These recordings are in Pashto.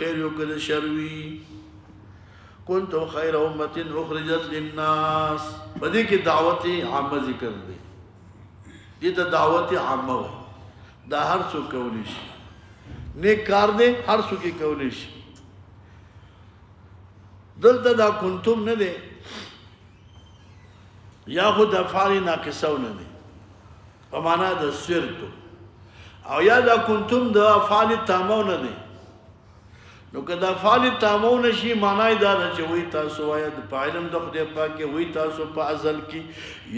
خیر یو کده شروی کنتم خیر امت اخرجت للناس بدی کی دعوت عامه ذکر دی دیتا دعوت عامه وی دا هر سو کولی شي نیک کار دی هر سو کی کولی شي دلته دا کنتم نه دی یا خود افعال ناقصو نه دی په معنا د سرتو او یا دا کنتم د افعال تامو نه دی نو که دا افعال تامو نشي معنی دا ده چې وی تاسو وایه په علم د خدای پاک کې وی تاسو په ازل کې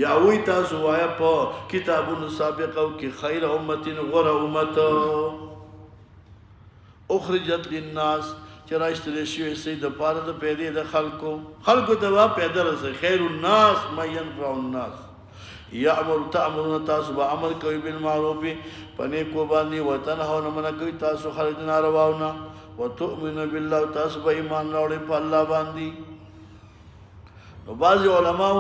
یا وی تاسو وایه په کتابونو سابقو کې خیر امت غره امت اخرجت للناس چې راشتلی شوی سي د پاره د پیدې د خلکو ته وا پیدا رسي خیر الناس ما ينفع الناس تأمرون تاسو به امر کوي بالمعروف په نیکو باندې وتنهون منع کوي تاسو خلک نارواونه وتؤمنون بالله تاسو به ایمان راوړئ په الله باندې نو بعض علماء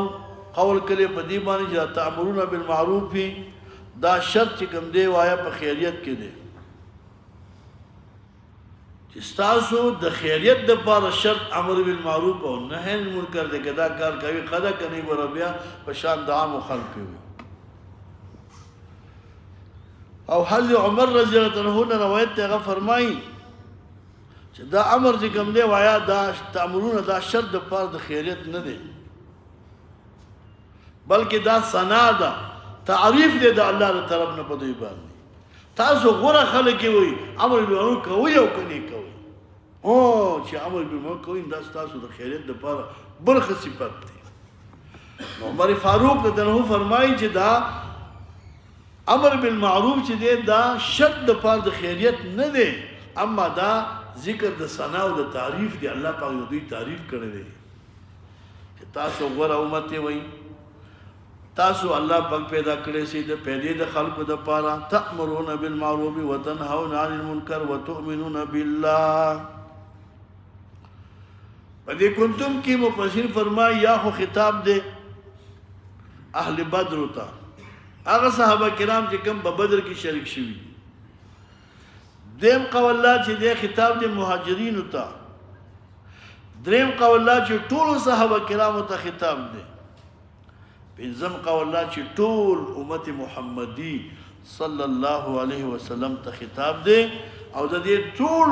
قول کړي په دې باندې چې تأمرون بالمعروف دا شرط چې کوم دی وایا په خیریت کې دی استاسو د خیریت د پاره شرط امر بالمعروف او نهی عن المنکر د کدا کار کوي قدا کني وربیا په شان د عام خلق وي او حضرت عمر رضی الله عنه روایت ته فرمایي چې دا امر چې کوم دی وایا دا تامرونه دا شرط د پاره د خیریت نه دی بلکې دا ثنا ده تعریف دی د الله تعالی طرف نه په دوی باندې تاسو غره خلک وي امر بالمعروف کوي او کني کوي او چې امر بالمعروف کوي دا تاسو د خیریت د لپاره برخه صفت دي عمر فاروق رضی الله عنه فرمایي چې دا امر بالمعروف چې دی دا شرط د لپاره د خیریت نه دی اما دا ذکر د ثنا او د تعریف دی الله پاک دوی تعریف کړی دی چې تاسو غره امت وي تاسو الله پاک پیدا کړی سي د پیدې د خلقو د پاره تأمرون بالمعروف وتنهون عن المنکر وتؤمنون بالله پدې کنتم کې مفسر فرمایي یا خو خطاب دی اهل بدر ته هغه صحابه کرام چې کوم په بدر کې شریک شوي دیم قول الله چې دی خطاب دی مهاجرین ته دریم قول الله چې ټول صحابه کرام ته خطاب دی پنځم قول الله چې ټول امت محمدي صلی الله علیه وسلم ته خطاب دی او د دې ټول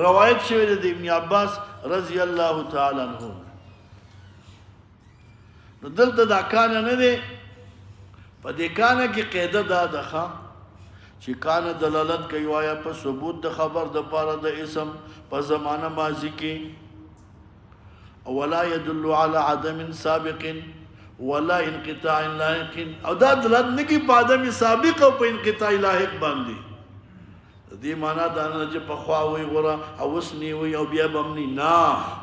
روایت شوی د ابن عباس رضی الله تعالی عنہ نو دلته دا کان نه دی په دې کان کې قاعده دا ده چې کان دلالت کوي وایا په ثبوت د خبر د پاره د اسم په زمانه ماضی کې ولا يدل على عدم سابق ولا انقطاع لاحق او دا دلالت نه کوي په عدم سابق او په انقطاع لاحق باندې دې معنا دا نه چې په خوا وي غره او وسني وي او بیا بمني نا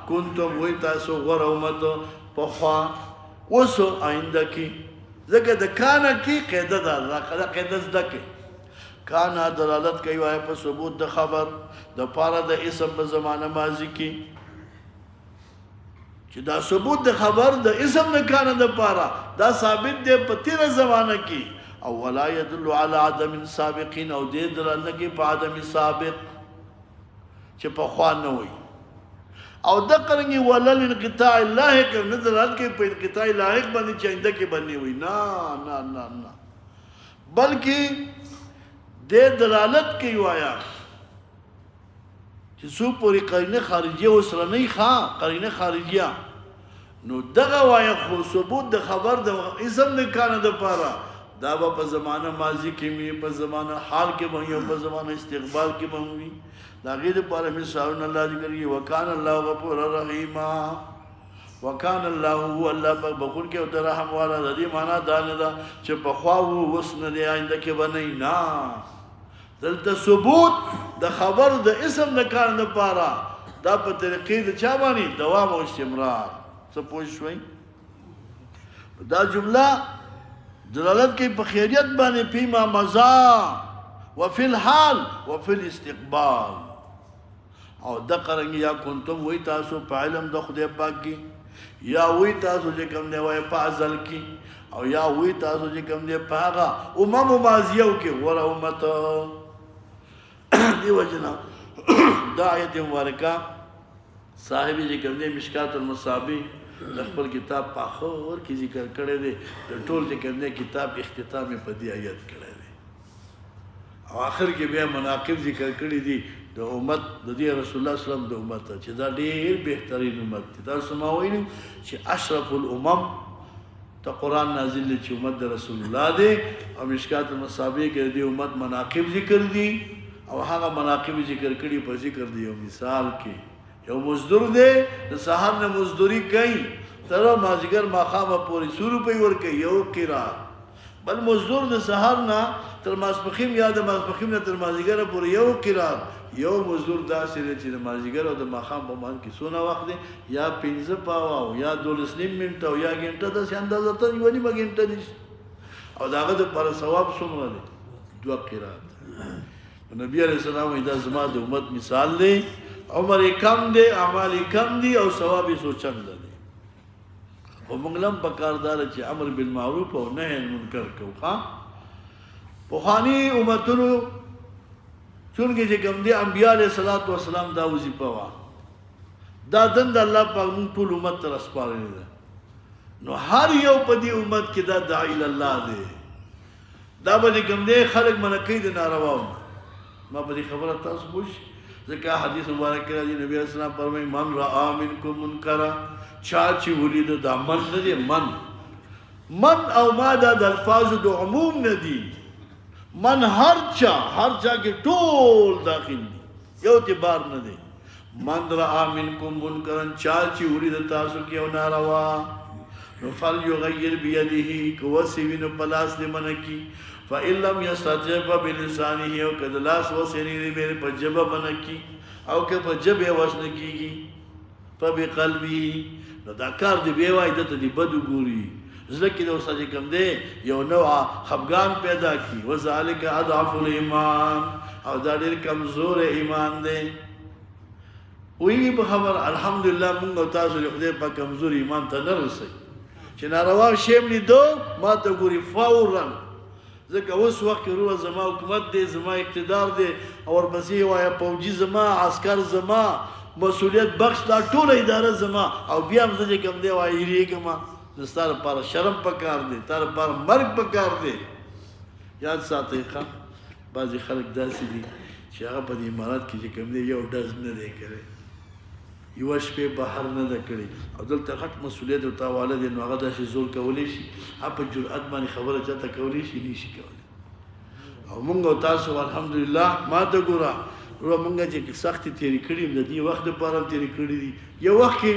کنتم وي تاسو غره امت په خوا وسو آینده کې زګه د کان کې قاعده دا قاعده زده کې کان دلالت کوي وايي په ثبوت د خبر د پاره د اسم په زمانه ماضی کې چې دا ثبوت د خبر د اسم نه کان د پاره دا ثابت دی په تیر زمانه کې او ولا يدل على عدم سابقين او دې دلالت کوي په عدم سابق چې په خوا نه وي او د قرنګي ولل انقطاع لاحق نه دلالت کوي په انقطاع لاحق باندې چې آینده کې باندې وي نه نه نه نه بلکې دې دلالت کوي وایا چې سو پوری قرینه خارجیه وسره نه ښه قرینه خارجیه نو دغه وایا خو ثبوت د خبر د اسم نه کانه د پاره دا په زمانه ماضی کې می په زمانه حال کې وي او په زمانه استقبال کې وي دا غیر پر مثال الله ذکر کوي وکانه الله غفور رحیم وکانه الله هو الله په بخور کې او رحم والا د دې معنا دا نه ده چې په خوا وسنه دی آینده کې بنئ نه دلته ثبوت د خبر د اسم نه کار نه پاره دا په طریقې د چا باندې دوام او استمرار څه پوه شوي دا جمله دلالت کوي په خیریت باندې فيما مضى وفي الحال وفي الاستقبال او د قرنګ یا کنتم وای تاسو په علم د خدای پاک کې یا وای تاسو چې کوم دی وای په ازل کې او یا وای تاسو چې کوم دی په هغه ماضیو کې ور امت دی وجنا دا آیت مبارکه صاحب چې کوم دی مشکات المصابیح د خپل کتاب په آخر کې ذکر کړی دی د ټول چې کوم دی کتاب اختتام یې په دې آیت کړی دی او آخر کې بیا مناقب ذکر کړي دي د امت د دې رسول الله صلی الله علیه وسلم د امت چې دا ډېر بهترین امت دی تاسو ما ویلو چې اشرف الامم ته قرآن نازل دی چې امت د رسول الله دی او مشکات المصابیح کې د امت مناقب ذکر دي او هغه مناقب ذکر کړي په ذکر دی یو مثال کې یو مزدور دی د سهار نه مزدوري کوي تر مازدیګر ماښامه پورې 100 روپۍ ورکوي یو قرات بل مزدور د سهار نه تر ماسپښین یا د ماسپښین نه تر مازدیګره پورې یو قرات یو مزدور داسې دی چې د مازدیګر او د ماښام په منځ کې څونه وخت دی یا 15 پاوه او یا 12 منټه او یا ګنټه داسې اندازه ته یوه نیمه ګنټه دي او د هغه دپاره ثواب څومره دی 2 قرات نبي علیه السلام وایي دا زما د امت مثال دی عمر کم دی اعمال کم دی او ثواب یې څو چنده دی خو موږ له هم پکار دا ده چې امر بالمعروف او نهی عن المنکر کوو ښه پخواني امتونو چونکې چې کوم دی انبیا علیه الصلاة وسلام دا وظیفه وه دا دنده الله پاک موږ ټول امت ته راسپارلې ده نو هر یو په دې امت کې دا داعی الله دی دا به چې کوم دی خلک منع کوي د نارواو ما په دې خبره تاسو پوه شئ ځکه حدیث مبارک کې راځي نبی اسلام فرمایي من رأى منکم منکرا چا چې ولید دا من نه دی من او ما دا د الفاظ د عموم نه دي من هر چا کې ټول داخل دي یو اعتبار نه دی من رأى منکم منکرا چا چې ولید تاسو کې یو ناروا نو فلیغیر بیده کوسی وینو پلاس دی منکی فإن لم يستطع بلسانه او که د لاس وس یې نه دی په ژبه منکی او که په ژبه وس نه کېږي فبقلبه نو دا کار دی بیا وایي دته دی بد وګوري زړه کې د ورسره چې کوم دی یو نوع خفګان پیدا کړي وذلک اضعف الایمان او دا ډېر کمزور ایمان دی وایي په خبر الحمدلله مونږ او تاسو د خدای په کمزور ایمان ته نه رسئ چې ناروا شی م لیدو ما ته ګوري فورا ځکه اوس وخت کې روه زما حکومت دی زما اقتدار دی او ورپسې وایه پوجي زما عسکر زما مسؤلیت بخش دا ټوله اداره زما او بیا هم زه چې کوم دی وایه هېرېږم نو ستا لپاره شرم پکار دی تا لپاره مرګ پکار دی یاد ساتئ ښه بعضې خلک داسې دي چې هغه په دې امارات کې چې کوم دی یو ډز نه دی کړی یوه شپې بهر نه ده کړې او دلته غټ مسؤلیت ورته حواله دی نو هغه داسې زور کولی شي هغه په جرأت باندې خبره چاته کولی شي نه شي کولی او مونږ او تاسو الحمدلله ما ته ګوره وروه مونږ چې سختې تېرې کړي د دې وخت دپاره هم تېرې کړي دي یو وخت کې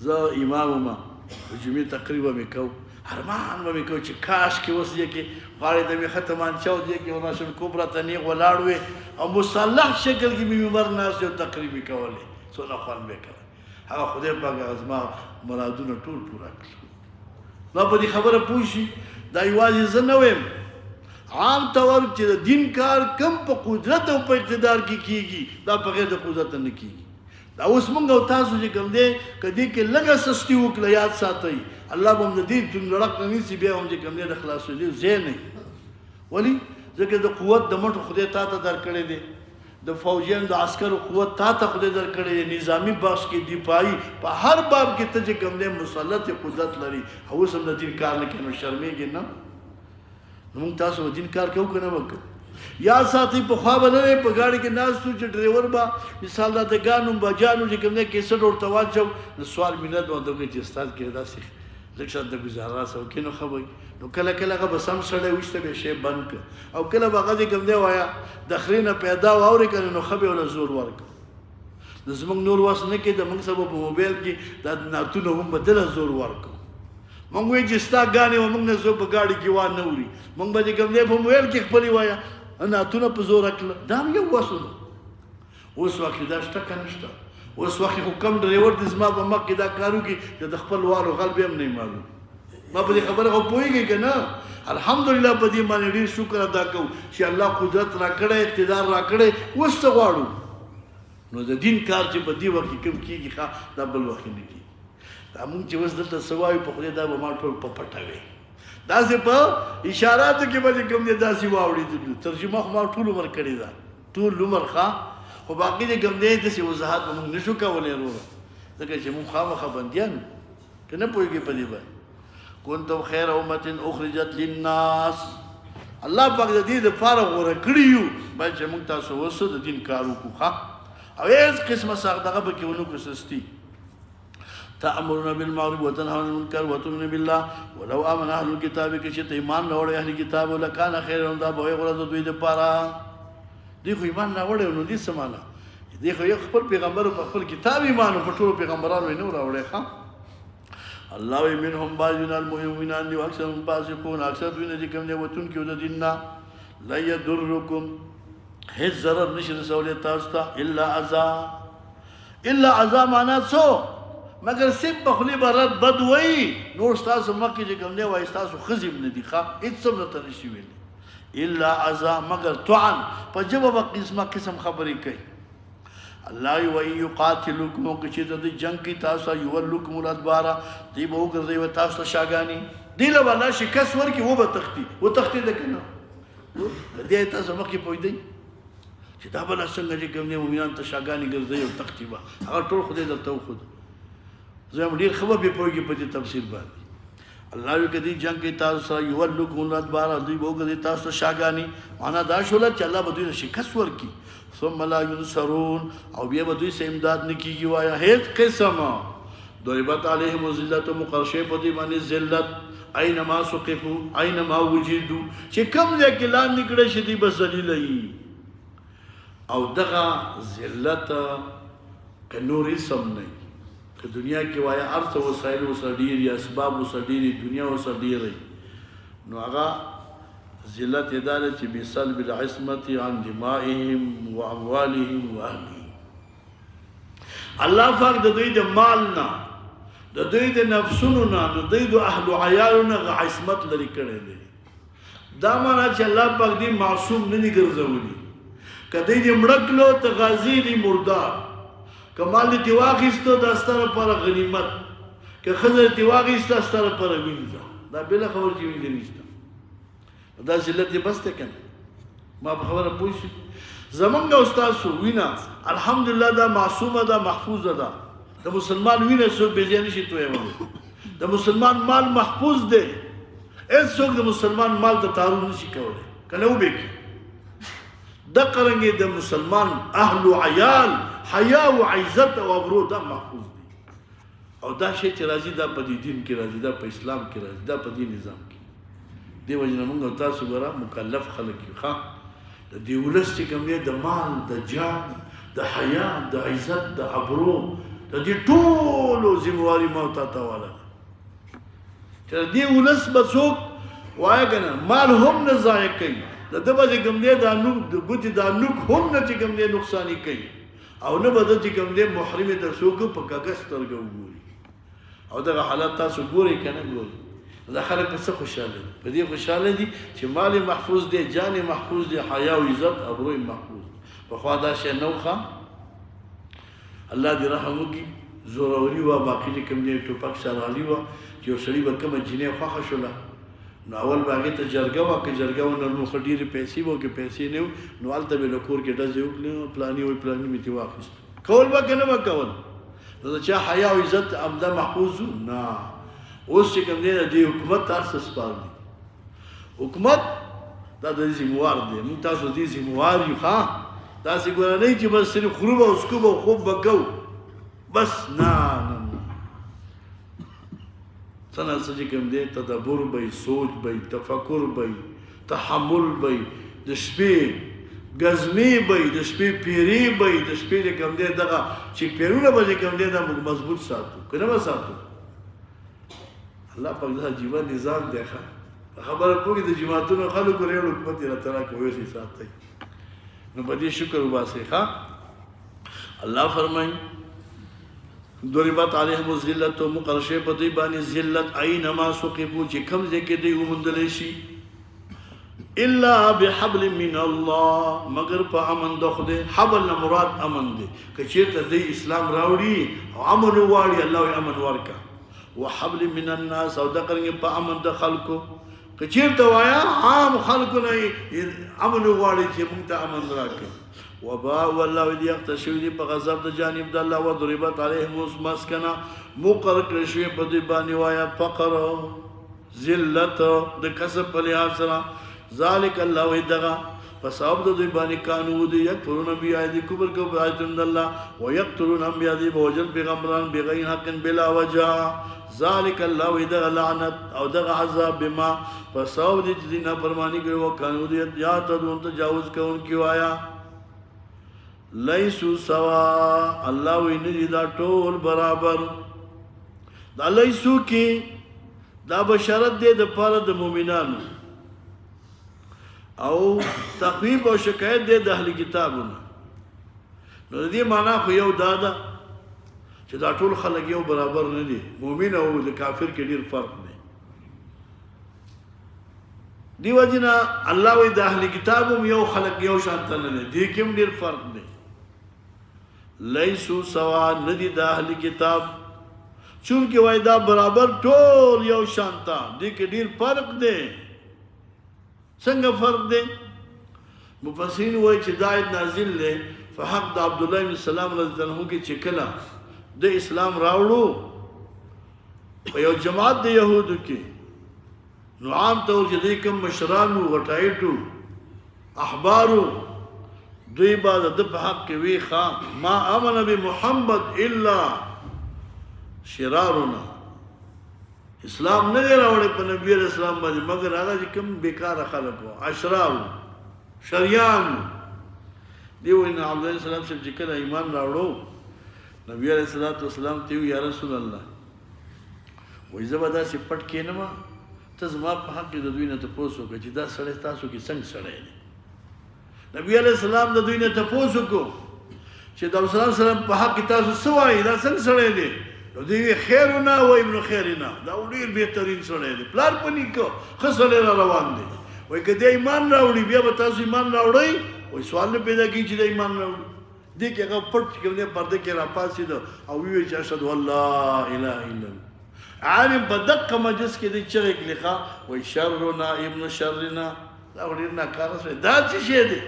زه امام وم د جمعې تقریر به مې کوو ارمان به مې کوو چې کاش کې اوس دې کې غاړې ته مې ښه تمانچه او دې کې راشن کوبره ته نیغ ولاړ وې او مسلح شکل کې مې منبر ناست یو تقریر مې کولی څونه خوند مې کوی هغه خدای پاک هغه زما مرادونه ټول پوره کړل نو په دې خبره پوه شي دا یوازې زه نه ویم عام طور چې د دین کار کم په قدرت او په اقتدار کې کېږي دا په غیر د قدرت نه کېږي دا اوس مونږ او تاسو چې کوم دی که دې کې لږه سستي وکړه یاد ساتئ الله به هم د دې لړک نه نیسي بیا هم چې کوم دی د خلاصېدو ځای نه ولې ځکه د قوت د مټو خدای تا ته درکړی دی د فوجیانو د عسکرو قوت تا ته خدای درکړی دی نظامي بخش کې دفاعي په هر باب کې ته چې کوم دی مسلط قدرت لري او اوس هم د دین کار نه کوي نو شرمېږي نه نو موږ تاسو به دین کار کوو که نه به کوو یاد ساتئ پخوا به نه دی په گاډي کې ناست وو چې ډریور به مثال دا د ګانو بجانو چې کوم دی کیسټ ورته واچو نو سوال مینت به ورته وکړي چې استاد کې داسې لږ شاید د ګزاره سوکې نو ښه وایي نو کله کله هغه به سم سړی ویسته به شی بند کړه او کله به هغه چې کوم دی وایه د خرې نه پیدا واورې که نو ښه به ورله زور ورکړه نو زموږ نور وس نه کوي د موږ سبا په موبایل کې دا نعتونه هم به دله زور ورکړو موږ وایي چې ستا ګانې به موږ نه زه په ګاډي کې وانه وړي موږ به چې کوم دی په موبایل کې خپلې وایه نعتونه په زور کړله دا هم یو وس ده اوس وخت دا شته که نشته اوس وخت خو کم ډریور دی زما په مخ کې دا کار وکړي چې د خپل والو غل بیا هم نه معلوم ما په دې خبره خو پوهېږئ که نه الحمدلله په دې باندې ډېر شکر ادا کوو چې الله قدرت راکړی اقتدار راکړی اوس څه غواړو نو د دین کار چې په دې وخت کې کم کېږي ښه دا بل وخت نه کېږي دا مونږ چې اوس دلته څه وایو په خدای دا به ما ټول په پټه وی داسې په اشاراتو کې به چې کوم دی داسې واوړېدلو ترجمه خو ما ټول عمر کړې ده ټول عمر ښه خو باقي د کوم دی داسې وضاحت به موږ نشو کولی وروره ځکه چې موږ خامخا بندیان یو که نه پوهېږي په دې باندې کنتم خیر امة اخرجت للناس الله پاک د دې دپاره غوره کړي یو باید چې موږ تاسو اوسو د دین کار وکړو ښه او هېڅ قسمه دغه پکې ونه کړو سستي تأمرون بالمعروف وتنهون عن المنكر وتؤمنون بالله ولو آمن أهل الكتاب کې چې ته ایمان راوړی اهل کتاب لکان خیر دا به وي غوره د دوی دپاره دوی خو ایمان راوړی نو دې څه معنی دوی خو یو خپل پیغمبر په خپل کتاب ایمان په ټولو پیغمبرانو یې نه راوړی ښه الله وی منهم بعضون المؤمنان دي واکثرهم فاسقون اکثر دوی نه دي کوم دی وتونکي د دین نه لا يضركم هیڅ ضرر نشي رسولی تاسو ته الا عذاب معنا څه مگر سب بخلی برد بد وی نور ستاسو مکه چې کوم دی وای ستاسو خزم نه دي ښه هیڅ څه نه ته نشي ویلی الا عذاب مگر طعن په جواب قسم خبرې کوي الله وی یقاتلکم که چې د جنگ کې تاسو یولکم الادبار دی به وګرځي و تاسو شاګانی دی له ولا شکست ورکی و به تختی ده کنه دې تاسو مخکې پوي دی چې دا بل څنګه چې کوم دی مومنان ته شاګانی ګرځي او تختی به هغه ټول خدای درته خود زه هم ډیر خبر به پويږي په دې تفسیر باندې الله وی کدی جنگ کې تاسو یولکم الادبار دی به وګرځي تاسو شاګانی معنا دا شول چې الله به دوی شکست ورکی ثم لا ينصرون او بیا به دوی سه امداد نکیږي وایا هیڅ قسمه ضربت علیهم الذلت مقرشه په دې باندې ذلت اينما سقفوا اينما وجدوا چې کوم ځای کې لاندې کړه شي دی بس ذلیل او دغه ذلت که نورې سم نه که دنیا کې وایا ارث وسایل وسډیر یا اسباب وسډیر دنیا وسډیر نو هغه ذلت اداره چې بسلب العصمت عن دمائهم واموالهم واهلهم الله پاک د دوی د مال نه د دوی د نفسونو نه د دوی د اهل عیالو نه عصمت لري کړی دی دا معنا چې الله پاک دې معصوم نه دي ګرځولي کدی دې مړکلو ته غازی دي مردار کمال دې واخیستو د ستر پر غنیمت که خزر دې واخیستو ستر پر وینځه دا بل خبر چې وینځه نشته دا ذلت دې بس ته کنه ما په خبره پوه شو زمونږ استاد سو وینا الحمدلله دا معصومه ده محفوظه ده د مسلمان وینه سو به ځای نشي توې وله د مسلمان مال محفوظ دی هیڅوک د مسلمان مال ته تعرض نشي کولی کنه وبې د قرنګي د مسلمان اهل عیال حیا او عزت او ابرو دا محفوظ دي او دا شی چې راځي دا په دین کې راځي دا په اسلام کې راځي دا په دې نظام کې دی وجنه موږ تاسو غره مکلف خلک یو ښه د دې ولس چې کوم دی د مال د جان د حیا د عزت د ابرو د دې ټولو ذمہواری مو ته واله چې دې ولس بڅوک وای کنه مال هم نه ضایع کوي د دبا چې کوم دی دا نوک د ګوتې دا نوک هم نه چې کوم دی نقصانی کوي او نه به چې کوم دی محرم ته څوک په کاغذ سترګه وګوري او دغه حالات تاسو ګورئ کنه ګورئ دا خلک په څه خوشاله دي په دې خوشاله دي چې مال محفوظ دی جان محفوظ دی حیا او عزت ابرو محفوظ په خوا دا شی نو ښه الله دې رحم وکړي زوروري وا باقي کوم دی ټوپک شرالي وا چې یو سړي به کومه جنې خوښه شوله نو اول باغې ته جرګه وه که جرګه ونه نو ښه ډېرې پیسې به که پیسې نه وي نو هلته به له کور کې ډزې وکړي پلاني وایي پلاني مې ترې واخیست کول به که نه به کول نو د چا حیا او عزت همدا محفوظ و نه اوس چې کوم دی د دې حکومت ته هر څه سپار دي حکومت دا د ذموار دی موږ تاسو دې ذموار یو ښه داسې ګوره نه چې بس صرف خورو به او څکو به او خوب به کوو بس نه څنګه چې کوم دی تدبر به سوچ به تفکر به تحمل به د شپې ګزمې به د شپې پیری به د شپې کوم دی دغه چې پیرونه به کوم دی دا مضبوط ساتو کنه به ساتو الله پاک دا جیوا نظام دی خبره پوهې د جماعتونو خلکو ریړ حکومت یې راته راکوي چې ساتي نو په دې شکر وباسئ ښه الله فرمایي ضربت علیهم الذلت مقرشه په دې باندې ذلت اينما سقفوا چې کوم ځای کې دی ومندل شي الا بحبل من الله مگر په امن د خدای حبل نه مراد امن دی که چیرته دی اسلام راوړي او امن واړي الله یې امن ورکا وحبل من الناس او د قرنګ په امن د خلکو که چیرته وایا عام خلکو نه امن غواړي چې موږ ته امن راکړي وباء والله ودي يختشوا دي په غضب د جانب د الله وضربت عليهم مسكنا مقرر کړی شوی په دې باندې وایا فقر ذلت د کسب په لحاظ سره ذلك الله ودغه فصاب د دې باندې قانون دي یکفرون بیاذی کبر کو بیاذن الله ويقتلون انبیاء دي بوجل پیغمبران بغیر حق بلا وجه ذلك الله ودغه لعنت او دغه عذاب بما فصاب دي چې نه فرمانی کړو قانون دي یا ته تجاوز کوونکی وایا لیسو سوا الله ویني دا ټول برابر دا لیسو کې دا بشارت دی د پاره د مؤمنانو او تخویب او شکایت دی د اهل کتابونو نو دې معنا خو یو دا ده چې دا ټول خلک یو برابر نه دي مؤمن او د کافر کې ډیر فرق دی دیو جنا الله وی د اهل کتابم یو خلق یو شانته نه دي کوم ډیر فرق دی لیسو سوا ندی د اهل کتاب چونکه وای دا برابر ټول یو شانته دي کې ډیر فرق دی څنګه فرق دی مفسرین وای چې دا آیت نازل دی په حق د عبد الله بن سلام رضی الله عنه کې چې کله د اسلام راوړو په یو جماعت د يهودو کې نو عام طور چې دوی کوم مشرانو غټایټو احبارو دوی بعد د په حق کې وی خام ما امن بمحمد الا شرارنا اسلام نه راوړې په نبی رسول الله باندې مگر هغه چې کوم بیکاره خلک وو اشرار شریان دیو ان عبد الله سلام چې کله ایمان راوړو نبی علیہ الصلوۃ والسلام ته یا رسول الله وای زبدا چې پټ کینم ته زما په حق کې د دوی نه تاسو کې چې دا سړی تاسو کې څنګه سړی دی نبی علیہ السلام د دوی نه تاسو کو چې د رسول الله سلام په حق کې تاسو سوای دا څنګه سړی دی نو دی خیرنا و ابن خیرنا دا ډیر بهترین سړی دی پلار پني کو خسل روان دی وای کله ایمان راوړي بیا به تاسو ایمان راوړئ وای سوال نه پیدا کی چې د ایمان راوړي دې کې هغه پټ کې پرده کې را پاسې ده او وی چې اشهد الله اله الا الله عالم بدق مجلس کې دې چې لیکه وای شرنا ابن شرنا دا ډیر نه کار څه دا څه شی دی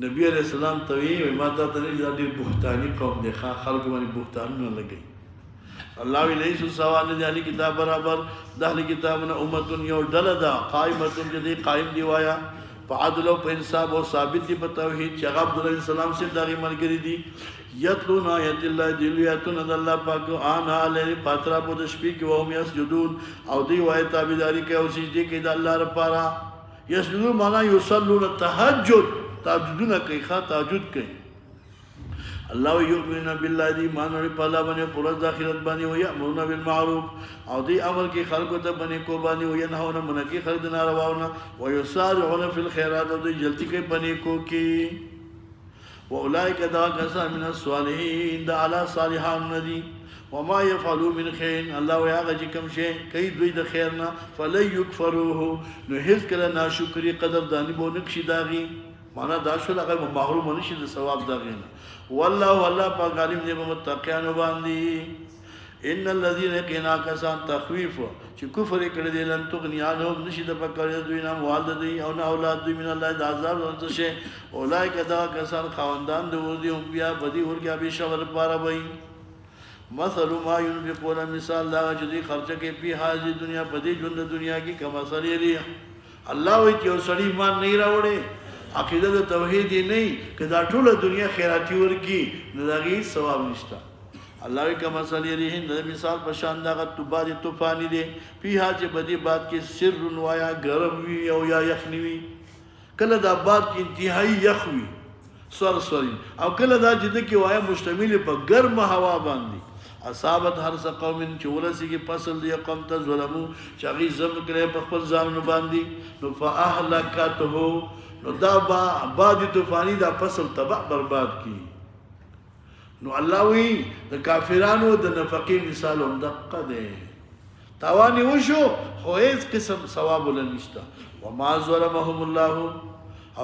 نبی علیہ السلام ته وی ما ته ډیر بهتاني قوم دی خلک باندې بهتان نه لګي الله وی لیس سوا نه دي کتاب برابر د اهل کتابونه امه یو ډله ده قائمه چې قائم دی وایا په عدل او په انصاف او ثابت دي په توحید چې عبد الله السلام سے دغه ملګری دي یتلون آیات الله دلیاتون د الله پاک ان علی پاترا په د شپې کې وهم یسجدون او دی وای تابعداري کوي او سجدي کوي د الله لپاره یسجدون معنا یصلون التهجد تهجدون کوي تهجد کوي الله یؤمن بالله دی مانو په الله باندې پر د اخرت باندې او یامرون بالمعروف او دی امر کې خلکو ته باندې کو باندې او ينهون منکی خلق نارواونه او یسارعون فی الخيرات او دی جلتی کوي باندې کو کې واولئک دا کسان من الصالحین دا علی صالحان ندی وما يفعلوا من خير الله وياغه چې کوم شي کوي دوی د خیر نه فلن یکفروه نو هیڅ کله ناشکری قدردانی بو نقشي داغي معنا دا شو هغه محروم نشي د ثواب داغي نه والله پاک عالم دی په متقینو باندې ان الذين كنا كسان تخويف چې کفر کړي دي لن تغني عنهم نشي د پکړه دوی نه والد دي او نه اولاد دوی من الله د عذاب ورته شي اولئک دا کسان خواندان د ودي هم بیا بدی ورګه به شغل پاره وي مثل ما ينفقون مثال دا چې دي خرچه کې په حاضر دنیا په دې ژوند دنیا کې کما سړي لري الله وي چې سړي ایمان نه راوړي عقیده د توحید نه کدا ټول دنیا خیراتی ورکی نه دغه ثواب نشته الله کما صلی علیه د مثال په شان دغه توباد طوفانی دی پیها چې بدی باد کې سر وایا ګرم وی او یا یخنی وی کله دا باد کې انتهایی یخوي سر او کله دا چې د کې وایا مشتمل په ګرم هوا باندې اصابت هر قوم چې ولسی کې فصل دی قوم ته ظلمو چاغي زم کړي په خپل ځان باندې نو فاهلکته نو دا بعد طوفانی دا فصل تبع برباد کی نو الله وی د کافرانو د نفقې مثال هم دقه ده توانی وشو خو هیڅ قسم ثواب ولنشتا وما ظلمهم الله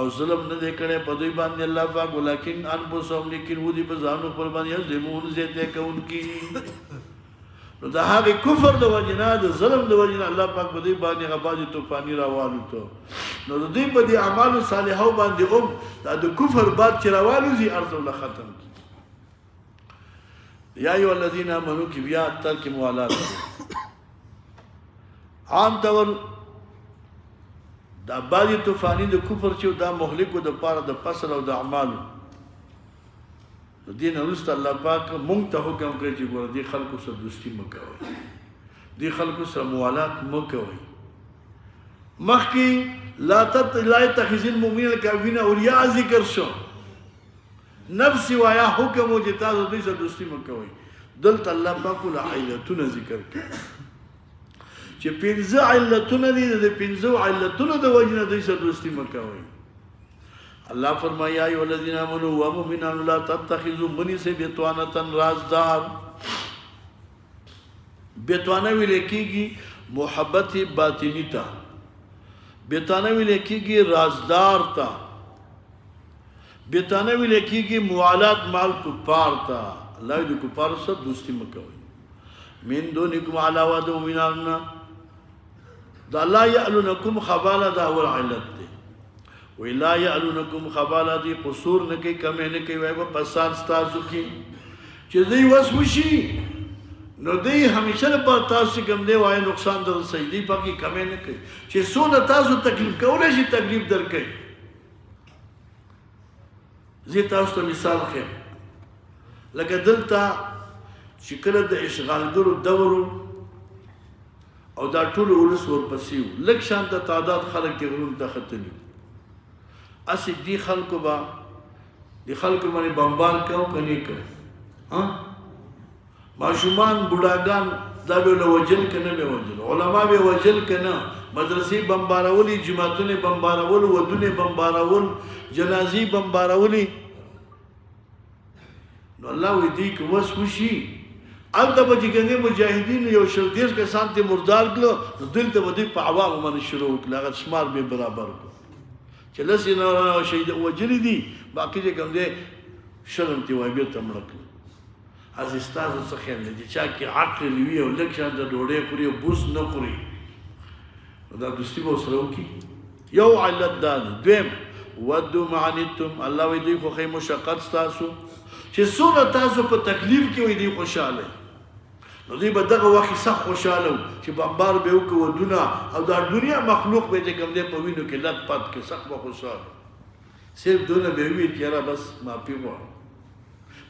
او ظلم نه کړي په دوی باندې الله پاک ولکن انفسهم لیکن ودی په ځانو پر باندې ظلمون زیاته کوونکی نو د هغې کفر د وجې نه د ظلم د وجې نه الله پاک په دې باندې هغه بعضې طوفاني راوالوته نو د دوی په دې اعمالو صالحو باندې هم دا د کفر باد چې راوالوځي هر څه له ختم کړي یا ایها الذین آمنوا کې بیا ترک موالات عام طور دا بعضې طوفاني د کفر چې دا مهلکو د پاره د فصل او د اعمالو د دې نه وروسته الله پاک مونږ ته حکم کړی چې ګوره دې خلکو سره دوستي مه کوئ دې خلکو سره موالات مه کوئ مخکې لا يتخذ المؤمنین الکافرین اولیاء ذکر شو نفس وایا حکم و چې تاسو دوی سره دوستي مه کوئ دلته الله پاک له علتونه ذکر کړي چې 5 علتونه دي د 5 علتونو د وجې نه دوی سره دوستي مه کوئ الله فرمایا یا ایها الذین آمنوا ومؤمنون لا تتخذوا منیسه بطانه رازدار بطانه ویل کېږي محبت باطنی ته بطانه ویل کېږي رازدار ته بطانه ویل کېږي موالات مال کفار ته الله دې کفار سره دوستي مه کوئ من دونکم علاوه د مؤمنان دا لا یعلونکم خباله دا اول علت دی وی لا یعلونکم خباله دی قصور نه کوي کمې نه کوي وایي به فساد ستاسو کې چې دوی وس وشي نو دوی همیشه لپاره تاسو کوم دی وایي نقصان در رسوي دوی پکې کمې نه کوي چې څونه تاسو تکلیف کولی شي تکلیف درکوي زه تاسو ته مثال ښیم لکه دلته چې کله د اشغالګرو دورو او دا ټول ولس ورپسې وو لږ شانته تعداد خلک یې غرونو ته ختلي وو اسې دې خلکو به دې خلکو باندې بمبار کوو که نه کوو ماشومان بوډاګان دا به له وجل که نه به وجل علما به وجل که نه مدرسې بمبارولې جماعتونه بمبارول ودونه بمبارول جنازې بمبارولې نو الله وایي دوی که وس وشي هلته به چې ګنې مجاهدین یو 130 کسان ته مردار کړه نو دلته به دوی په عوامو باندې شروع وکړي هغه شمار به برابر کړو چې لس یې نه شهید وجلي دي باقي چې کوم دی شرم ته وایي بېرته مړه کړي هسې ستاسو څه خیال دی چې چا کې عقل وي او لږ شانته ډوډۍ خوري او بوس نه خوري نو دا دوستي به ورسره وکړي یو علت دا دی دویم ودو ما عنتم الله وایي دوی خوښوي مشقت ستاسو چې څومره تاسو په تکلیف کې وي دوی خوشحاله نو دوی به دغه وخت سخت خوشحاله وو چې بمبار به وکړو ودونه او دا دنیا مخلوق به چې کوم دی په وینو کې لت پت کې سخت به خوشحاله صرف دونه به وي چې یاره بس معافي غواړم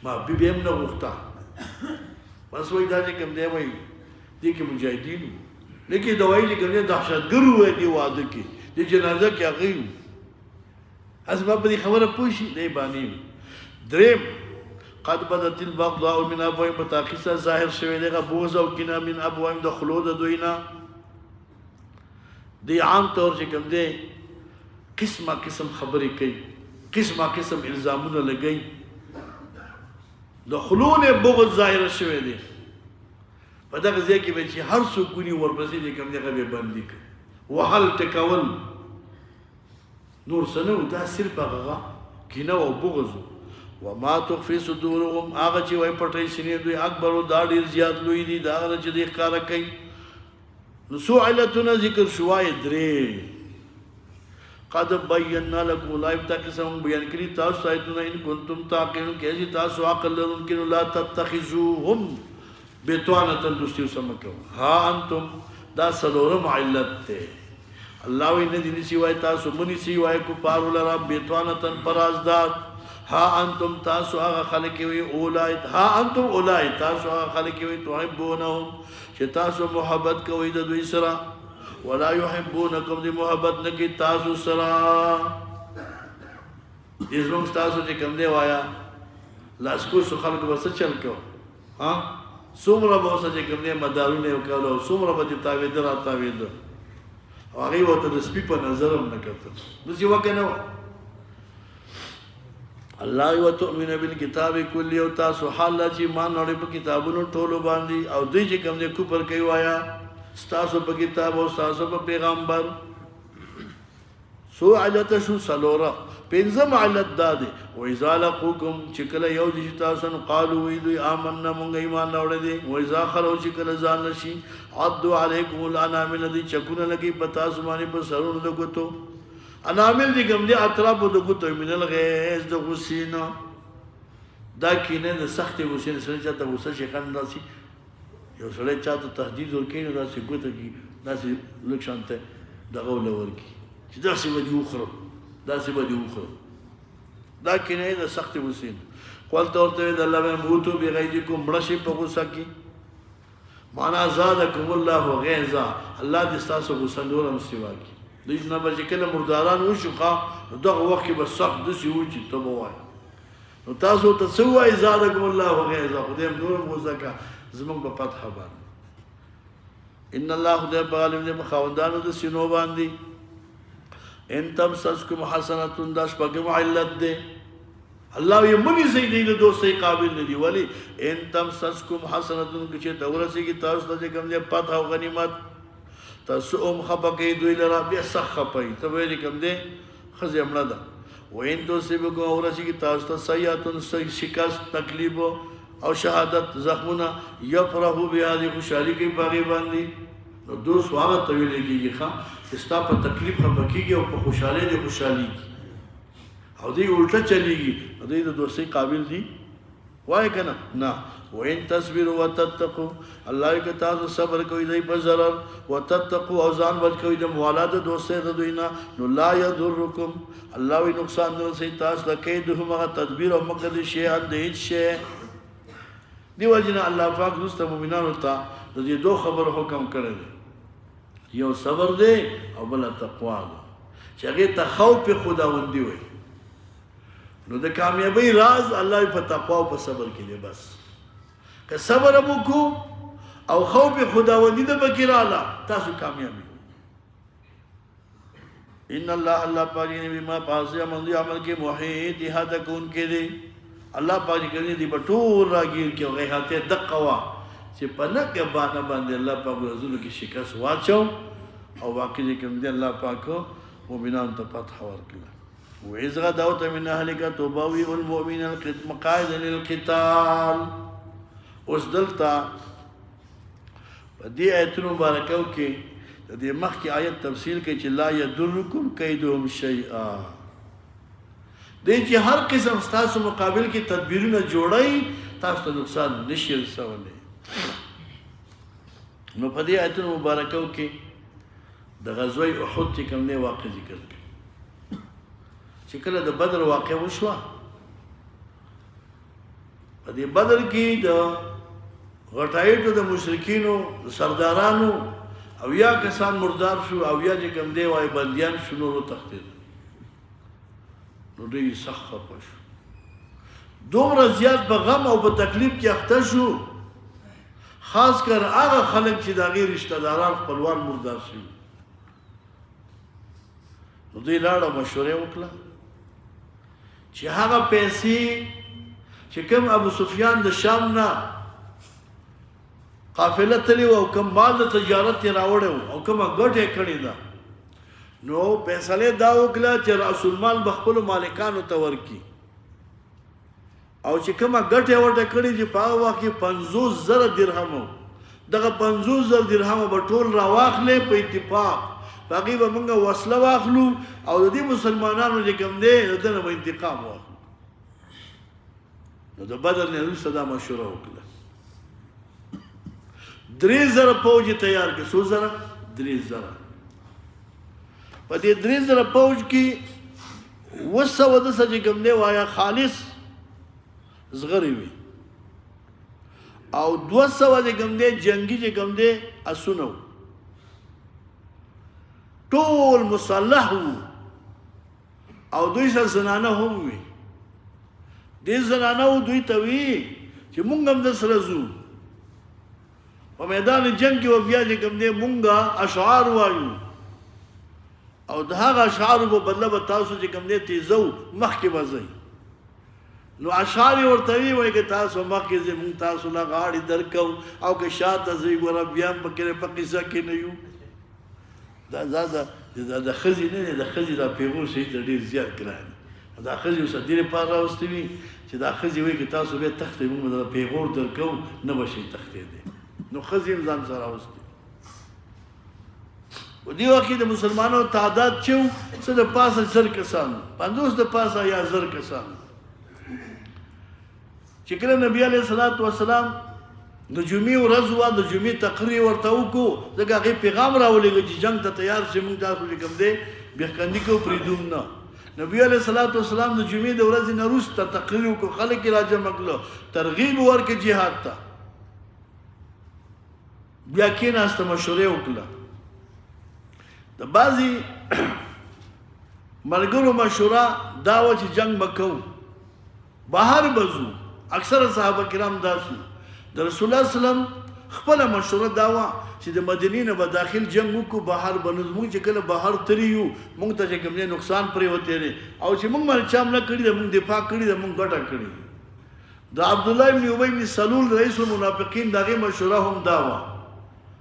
معافي به هم نه غوښته بس وایي دا چې کوم دی وایي دې کې مجاهدین وو لیکن دوایي چې کوم دی دهشتګر وو دې واده کې دې جنازه کې هغوی وو هسې به په دې خبره پوه شي دی بانې وي دریم قد بدت البغضاء من افواههم په تحقیق سره ظاهر شوی دی هغه بغض او کینه من افواههم د خولو د دوی نه دی عام طور چې کوم دی قسمه قسم خبرې کوي قسمه قسم الزامونه لګوي د خولو نه بغض ظاهر شوی دی په دغه ځای کې به چې هر څوک وني ورپسې چې کوم دی هغه به بندي کوي وهل ټکول نور څه نه و دا صرف هغه کینه او بغض وما تخفي صدورهم هغه چې وای پټې سینې دوی اکبر او دا ډیر زیات لوی دي دا هغه چې د ښکارا کوي نو سو علتونه ذکر شوای درې قد بینا لكم لایب تک سم بیان کړی تاسو آیتونه ان کنتم تعقلون کې چې تاسو عقل لرونکي لا تتخذوهم بطانه دوستي سمکو ها انتم دا سلورم علت ته الله وی نه دي سوای تاسو منی سوای کو پارو لرا بطانه پرازدار ها انتم تاسو هغه خلک وي اولای ها انتم اولای تاسو هغه خلک وي تحبونهم چې تاسو محبت کوئ د دوی سره ولا يحبونكم دې محبت نه کوي تاسو سره دې زموږ تاسو چې کوم دی وایا لاس کو سو خلک به څه چل کو ها څومره به اوسه چې کوم دی مدارونه وکړو څومره به تاویدر او هغه وته د سپي په نظر هم نه کتل نو چې وکنه الله یو تؤمن بالکتاب کل یو تاسو حال چې مان نړۍ په کتابونو ټولو باندې او دوی چې کوم دې کوپر کوي وایا تاسو په کتاب او تاسو په پیغمبر سو علت شو سلورا پنځم علت دا دی وإذا لقوكم چې کله یو دي تاسو نو قالوا وی آمنا مونږ ایمان راوړل دي وإذا خلوا چې کله ځان نشي عدوا عليكم الانامل دي چکونه لګي پتا سمانی په سرونو د ګوتو انامل دي کوم دي اطراف د ګوتو من الغیظ د غسینا دا کینه د سخت غسین سره چې د غسه شي خنداسي یو سره چاته تهدید ورکړي نو دا څه ګوته کی دا څه لک شانته دغه ولورکی چې دا څه ودی وخره دا څه ودی وخره دا کینه د سخت غسین قول تورته د الله به موتو بغیظکم برشی په غصه کی معنا زادکم الله غیظا الله دې تاسو غسه نور هم سیوا کی د نه به کله مرداران وشوخه دغه وخت به سخت د سی وچی ته وای نو تاسو ته سوای زادکم الله غیظا خدای نور غصه کا زمون په فتح باندې ان الله خدای په عالم دې مخاوندانو د سينو باندې ان تمسسکم حسنه داش پګم علت دې الله یې منی سي دې دوستي قابل نه دی ولی ان تمسسکم حسنه چې دورسي کی تاسو ته کوم دې فتح او غنیمت تاسو هم خپکې دوی لرا به سخ خپې ته ویل کوم دې خزي امړه ده وین تو سی بګو اورسي کی تاسو ته سیاتن شکست تکلیف او شهادت زخمونه یفرحو بها دې خوشالي کوي باغی باندې نو دوست واغه طویل کېږي ښا استا په تکلیف خپکیږي او په خوشاله دې خوشالي او دې الټه چلیږي دې د دوستۍ قابل دي وای کنه نه وین تصبروا وتتقوا الله کې تاسو صبر کوئ دې په ضرر وتتقوا او ځان بچ کوئ د موالات دوستۍ د دوینا نو لا یضرکم الله وی نقصان نه سي تاسو لکه دغه تدبیر او مقصد شی ان دې شی دیو جنا الله پاک دوست مومنانو ته د دې دوه خبر حکم کړی یو صبر دی او بل تقوا دی چې هغه ته خوف خداوندی وي نو د کامیابی راز الله په تقوا او په صبر کې دی بس که صبر مو کو او خوف خداوندی د بکراله تاسو کامیابی ان الله پاک بما پاسه من عمل کې محیط احاطه کون کې دی الله پاک کوي دی بټور راګیر کې غیحته دقوا چې پنه کې باندې الله پاک رسول کې شکست واچو او واقعي کوم دی الله پاک مؤمنان ته فتح ورکړه وإذ غدوت من أهلك تبوئ المؤمنين مقاعد للقتال اوس دلته په دې آیتونو مبارکو کې د دې مخکې آیت تفصیل کې چې لا يضركم كيدهم شيئا دې چې هر قسم تاسو مقابل کې تدبیرونه جوړای تاسو ته نقصان نشي رسولای نو په دې آیتونو مبارکو کې د غزوه احد کې کوم نه واقع ذکر کړي چې کله د بدر واقع وشوه په دې بدر کې د غټایټو د مشرکینو سردارانو او یا کسان مردار شو او یا چې کوم دی وای بنديان شنو ورو تختید نو دوی سخت پښو دومره زیات په غم او په تکلیف کې اخته شو خاص کر هغه خلک چې د غیر رشتہ داران خپلوان مردار شي نو دوی لاړه مشوره وکړه چې هغه پیسې چې کوم ابو سفیان د شام نه قافله تلی او کوم مال د تجارت راوړو او کومه ګټه کړې ده نو فیصله دا وکړه چې رسول مال بخپل مالکانو ته ورکی او چې کومه ګټه ورته کړې چې په واقع 50,000 درهم دغه 50,000 درهم به ټول راواخلې په اتفاق باقي به موږ وسله واخلو او د دې مسلمانانو چې کوم دي دغه به انتقام واخلو نو د بدر نه وروسته دا مشوره وکړه 3,000 فوج تیار کړ 3,000 په دې 3,000 فوج کې وسو د سجه کوم دی وایا خالص زغری وي او 200 د کوم دی جنگي چې کوم دی اسونو ټول مسلح او دوی سره زنانه هم وي دې زنانه دوی ته وی چې مونږ هم د سره زو په میدان جنگ کې بیا چې کوم دی مونږه اشعار وایو او د هغه اشعار په بدله به تاسو چې کوم دی تیزو مخکې وځي نو اشعار ورته وی چې تاسو مخکې زه مونږ تاسو لا غاړي درکو او که شاته زی ګور بیا په کې په قصه کې نه یو دا د ښځې نه دی، د ښځې دا پیغور شي ته ډېر زیات ګران دي. دا ښځې اوس دې لپاره راوستې وي چې دا ښځې وایي که تاسو بیا تښتئ موږ به د پیغور درکوو، نه به شئ تښتېدی. نو ښځې هم ځان سره راوستې. په دې وخت کې د مسلمانانو تعداد چې و څه د پاسه 100 کسان، 50 د پاسه یا 1000 کسان. چې کله نبی علیه الصلاة والسلام د جمعې ورځ وه، د جمعې تقریر ورته وکړو، ځکه هغې پیغام راولېږه چې جنګ ته تیار شي، موږ تاسو چې کوم دی بیخکندي کوو پرېږدو نه. نبی علیه الصلاة والسلام د جمعې د ورځې نه وروسته تقریر وکړو، خلک یې راجمع کړه، ترغیب ورکړه جهاد ته. بیا کېناسته مشورې وکړه. د بعضې ملګرو مشوره دا وه چې جنګ به کوو، بهر به ځو. اکثره صحابه کرام داسې د رسول الله وسلم خپله مشوره دا وه چې د مدینې نه به داخل جنګ وکړو، بهر به نه ځو. موږ چې کله بهر تللي یو، موږ ته چې کوم دی نقصان پرېوتی دی، او چې موږ باندې چا حمله کړې ده، موږ دفاع کړې ده، موږ ګټه کړې. د عبدالله بن ابی بن سلول رئیس المنافقین د هغې مشوره هم دا وه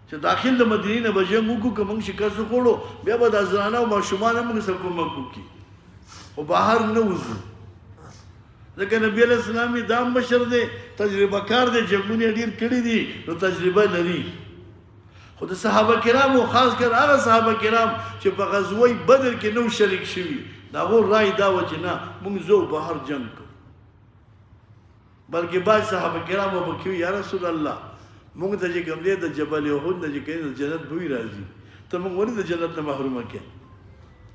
چې داخل د مدینې نه به جنګ وکړو، که موږ شکست وخوړو بیا به دا زنانه او ماشومان هم موږ سره کومک وکړي، خو بهر نه وځو. ځکه نبي علیه السلام دا هم بشر دی، تجربه کار دی، جنګونه یې ډېر کړي دي، نو تجربه لري. خو د صحابه کرامو خاص کر هغه صحابه کرام چې په غزوه بدر کې نو شریک شوي، د هغو رای دا وه چې نه موږ ځو بهر جنګ کوو. بلکې بعض صحابه کرام به پکې وي یا رسول الله موږ ته چې کوم دی د جبل احد نه چې کوي د جنت بوی راځي، ته موږ ولې د جنت نه محرومه کړې؟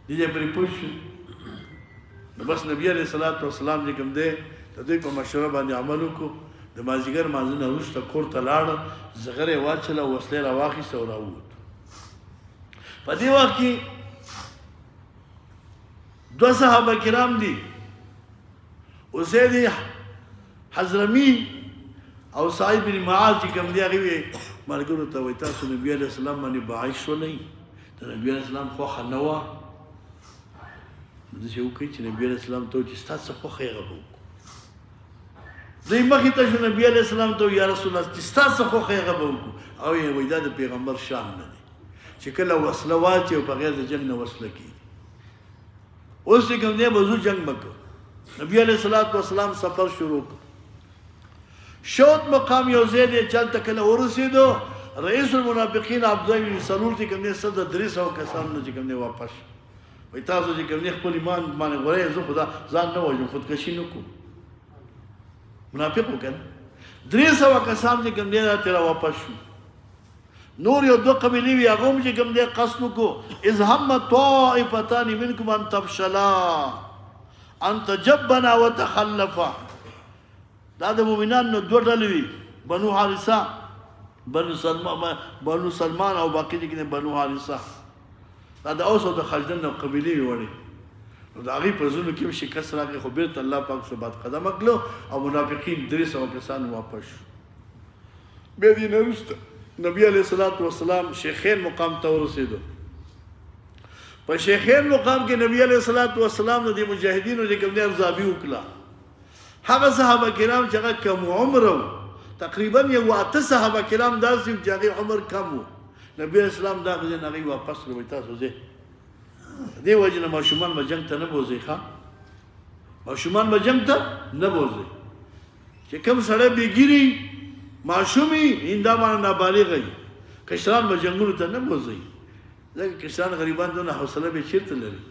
دې ځای پرې پوه شو. نو بس نبی علیه الصلاة والسلام چې کوم دی د دوی په مشوره باندې عمل وکړو. د مازدیګر لمانځه نه وروسته کور ته لاړه، زغره یې واچوله، وسلې را واخیسته او راووت. په دې وخت کې 2 صحابه کرام دي، اسید حضرمي او سعید بن معاذ چې کوم دی هغې وې ملګرو ته وایي تاسو نبي علیه السلام باندې باعث شولئ، د نبي علیه السلام خوښه نه وه. داسې وکړئ چې نبي علیه السلام ته وایي چې ستا څه خوښه یې هغه به وکړو. دوی مخې ته شو، نبي علیه السلام ته وایي یا رسول الله چې ستا څه خوښه یې هغه به وکړو. او یې وایي دا د پیغمبر شان نه دی چې کله وسله واچي او بغیر د جنګ نه وسله کېږي. اوس چې کوم دی به ځو جنګ به کوو. نبي علیه الصلاة والسلام سفر شروع کړ. شوط مقام یو ځای دی، چلته کله ورسېدو، رئیس المنافقین عبدالله بن سلول چې کوم دی 300 کسان نه چې کوم دی واپس وایي تاسو چې کوم دی خپل ایمان باندې غوره، زه خو دا ځان نه وژنم، خودکشي نه کوم. منافق و که نه؟ 300 کسان چې کوم دی دا تېره واپس شو. نور یو 2 قبیلې وي، هغه هم چې کوم دی قصد وکړو، اذ هم طائفتان منکم ان تفشلا ان تجبنا وتخلفا. دا د مؤمنانو 2 ډلې وي، بنو حارثه، بنو سلمان او باقي دي کې بنو حارثه. دا د اوس او د خزرج نو قبیلې وړي. نو د هغې په زړونو کې هم شکست راغی، خو بېرته الله پاک ثبات قدمه کړو او منافقین 300 کسان واپس شو. بیا دې نه وروسته نبي علیه الصلاة والسلام شیخین مقام ته ورسېدو. په شیخین مقام کې نبي علیه الصلاة والسلام د دې مجاهدینو چې کوم دی ارزابي وکړه. هغه صحابه کرام چې هغه کم عمر وو، تقریبا یو 8 صحابه کرام داسې چې هغې عمر کم و، نبي علیه السلام دا غځې نه هغوی واپس کړه. وایي تاسو ځئ، دې وجې نه ماشومان به جنګ ته نه بوځئ. ښه ماشومان به جنګ ته نه بوځئ. چې کوم سړی بېګیري ماشوم وي دا باندې نابالغ وي، کشران به جنګونو ته نه بوځئ، ځکه کشران غریبان دونه حوصله به چېرته لري.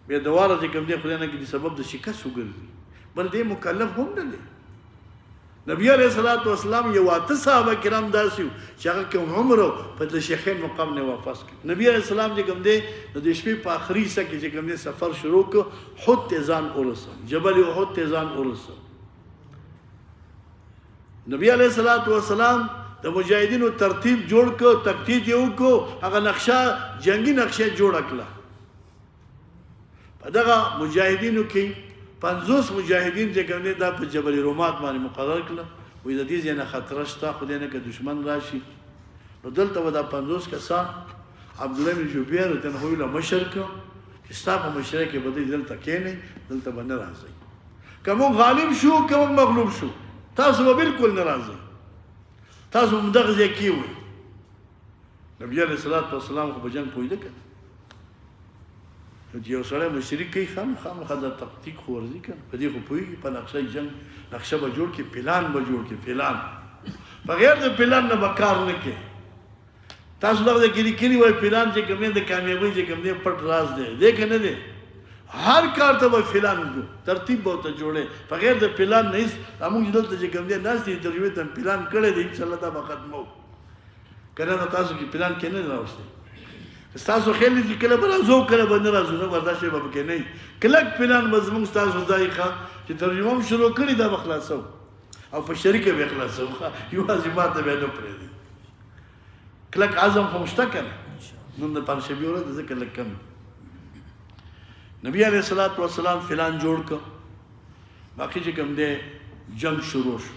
بیا دواره چې کوم دی خدای نه کړي د سبب د شکست وګرځي، بل دې مکلف هم نه دی. نبی علیه الصلاة والسلام یو 8 صحابه کرام داسې وو چې هغه کم عمر وو، په د شیخین مقام نه واپس کړ. نبی علیه السلام چې کوم دی د دې شپې په آخري حصه کې چې کوم دی سفر شروع کړ، احد ته ځان ورسو، جبل احد ته ځان ورسو. نبی علیه الصلاة والسلام د مجاهدینو ترتیب جوړ کړ، تکتیک یې وکړو، هغه نقشه جنگي نقشه جوړه کړه. په دغه مجاهدینو کې 50 مجاهدین چې کوم دی دا په جبل رومات باندې مقرر کړه. وایي د دې ځای نه خطره شته، خدای نه که دشمن راشي. نو دلته به دا 50 کسان عبدالله بن جبیر ورته هغوی له مشر کړه چې ستا په مشرۍ کې به دوی دلته کښېنئ، دلته به نه راځئ. که موږ غالب شو که موږ مغلوب شو، تاسو به بالکل نه راځئ، تاسو به دغه ځای کې وئ. نبي علیه الصلاة والسلام خو په جنګ پوهېده که یو سړی مشري کوي خامخا دا تکتیک خو ورځي که نه په دې خو پوهېږي په نقشه جنګ نقشه به جوړ کړي پلان به جوړ کړي پلان بغیر د پلان نه به کار نه کوي تاسو دغه ځای کې لیکلي وایي پلان چې کوم دی د کامیابۍ چې کوم دی پټ راز دی دی که نه دی هر کار ته به پلان ترتیب به ورته جوړی بغیر د پلان نه هېڅ موږ چې دلته چې کوم دی ناست دي تجربې ته پلان کړی دی انشاءالله دا به ختموو که نه تاسو کې پلان کې نه دی راوستی ستاسو خیال دی چې کله به راځو کله به نه راځو نه به دا شی به پکې نه وي کلک پلان به زموږ ستاسو دا یې ښه چې ترجمه هم شروع کړي دا به خلاصوو او په شریکه به خلاصوو یوازې ما ته بیا نه پرېږدي کلک عزم خو شته که نه نن د پنجشنبې ورځ ده ځکه لږ کم نبي علیه الصلاة والسلام پلان جوړ کړ باقي چې کوم دی جنگ شروع شو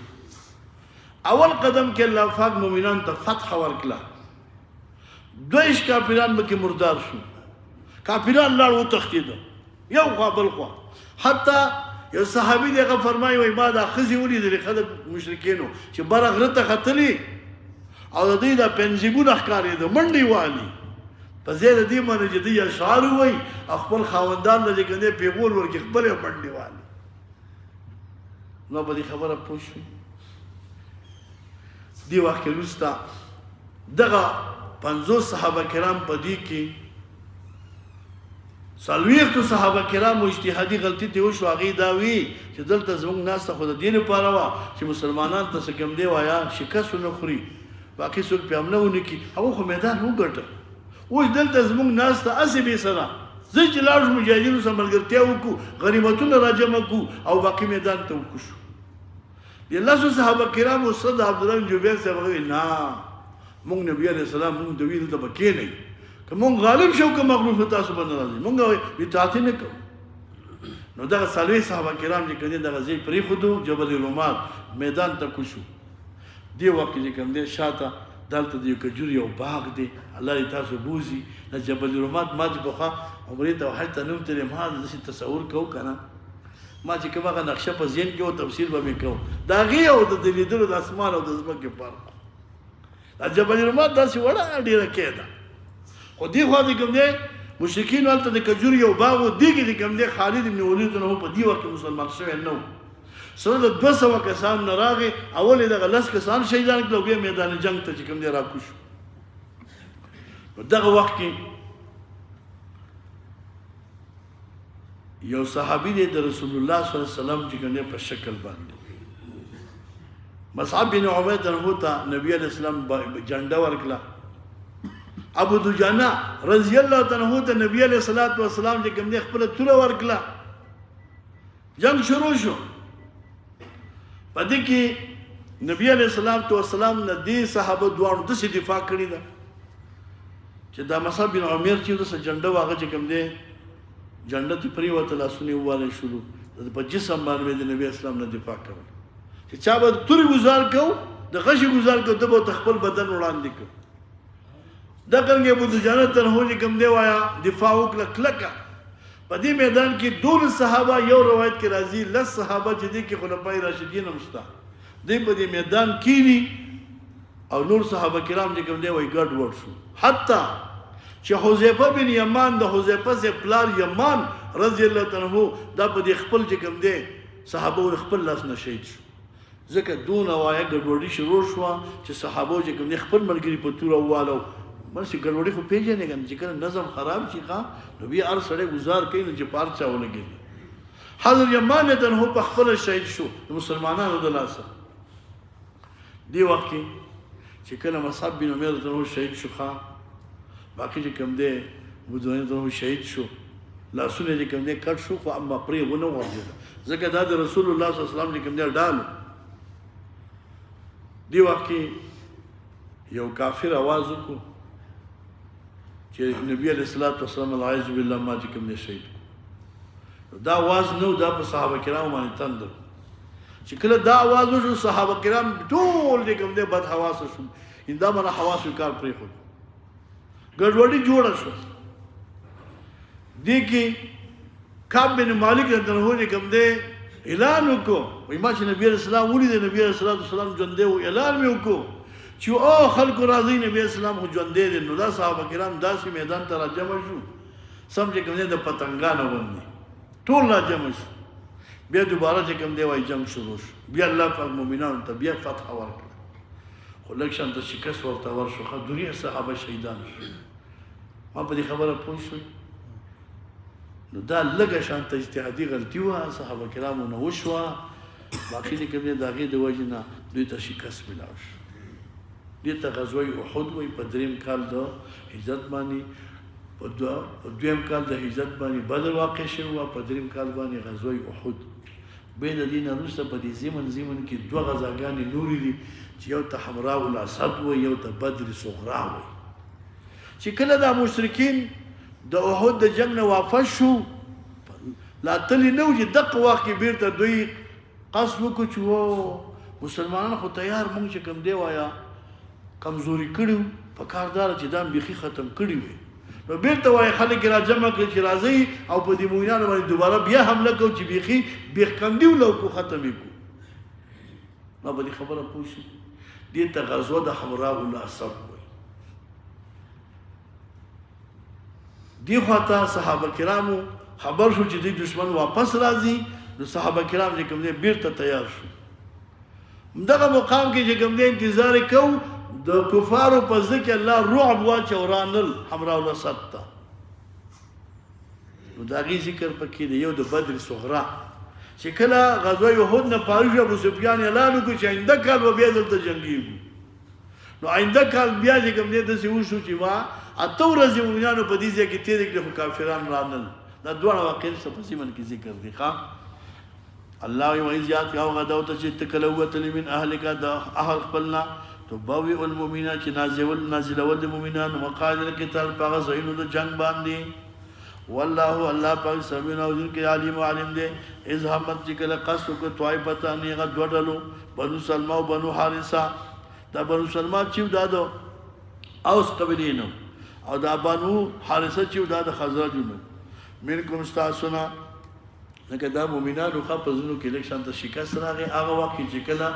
اول قدم کې الله پاک مؤمنانو ته فتح ورکړه دویش کافران به کې مردار شو کافران لاړ وتښتېده یو خوا بل خوا حتی یو صحابي دی هغه فرمایي وایي ما دا ښځې ولیدلې خلک مشرکینو چې بره غره ته ختلي او د دوی دا پنځګونه ښکارېده منډې والي په ځای د دې باندې چې دوی اشعار ووایي او خپل خاوندان له چې کوم دی پیغور ورکړي خپلې منډې والي نو په دې خبره پوه شوي دې وخت کې وروسته دغه 50 صحابه کرام په دې کې 40 صحابه کرامو اجتهادي غلطي ته وشو هغې دا وي چې دلته زموږ ناسته خو د دې لپاره وه چې مسلمانان ته څه کوم دی وایه شکست ونه خوري باقي څوک پې حمله ونه کړي هغه خو میدان وګټه اوس دلته زموږ ناسته هسې بې سره زه چې لاړ شو مجاهدینو سره ملګرتیا وکړو غنیمتونه راجمع کړو او باقي میدان ته وکوشو د 10 صحابه کرامو سره د عبدالله بن جبیر صاحب هغه وایي نه مونږ نبی علیه السلام مونږ د وی دلته به کښېنئ که مونږ غالب شو که مغلوب شو تاسو به نه راځئ مونږ اطاعت یې نه کوو نو دغه 40 صحابه کرام چې کوم دی دغه ځای پرېښودو جبل رومات میدان ته کوشو دې وخت کې چې کوم دی شاته دلته د یو کجور یو باغ دی الله دې تاسو بوځي د جبل رومات ما چې پخوا عمرې ته حج ته نه وم تللی ما داسې تصور کوو که نه ما چې کوم هغه نقشه په ذهن کې و تفصیل به مې کوم د هغې او د لیدلو د اسمان او د ځمکې فرق جبل رومات داسې وړه ډېره کې ده خو دې خوا چې کوم دی مشرکینو هلته د کجور یو باغ و دې کې چې کوم دی خالد بن ولید نه په دې وخت کې مسلمان شوی نه و سره د 200 کسان نه راغې اول یې دغه 10 کسان شهیدان کړل او بیا میدان جنګ ته چې کوم دی راکوشو نو دغه وخت کې یو صحابي دی د رسول الله صلی الله علیه وسلم چې کوم دی په شکل باندې مصعب بن عمیر عنه ته نبی علیہ السلام جنډه ورکړه ابو دجانه رضی الله تعالی عنہ ته نبی علیہ الصلوۃ والسلام چې کوم دی خپل توره ورکړه جنگ شروع شو پدې کې نبی علیہ السلام نه دې صحابه دوه د څه دفاع کړی دا چې دا مصعب بن عمیر چې د جنډه واغه چې کوم دی جنډه ته پریوته لاسونه واله شروع په جسم باندې د نبی اسلام نه دفاع کول چې چا به توري گزار کو د غشي گزار کو د به خپل بدن وړاندې کو دا څنګه ابو دجانه ته هو چې کوم دی وایا دفاع وکړه کلکه په دې میدان کې 2 صحابه یو روایت کې راځي 10 صحابه چې دي کې خلفای راشدین هم شته دوی په دې میدان کې دي او نور صحابه کرام چې کوم دی وای ګډ وډ شو حتی چې حذیفه بن یمان د حذیفه سے پلار یمان رضی الله تعالی عنہ دا په دې خپل چې کوم دی صحابه خپل لاس نه شهید شو ځکه دون وایه ګډوډي شروع شو چې صحابه چې کوم دی خپل ملګری په تور والو مرسي ګډوډي خو پیژنې کنه چې کله نظم خراب شي ښا نو بیا هر سړی گزار کوي نو چې پارچا ولګي حضرت یمان ته هو په خپل شهید شو مسلمانانو د لاسه دی وخت کې چې کله مصعب بن عمیر ته هو شهید شو ښا باقي چې کوم دی ودونه ته هو شهید شو لاسونه چې کوم دی کټ شو خو اما پرې ونه ورځي ځکه دا د رسول الله صلی الله علیه وسلم چې کوم دی ډالو دی وخت کې یو کافر आवाज وکړو چې نبی علیہ الصلوۃ والسلام اعوذ بالله ما چې کوم دی شهید دا आवाज نو دا په صحابه کرام باندې تند چې کله دا आवाज وشو صحابه کرام ټول دې کوم دی بد حواس شو انده مله حواس کار پرې خو ګډوډي جوړه شو دې کې کعب بن مالک رضی الله عنه کوم دی اعلان وکړو وای ما چې نبی رسول الله ولید نبی رسول الله صلی الله علیه وسلم ژوند دی اعلان وکړو چې او خلق راځي نبی اسلام خو ژوند دی نو دا صحابه کرام داسې میدان ته راجمع شو سم چې کوم دی د پتنګانو غوندې ټول را جمع شو بیا دوباره چې کوم دی وایي جنګ شروع شو بیا الله پاک مؤمنانو ته بیا فتح ورکړه خو لږ شانته شکست ورته ورشو ښه دنیا صحابه شهیدان شو ما په دې خبره پوه شوئ نو دا لږه شانته اجتهادي غلطي وه صحابه کرامو نه وشوه باقي چې کوم دی د هغې د وجې نه دوی ته شکست میلاو شو دې ته غزوه احد وایي په درېیم کال د هجرت باندې په دویم کال د هجرت باندې بدر واقع شوی وه په درېیم کال باندې غزوه احد بیا د دې نه وروسته په دې زمن کې دوه غزاګانې نورې دي چې یو ته حمراء الاسد وایي یو ته بدر صغرا وایي چې کله دا مشرکین د احد د جنګ نه واپس شو لا تلې نه و چې دقه وخت کې بیرته دوی قصد وکړو چې و مسلمانان خو تیار مونږ چې کوم دی وایه کمزوري کړي په کار داره چې دا بیخي ختم کړي وي نو بیرته وایي خلک را جمع کړي چې راځئ او په دې مؤمنانو باندې دوباره بیا حمله کوو چې بیخي بیخکندي ولو کو ختم یې کړو ما په دې خبره پوه شو دې ته غزوه د حمراء الاسد وایي دې خواته صحابه کرامو خبر شو چې دې دشمن واپس راځي نو صحابه کرام چې کوم دی بیرته تیار شو دغه مقام کې چې کوم دی انتظار کوو د کفارو په ځکه الله رعب واچو رانل حمراء الاسد ته نو د هغې ذکر پکې دی یو د بدر صغرا چې کله غزوه احد نه فارغ شو ابو سفیان اعلان وکړو چې آینده کال به بیا دلته جنګېږو نو آینده کال بیا چې کوم دی داسې وشو چې ما اته ورځې مؤمنانو په دې ځای کې تېرې کړې خو کافران رانل دا دواړه واقعې څه په زمن کې ذکر دي ښه الله وایي زیات کا غداو ته چې تکله وتلی من اهلک د اهل خپلنا تبوئ المؤمنین چې نازلول د مؤمنانو مقاعد القتال په هغه ځایونو د جنگ باندې والله الله پاک سميع او ذل کې علیم او علم دی اذ همت چې کله قصد کو طائفتان هغه دوړلو بنو سلمہ او بنو حارثه دا بنو سلمہ چې دادو اوس قبیلینو او دا بنو حارثه چې دادو خزرجونو منکم استاسنا لکه دا مؤمنانو خو په ځینو کې لیک شانته شکست راغی هغه وخت چې کله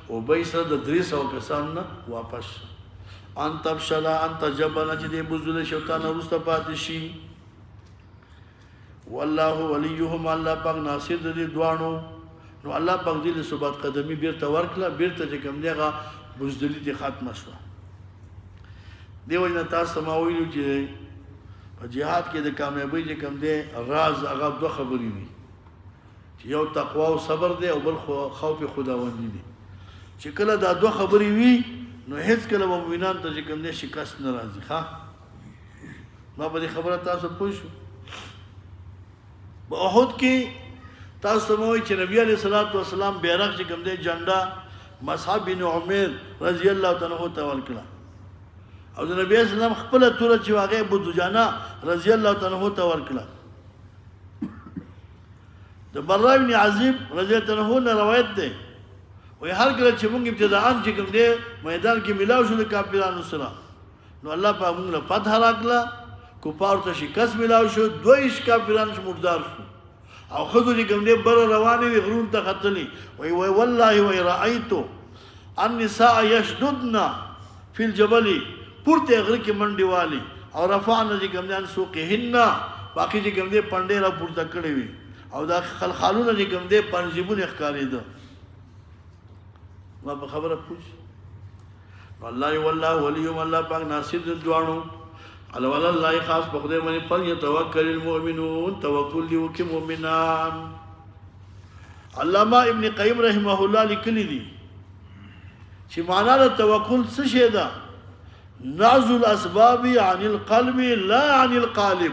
او به سره د 300 کسانو نه واپس ان تبشلا ان تجبل چې دې بوزله شیطان ورسته پاتې شي والله وليهم الله پاک ناصر دې دوانو نو الله پاک دې ثبات قدمي بیرته ورکړه بیرته چې کوم دیغه بوزدلی دې ختمه شو دیو نه تاسو ما ویلو چې په جهاد کې د کامیابی چې کوم دی راز هغه دوه خبرې دي یو تقوا او صبر دی او بل خوف خداوندی دی چې کله دا دوه خبرې وي نو هیڅ کله مؤمنان ته چې کوم دی شکست نه راځي ښه ما په دې خبره تاسو پوه شو په احد کې تاسو مو چې نبی علیہ الصلوۃ والسلام بیرغ چې کوم دی جنډا مصعب بن عمر رضی الله تعالی عنہ تول کړه او د نبی اسلام خپل توره چې واغې ابو دجانه رضی الله تعالی عنہ تول کړه د براء بن عازب رضی الله عنه روایت ده وي هر کله چې موږ ابتداء چې کوم دی میدان کې ملاو شو د کافرانو سره نو الله په موږ له فتح راکړه کفار ته شکست ملاو شو دویش کافرانو مردار شو او خذو چې کوم دی بر روانې وي غرون ته ختلی وي والله وي رايت النساء يشددن في الجبل پورته غره کې منډي والی او رفعنا چې کوم دی سوقهن باقي چې کوم دی پنډې را پورته کړې وي او دا خلخالونه چې کوم دی پنځبونه ښکارېده ما په خبره پوښ والله والله وليهم الله پاک ناصر د دوانو على ولا الله خاص په خدای باندې فل يتوکل المؤمنون توکل دی وکي مؤمنان علامه ابن قیم رحمه الله لیکلی دي چې معنا د توکل څه شی ده نعزل الاسباب عن القلب لا عن القالب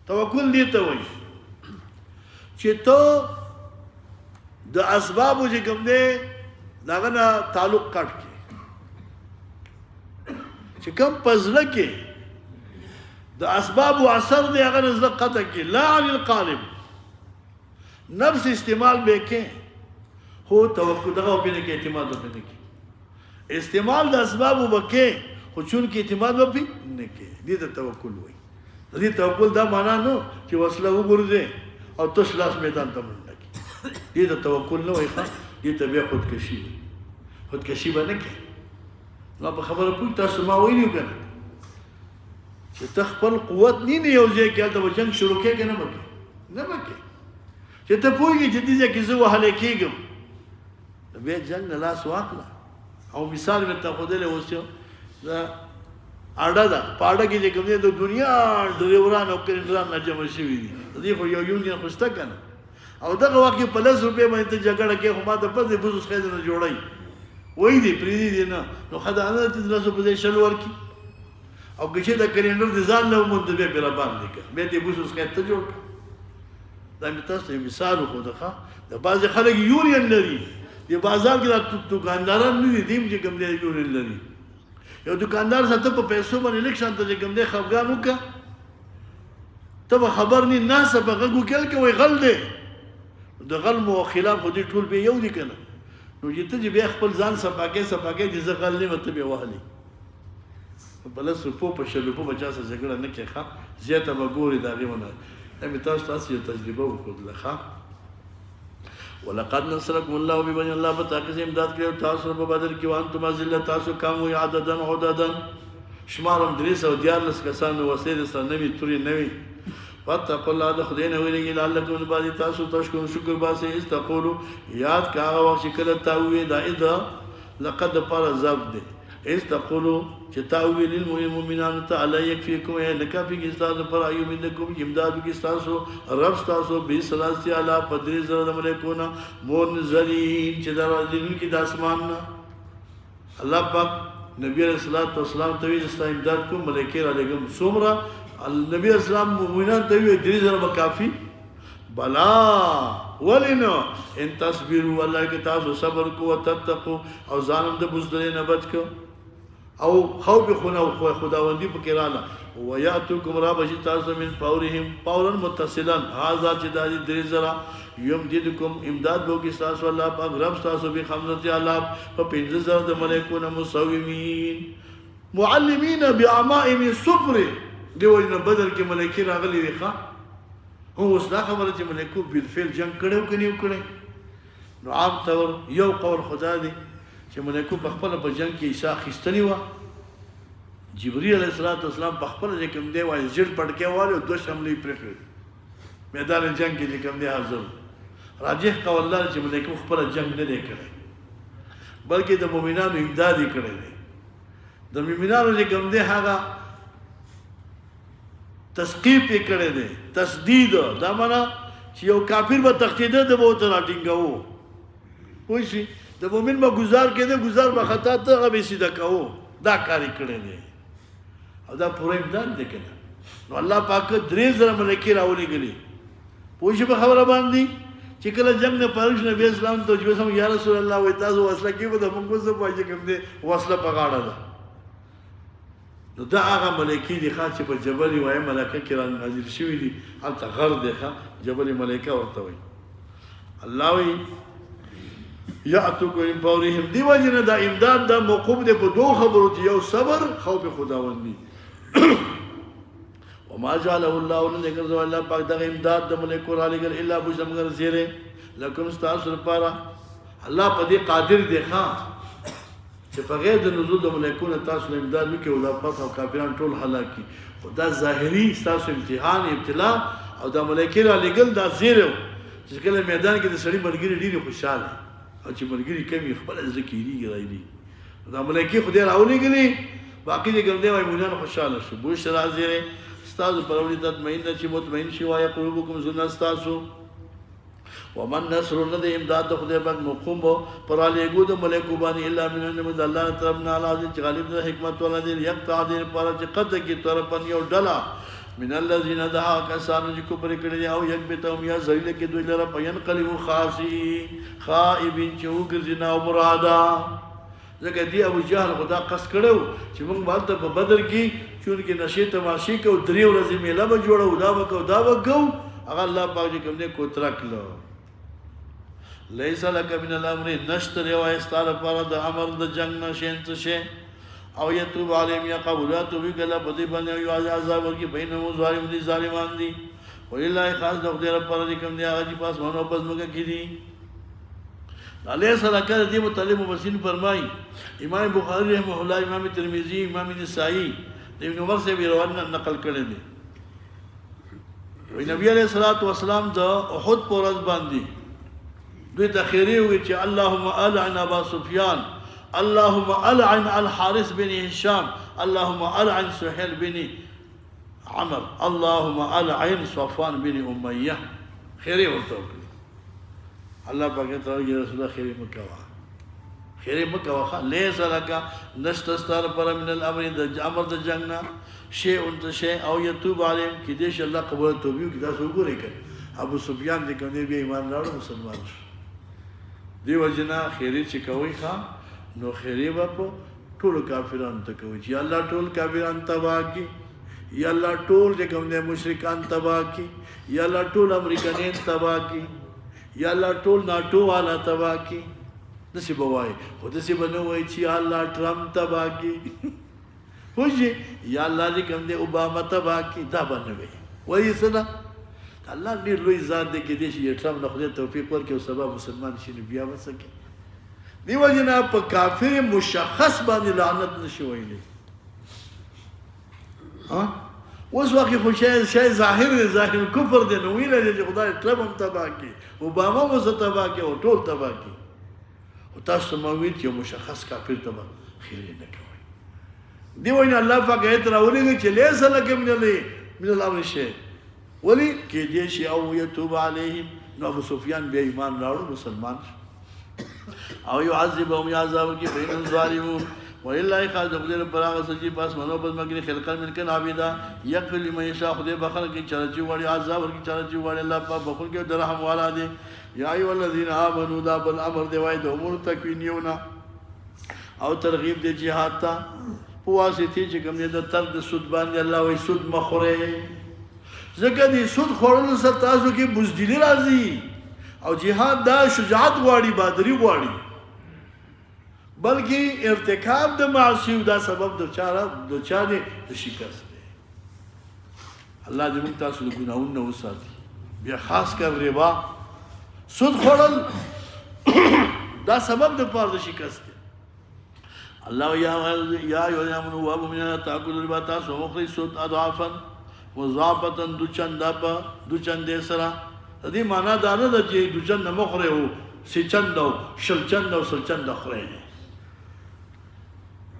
توکل دی ته وایي چې ته د اسبابو چې کوم دی دغه نه تعلق کټ کې چې کوم پزله کې د اسبابو اثر دی هغه نه زړه قطع کې لا عن القالب نفس استعمال به کې هو توکل دغه په نه کې اعتماد وکړي کې استعمال د اسبابو بکې خو چون کې اعتماد وکړي نه کې دې ته توکل وایي دې توکل دا معنا نه چې وسله وګورځي او تاسو لاس میدان ته منډه کې دې ته توکل نه وایي دې ته بیا خودکشي باندې کې نو په خبره پوښتنه تاسو ما ویلو کنه چې ته خپل قوت نه یو ځای کې هلته به جنګ شروع کړې که نه به کړې نه به کړې چې ته پوهېږې چې دې ځای کې زه وهلی کېږم بیا جنګ نه لاس واخله او مثال مې ته ښودلی اوس یو دا اډه ده په اډه کې چې کوم دی د دنیا ډریوران او کرنډران نه جمع شوي دي د دې خو یو یونین خو شته که نه او دغه وخت کې په 10 روپۍ باندې ته جګړه کې خو ما ته پته دی بوس خیز نه جوړوي وایي دی پرېږدي دی نه نو ښه ده نه چې 10 په ځای 20 ورکړي او که چې د کرنډر د ځان نه وموند بیا پرې راباندې کړه بیا دې بوس خیز ته جوړ کړه دا مې تاسو ته یو مثال وښوده ښه د بعضې خلک یونین لري د بازار کې دا دوکانداران نه دي دیم چې کوم دی یونین لري یو دکاندار سره ته په پیسو باندې لږ شان ته چې کوم دی خفګان وکړه ته به خبر نه ناسه به غږ وکړل که وایي غل دی د غل مو خلاف خو دې ټول بیا یو دي که نه نو چې ته چې بیا خپل ځان صفاکۍ چې زه غل نه یم ته بیا وهلې په 10 روپو په 20 روپو به چا سره جګړه نه کوې ښه زیاته به ګورې د هغې ونه دا مې تاسو یو تجربه وښودله ښه ولقد نصركم الله ببدر الله په تاکي سره امداد کړو تاسو په بدر کې وانتم ذله تاسو کم وي عددن عددن شمارم 314 کسان وسیله سره نوی توري نوی فتقوا الله د خدای نه ویلې لعلکم بعد تاسو تشکر شکر باسي استقولوا یاد کا هغه وخت کله تاوی دا اذا لقد پر ضرب دي استقولوا چې تاوی للمؤمنان تعالی يكفيكم نکافي کې تاسو پر ایو منکم امداد کې تاسو رب تاسو به سلاستی اعلی پدری زره د ملکونه منزلین چې دروازې کې د اسمان نه الله پاک نبی رسول الله والسلام ته ویل چې امداد کوم ملائکه را لګم څومره النبي اسلام مؤمنان ته ویل درې زره کافی بلا ولنو ان تصبروا الله کې تاسو صبر کو او تتقوا او ظالم د بوزدل نه بچ کو او خوف خونه او خداوندی په کراله وياتكم رابش تاسو من فورهم فورا متصلا هذا چې د درې زره يمددكم امداد وو کې تاسو الله پاک رب تاسو به خمسه الله په 15 زره د ملائکونه مسومین معلمین باعمائم صفر دیو نه بدر کې ملائکه راغلي وي ښه هو اوس دا خبره چې ملائکه بالفعل جنگ کړو کني وکړي نو عام طور یو قول خدا دی چې ملائکه په خپل په جنگ کې عیسی خستنی و جبرئیل علیه السلام په خپل کوم دی وایي زړ پټکه والو دوه شملې پرې میدان جنگ کې کوم دی حاضر راجح قول الله چې ملائکه خپل جنگ نه دی کړی بلکې د مؤمنانو امداد یې کړی دی د مؤمنانو چې کوم دی هغه تسقیف یې کړی دی تسدید دا معنا چې یو کافر به تختیده د به ورته راټینګاوه پوه شئ د مؤمن به گزار کېده گزار به خطا ته هغه به سیده کوو دا کار یې کړی دی او دا پوره امداد دی که نه نو الله پاک 3 زره ملایکې راولېږلي پوه شئ په خبره باندې چې کله جنګ نه فارغ شو نبي اسلام ته چې یا رسول الله وایي تاسو وسله کېږو د موږ څه پوه چې کوم دی وسله په غاړه ده نو دا هغه ملایکې دي ښه چې په جبل وایي ملایکه کې را نازل شوي دي هلته غر دی ښه جبل ملایکه ورته وایي الله وایي یاتوکم من فورهم دی وجه نه دا امداد دا موقوف دی په دوه خبرو چې یو صبر خوف خداوندی وما جعله الله لذكر الله پاک دا امداد د ملائکه را لګل الا بشر مگر زیره لکم استاسر لپاره الله په دې قادر دی ښا چې په غیر د نزول د ملائکه تاسو امداد وکړي او د پاتو کافرانو ټول هلاکی خدا ظاهری تاسو امتحان ابتلا او د ملائکه را لګل دا زیره چې کله میدان کې د سړي مرګري ډیره خوشاله او چې مرګري کمی خپل ځل کېږي راځي دا ملائکه خدای راولېږلي باقي دې ګرځي وای مونږ خوشاله شو بوش راځي استاد پرونی تطمئن چې مطمئن شي وای قلوبکم زنا استاسو ومن نصر ند امداد د خدای پاک مقوم پر علی ګو د ملائکه باندې الا من ان الله طرفنا علی چې غالب د حکمت ولدي یک تعدیر پر چې قد کی طرفن یو ډلا من الذين دعا کسانو چې کوپر کړي او یک به ته یا ذلیل کې دوی لره پین قلب خاصی خائبین چې وګرځي نا مرادا ځکه دی ابو جهل خدا قص کړو چې موږ بالته په بدر کې چون کې نشي تماشي کو 3 ورځې میله به جوړو دا وکاو هغه الله پاک کوم نه کو ترکلو ليس لك من الامر نشتر واستار پر د امر د جنگ نشین څه شي او یتوب علیم یا قبولات وی کله بدی باندې یو عذاب ورکی بینه ظالم دي ظالمان دي ولله خاص د خدای رب پر کوم دی هغه پاس مونږ پس موږ کړي علیه السلام کړه دی مطلب مبسین فرمای امام بخاری رحمه الله امام ترمذی امام نسائی ابن عمر سے بھی روایت نقل کړی دی وی نبی علیہ الصلوۃ والسلام د احد پر ورځ باندې دوی ته خیری وی چې اللهم العن ابا سفیان اللهم العن الحارث بن هشام اللهم العن سهيل بن عمر اللهم العن صفوان بن امیہ خیری ورته وکړي الله پاک ته رسول الله خیری مکوا خیری مکوا لیس لك نستستار پر من الامر د امر د جنگ شیء انت شیء او یتوب علیهم کې دې الله قبول توبې کې دا وګورئ کړه ابو سفیان دې کوم دې ایمان راوړ مسلمان شو دی وجنا خیری چې کوي ښا نو خیری په ټول کافرانو ته کوي چې الله ټول کافران تباہ کی یا الله ټول دې کوم دې مشرکان تباہ کی یا الله ټول امریکایان تباہ کی یا الله ټول ناټو والا تباہ کی دسی بوای خو دسی بنوي چې الله ټرمپ تباہ کی خوشي یا الله دې کوم دې اوباما تباہ کی دا بنوي وایي سنا الله دې لوی ذات دې کې دې چې ټرمپ نه خدای توفیق ورکړي او سبب مسلمان شي بیا وسکي دی وجنا په کافر مشخص باندې لعنت نشي ویلي ها اوس وخت خو شی ظاهر کفر دی نو ویل دي خدای ټرمپ هم تباہ کی اوباما مو زه تباہ کی او ټول تباہ کی او تاسو ما ویل چې مشخص کافر تباہ خیر نه کوي دی وینا الله پاک ایت راولې چې لیس لک من الامر شی ولی کې دې شي او یتوب علیهم نو ابو سفیان به ایمان راوړ مسلمان او يعذبهم عذاب کی بین الظالمون ولله قد قدر براغ سجی پاس منو بس مګری خلقا من کن عبیدا یقل لمن یشاء خدای بخل کی چرچی وړي عذاب ورکی چرچی وړي الله پاک بخل کې درهم والا دی یا ای الذین آمنوا ذا بالامر دی وای د امور تکوینیونا او ترغیب دی جهاد تا پواسطه چې کوم نه د تر د سود باندې الله وای سود مخوره زکه دې سود خورلو سره تاسو کې بزدلی راځي او جهاد دا شجاعت غواړي بادری غواړي بلکې ارتکاب د معصیو دا سبب د چا دی د شکست دی الله دې موږ تاسو له ګناهونو وساتي بیا خاص کر ربا سود خورل دا سبب د پاره د شکست دی الله یا یامنو و من تاکل ربا تاسو مخری سود اضعافا مضاعفه دو چند سره د دې معنا دا نه ده چې دو چند مخره وو سی چند او شل چند او سل چند خره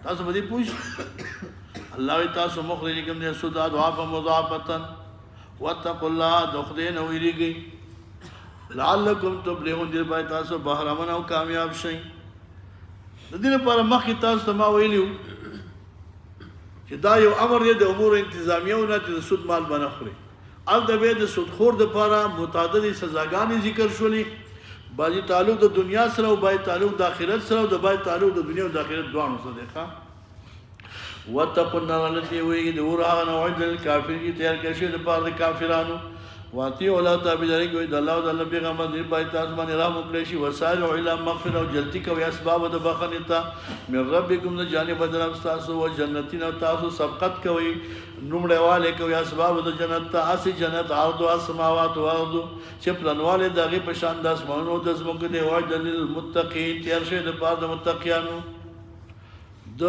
تاسو باندې پوښ الله تاسو مخره کوم نه سود اضعافا مضاعفه واتقوا الله دخدين او یریږي لعلکم تفلحون دې پای تاسو بهرمن او کامیاب شئ د دې لپاره مخکې تاسو ته ما ویلو چې دا یو امر دی د امور انتظامیه او نه چې سود مال باندې خوري ال د به د سود خور د لپاره متعدد سزاګانې ذکر شولې باجی تعلق د دنیا سره او باید تعلق د آخرت سره او د باید تعلق د دنیا او د آخرت دوه سره دی ښا وتقوا النار التي وعد ورها وعد الكافرين تیار کړی د لپاره د کافرانو واتی اولا تابعداري کوي د الله او د الله پیغمبر دې باید تاسو باندې رحم وکړي شي وسائل الى مغفرة او جلتی کوي اسباب د بخنه ته من ربکم د جانب درم تاسو او جنتین او تاسو سبقت کوي نومړیواله کوي اسباب د جنت ته اسی جنت عرض السماوات والارض چې پلانواله دغه په شان د اسمانو د زمکو دی وای د للمتقین تیار شه د پاره د متقینانو د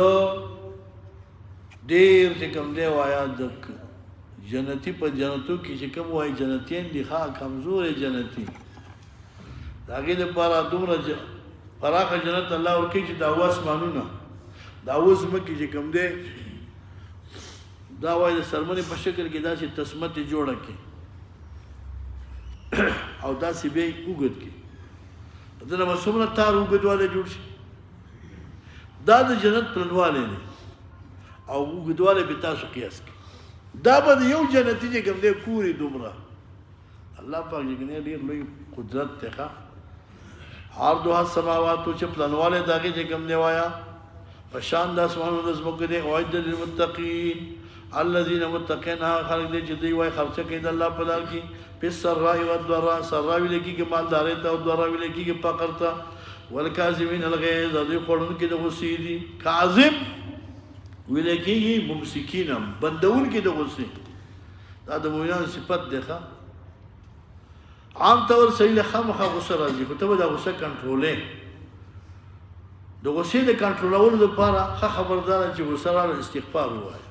ډیر چې کوم دی وایا د جنتی په جنتو کې چې کوم وای جنتین دي ښا کمزور جنتی داګه د پاره دومره فراخ جنت الله ورکی چې دا واسمانونه دا اوس مکه چې کوم دی دا وای د سرمنې په شکل کې دا چې تسمت جوړه کې او دا سی به وګد کې دا نو څومره تار وګدواله جوړ شي دا د جنت پرنواله نه او وګدواله به تاسو قیاس کې دا به یو جنتی چې کوم دی پوری دومره الله پاک یې ډېر لوی قدرت ته عرضها السماوات چې پلانواله داګه چې کوم دی وایا په شان د اسمانونو د زمکو دی او د للمتقین الذين متقين خلق دې چې دی وای خرچه کوي د الله په لار کې په سراء او ضراء سراء ویل کېږي مالداري ته او ضراء ویل کېږي فقر ته والکاظمین الغیظ دې خورن کې د غصې دي کاظم ویل کېږي ممسکین بندون کې د غصې دا د مؤمنانو صفت ده عام طور صحیح خامخا غصه راځي خو ته به دا غصه کنټرولې د غصې د کنټرولولو لپاره خبردار چې غصه را استغفار ووایي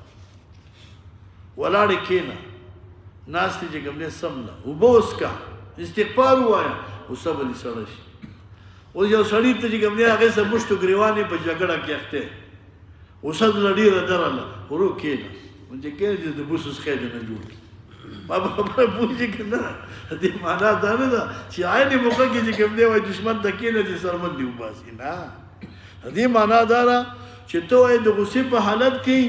ولاړې کېنه ناستې چې کوم دی سم نه اوبه وڅښه استغفار ووایه غصه به دې سړه شي اوس یو سړي ته چې کوم دی هغې سره مشتو ګرېوان یې په جګړه کې اخته غصه دله ډېره درله ورو کېنه چې کېنه چې د بوس څخه دې نه جوړ کړي ما به خبره پوهېږي که نه دې معنا دا نه ده چې عین موقع کې چې کوم دی وایي دښمن ته کېنه چې سرمن دې وباسي نه دې معنا دا ده چې ته وایې د غصې په حالت کې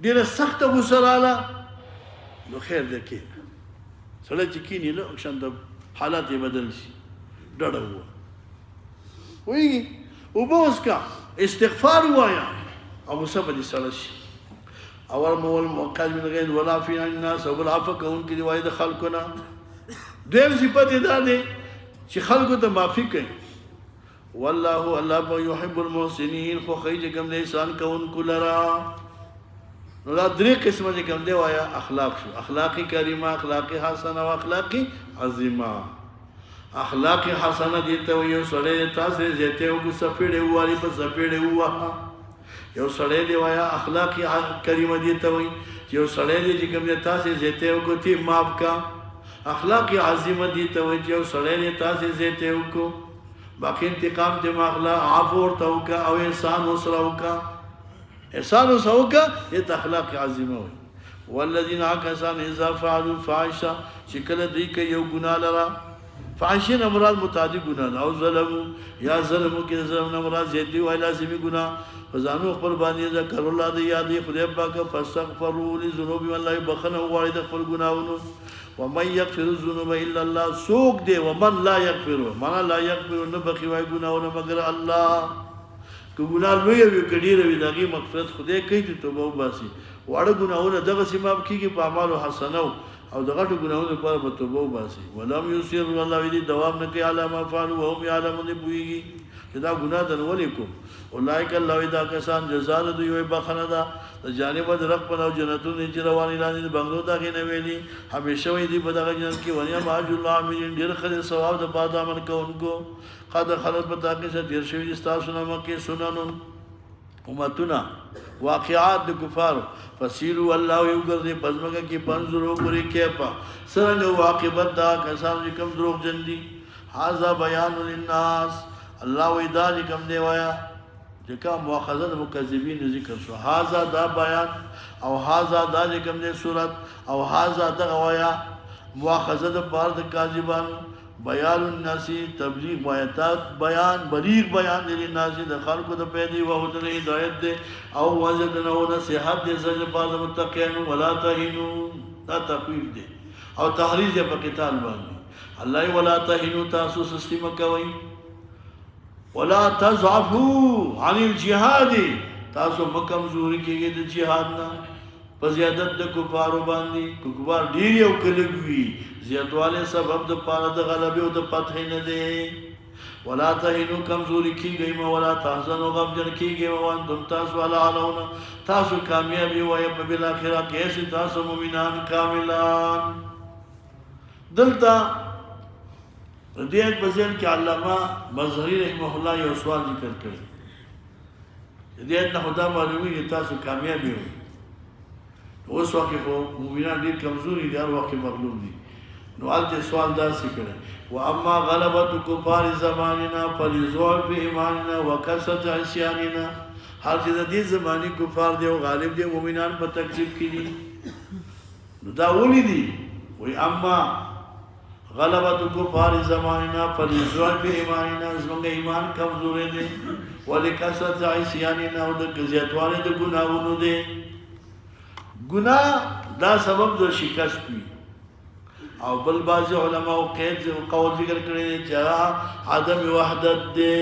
ډېره سخته غصه راله نو خیر دی کېنه سړی چې کېني نه شانته حالات یې بدل شي ډډه ووایه وایي اوبه وڅښه استغفار ووایه او غصه به دې سړه شي اول مول موقع من غیر ولا فی الناس او العفو کوونکي دی وایي د خلکو نه دویم صفت یې دا دی چې خلکو ته معافي کوي والله الله به يحب المحسنین خوښوي چې کوم د احسان کوونکو لره نو دا درې قسمه چې کوم دی وایه اخلاق شو اخلاقی کریمه اخلاقی حسنه او اخلاقی عظیمه اخلاقی حسنه دې ته وایي یو سړی تاسې زیاتې وکړو څپېړې ووالي په څپېړې ووهه یو سړی دی وایه اخلاقی کریمه دې ته وایي چې یو سړی دی چې کوم دی تاسې زیاتې وکړو تی معاف کا اخلاقی عظیمه دې ته وایي چې یو سړی دی تاسې زیاتې وکړو باقي انتقام دې ماخله عفو ورته وکړه او احسان ورسره وکړه احسان ورسره وکړه دې ته اخلاق عظیمه وایي والذین کسان اذا فعلوا الفاحشه چې کله دوی کوي یو ګناه لره فاحشه نه مراد متعدی ګناه او ظلم یا ظلم کې ظلم نه مراد زیاتي وای لازمي ګناه فزانو خپل باندې ذکر الله دې یادې خدای پاک فاستغفروا لذنوب الله بخنه وای د خپل ګناهونو ومن يغفر الذنوب الا الله سوق دې ومن لا يغفر معنا لا يغفر نه بخي وای ګناهونه مگر الله که ګناه لوی وي کډیره وي دغه مغفرت خدای کوي ته توبه وباسي واړه ګناهونه دغه سیماب کیږي په اعمالو حسنو او دغه ګناهونه لپاره به توبه وباسي ولم يصر الله دې دوام نه کوي علامه فعلوا وهم يعلمون بويږي دا ګناه ده ولیکم اولئک الله اذا کسان جزاء دوی وي بخنه ده د جانب د رب په جنتونو چې روان اعلان دي بنگلو دا کې نه ویلي همیشه وي دي په دغه جنت کې ونیا ماج الله امین ډیر خیر ثواب د بعد عمل کوونکو قد خلت پتا کې چې ډیر شوی دي تاسو نه مکه سنن امتنا واقعات د کفار فسیروا الله یوګرځي پزماګه کې پنځرو پوری کې پا سره واقعبت دا کسان چې کم دروغ جن دي هاذا بیان للناس الله ودا چې کم دی وایا ځکه مؤاخذه د مکذبین ذکر شو هاذا دا بیان او هاذا دا چې کم دی صورت او هاذا دا وایا مؤاخذه د بار د کاذبانو بیان الناس تبلیغ وایتات بیان بلیغ بیان دی الناس د خلقو د پیدي او د هدایت دی او وزن او نصيحت دی زجر بعض متقین ولا تهینوا دا تخویف دی او تحریض په قتال باندې الله ولا تهینوا تاسو سستیم کوي ولا تضعفوا عن الجهاد تاسو مکمزوري کېږي د جهاد نه په زیادت د کفارو باندې کفار ډیر یو کلګوي زیاتواله سبب د پاره د غلبې او د فتح نه دی ولا تهینوا کمزوري کېږي ولا تحزنوا غمجن کېږي وانتم تاسو علون تاسو کامیابی وای په بل اخرت کې تاسو مؤمنان کاملان دلته دې په ځین کې علامه مظهری رحمه الله یو سوال ذکر کړی دې نه خدا معلومي تاسو کامیابی وي اوس وخت خو مؤمنان ډېر کمزوري دي هر وخت مغلوب دي نو البته سوال داسې کړی و اما غلبت کفار زماننا فلزوع بإيماننا وكثرة عصياننا هر چې د دې زماني کفار دی او غالب دي مؤمنان په تکلیف کې دي نو دا ولې دي وای اما غلبت کفار زماننا فلزوع بإيماننا زمونږ ایمان کمزوري دی ولکثرة عصياننا او د زیاتواله د ګناهونو دی گناہ دا سبب د شکست وي او بل بعض علماء او قید قول ذکر کړی دی چې عدم وحدت دی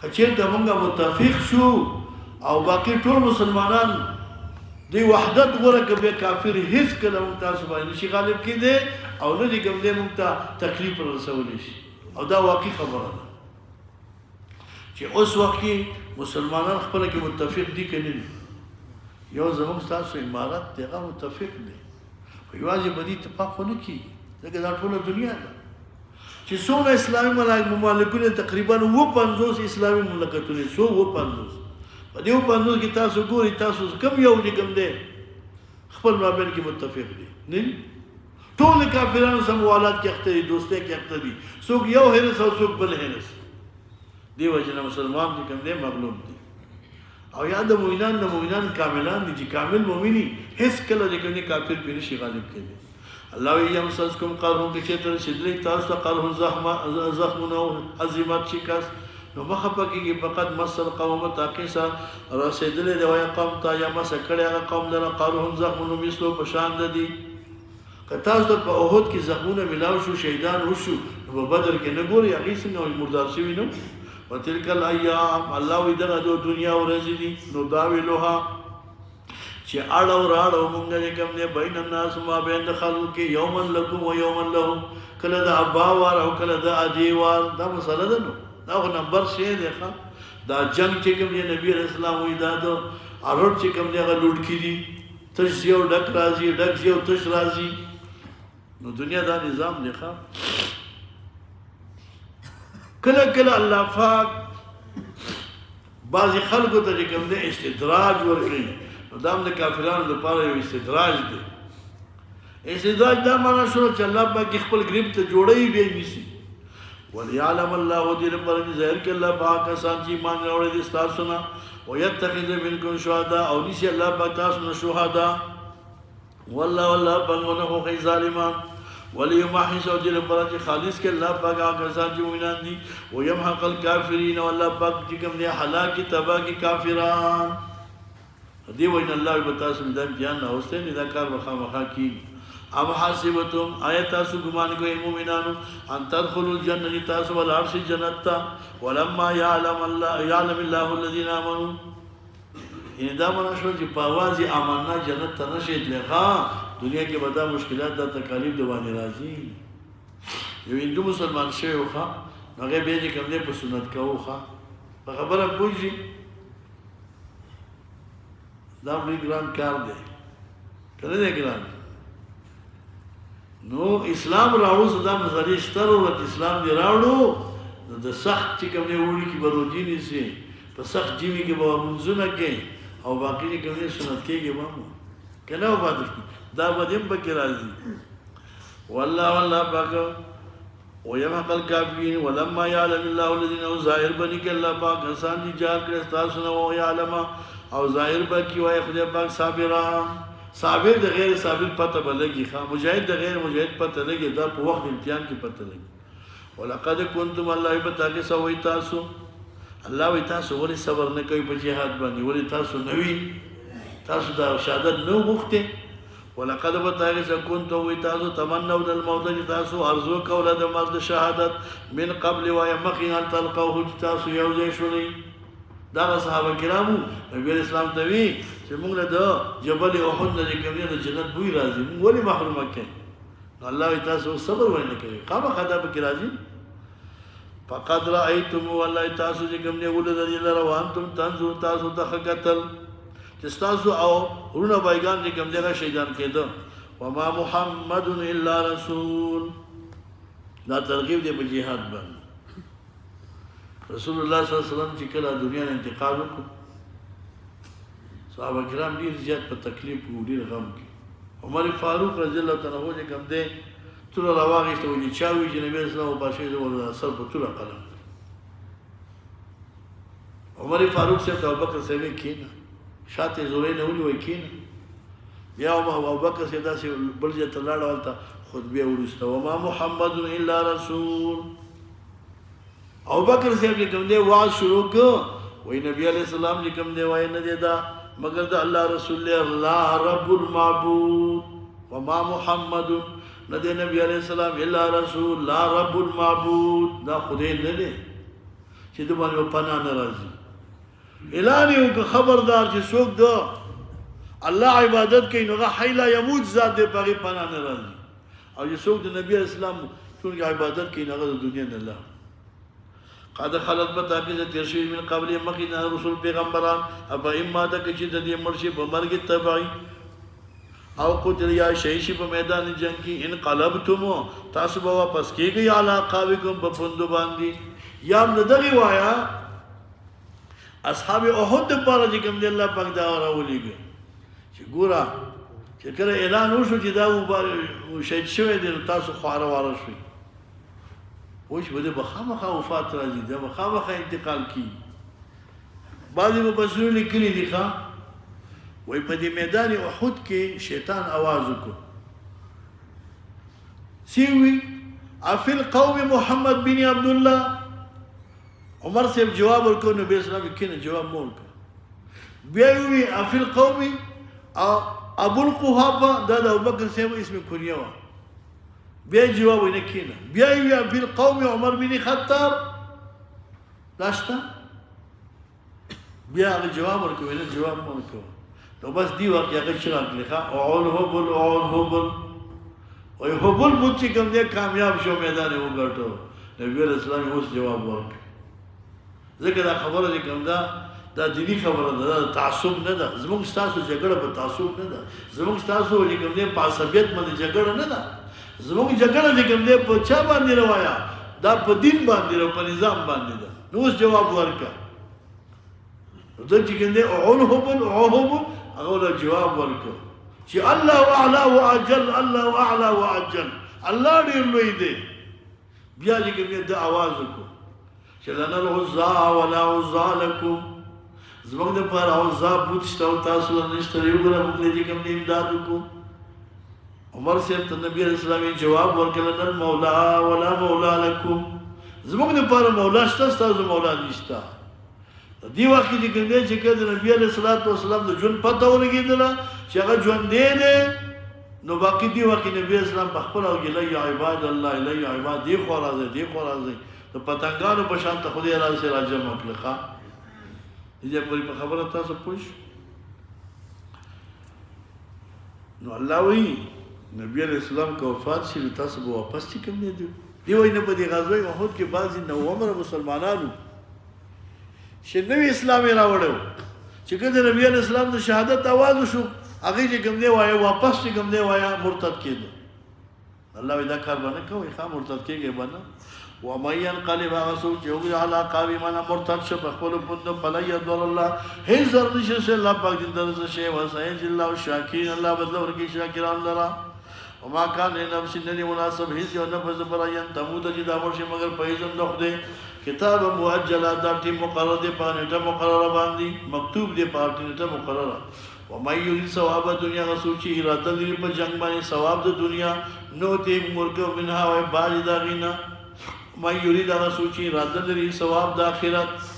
کچېرته موږ متفق شو او باقي ټول مسلمانان دی وحدت غره کې کافر هیڅ کله موږ تاسو باندې نشي غالب کېدی او نه دي کوم دې موږ ته تکلیف رسولی شي او دا واقعي خبره ده چې اوس وخت کې مسلمانان خپل کې متفق دي کني یو زموږ تاسو امارات دغه متفق دي خو یوازې به دې اتفاق ونه کېږي ځکه دا ټوله دنیا ده چې څومره اسلامي مملکتونه تقریبا 50 اسلامي مملکتونه 50 په دې 50 کې تاسو ګوري تاسو کم یو دي کم دی خپل مابین کې متفق دي نه ټول کافرانو سره موالات کې اخته دي دوستۍ کې اخته دي څوک یو هرس او څوک بل هرس دی وجنه مسلمان چې کوم دی مغلوب دي او یا د مؤمنان کاملان دي چې کامل مؤمني هیڅ کله چې کوم کافر په نشي غالب کېږي الله وی یمسسکم قرهم کې چې تر شدلی تاسو ته قرهم زخمونه عظیمت شکست نو مخه پکې فقط مسل قوم تاکسا رسیدلې دی وای قوم تا یا مس کړه قوم لره قرهم زخمونه مثلو په شان دي که تاسو ته په احد کې زخمونه ملاو شو شهیدان وشو نو په بدر کې نه ګوري هغه څنګه مردار شوی نو وتلک الايام الله وی دغه دنیا ورځ دي نو دا ویلوها چې اړو راړو مونږ کوم نه بین الناس ما بین خلق کې یومن لکم و یومن لهم کله د ابا وار او کله د ادي وار دا مسله ده نو دا نمبر شی دی دا جنگ چې کوم دی نبی رسول الله وی دا دو اړو چې کوم دی هغه لوټ کړي تش یو ډک راځي ډک یو تش راځي نو دنیا دا نظام دی کله کله الله پاک بعضی خلکو ته چې کوم دی استدراج ورکړي دام د کافرانو لپاره یو استدراج دی استدراج دا معنا شو چې الله پاک خپل گریب ته جوړي به نیسی وليعلم الله دې لپاره چې ظاهر کې الله پاک کسان چې ایمان راوړي دي تاسو نه ويتخذ منكم شهداء او نیسی الله پاک تاسو نه شهدا والله بغونه خو ظالمان وليمحص دې لپاره چې خالص کې الله پاک هغه کسان چې مؤمنان دي ويمحق الكافرين والله پاک چې کوم دي هلاک تباہ کی کافران دی وین الله بتاسو د بیان اوسته نه دا کار مخامخا کی ام حسبتم آیات تاسو ګمان کوئ مؤمنانو ان تدخلوا الجنه تاسو ول عرش جنت ولما يعلم الله الذين امنوا ان دا منا شو چې پاوازي امانه جنت ته نشي تلغه دنیا کې ودا مشکلات د تکالیف د باندې راځي یو هندو مسلمان شوی خو هغه به دې کوم دې په سنت کوو خو په خبره پوجي دا لوی ګران کار دی کنه دی ګران نو اسلام راوړو صدا مزاري شتر او اسلام دی راوړو د سخت چې کوم دی وړي کې بروجي نيسي په سخت جیوي کې به منځونه کې او باقي کوم دی سنت کېږي مو کنه و باندې دا بدیم پکې راځي والله پاک ويمحق الكافرين ولما يعلم الله الذين ظاهر بني کې الله پاک انسان دي جار کړ تاسو نو يعلم او ظاهر باقي وای خدای پاک صابران صابر د غیر صابر پته بلګي ښا مجاهد د غیر مجاهد پته لګي دا په وخت امتحان کې پته لګي ولقد كنتم الله بتاکي سوي تاسو الله وي تاسو ولې صبر نه کوي په جهاد باندې ولې تاسو نوي تاسو دا شهادت نو غوښته ولقد بتاکي كنتم وي تاسو تمنوا الموت تاسو ارزو کوله د مرد شهادت من قبل ويمخي ان تلقوه تاسو یوځای شولې دا صحابه کرامو نبی اسلام ته وی چې موږ له جبل احد نه کومه د جنت بوی راځي موږ ولې محروم کړي الله تاسو صبر وینه کوي قام خدا به راځي فقد رايتم والله تاسو چې کوم نه ولر دي روان تم تاسو تاسو ته قتل چې تاسو او ورونه بایګان چې کوم نه شهیدان کېدو وما محمد الا رسول دا ترغیب دی په jihad باندې رسول الله صلی الله علیه وسلم چې کله دنیا نه انتقال وکړ صحابه کرام ډیر زیات په تکلیف او ډیر غم کې عمر فاروق رضی الله تعالی عنہ کوم دی تر راوغې ته وی چاوي چې نبی اسلام او باشي زو سر په تور قلم عمر فاروق سے ابوبکر سے وی کینا شاته زورې نه ولي وی کینا بیا ابوبکر سے دا سي بلځه تلاړ ولته خطبه ورسته وما محمد الا رسول ابوبکر صاحب کوم دی واعظ شروع کو وای نبی علیہ السلام کوم دی وای نه دی دا مگر د الله رسول الله رب المعبود وما محمد نه دی نبی علیہ السلام الا رسول لا رب المعبود دا خدای نه دی چې د باندې پناه ناراضي اعلان یو خبردار چې څوک دا الله عبادت کوي نو حی لا يموت ذات دی په پناه ناراضي او چې څوک د نبی اسلام څوک عبادت کوي نه د دنیا نه الله قد خلت بتاکي ترشید من قبل مخینا رسول پیغمبران ابا اما تک چې د دې مرشي په مرګ تبعي او قتل یا شهید په میدان جنگ کې انقلبتم تاسو به واپس کیږئ علا قاوکم په پوند باندې یا ندغي وایا اصحاب احد پر چې کوم دی الله پاک دا راولېږي چې ګورا چې کله اعلان وشو چې دا شهید شوی دی نو تاسو خواره واره شوي اوس به د خامخا وفات راځي د خامخا انتقال کیږي بعضې مفسرین لیکلي دي ښه وایي په دې میدان احد کې شیطان آواز وکړو سی وی افی القوم محمد بن عبدالله عمر صاحب جواب ورکړو نبی اسلام کینه جواب مو ورکړ بیا وی افی القوم ابو القحافه دا د ابوبکر صاحب اسم کنیه وه بیا جواب ونه کینه بیا وی افی القوم عمر بن خطاب دا شته بیا هغه جواب ورکړو نه جواب مو ورکړو نو بس دی وخت هغه چې راغلی ښه اول هبل وای هبل مو چې کوم دی کامیاب شو میدان یې وګټو نبی علیہ السلام اوس جواب ورکړ ځکه دا خبره چې کوم دا دیني خبره ده دا تعصب نه ده زموږ ستاسو جګړه په تعصب نه ده زموږ ستاسو چې کوم دی په عصبیت باندې جګړه نه ده زموږ جګړه چې کوم دی په چا باندې روایا دا په دین باندې او په نظام باندې ده نو اوس جواب ورکړ دا چې کوم دی اول هبل هغه جواب ورکړ چې الله اعلى واجل الله اعلى واجل الله ډیر لوی دی بیا چې کوم دی आवाज وکړو چې لنا العزى ولا عزى لكم زموږ د پر عزى بوت شته تاسو نشته یو ګره موږ دې کوم دی امداد وکړو عمر صاحب ته نبی رسول الله جواب ورکړ لنا المولى ولا مولى لكم زموږ د پر مولا شته تاسو مولا نشته دی وخت کې کوم دی چې کله نبی علیہ الصلوۃ والسلام د جون پته ولګیدله چې هغه ژوند دی نو باقي دی وخت نبی اسلام په خپل او ګلې یا عباد الله الی عباد دی خو راځي د پتنګانو په شان ته خدای راځي راځم مخلقه دې په خبره تاسو پوښ نو الله وی نبی علیہ السلام کو وفات شي تاسو به واپس کوم نه دی وای نه په دې غزوه احد کې بعضی نو عمر مسلمانانو چې نوی اسلامي راوړو چې کله نبی علیہ السلام د شهادت आवाज وشو هغه چې کوم دی وای واپس چې کوم دی وای مرتد کېدو الله دا کار باندې کوي خام مرتد کېږي باندې و مې انقلب غسو چې یو علا قاوی معنا مرتد شو په خپل پوند فلی يدل الله هي زر نشه الله پاک دې درځ شي وسایل الله شاکرین الله بدل ورکی شاکران لرا وما كان لنفس ان مناسب هي یو نفس براین تموت چې دا ورشي مگر په ایزم دخده کتاب مؤجل دا ټیم مقرر دی په نیټه مقرره باندې مکتوب دی په نیټه مقرره و مې یرید ثواب دنیا غسوچی اراده لري په جنگ باندې ثواب د دنیا نو تی مرګ منها او باج دا غینا مې یرید غسوچی اراده لري ثواب د اخرت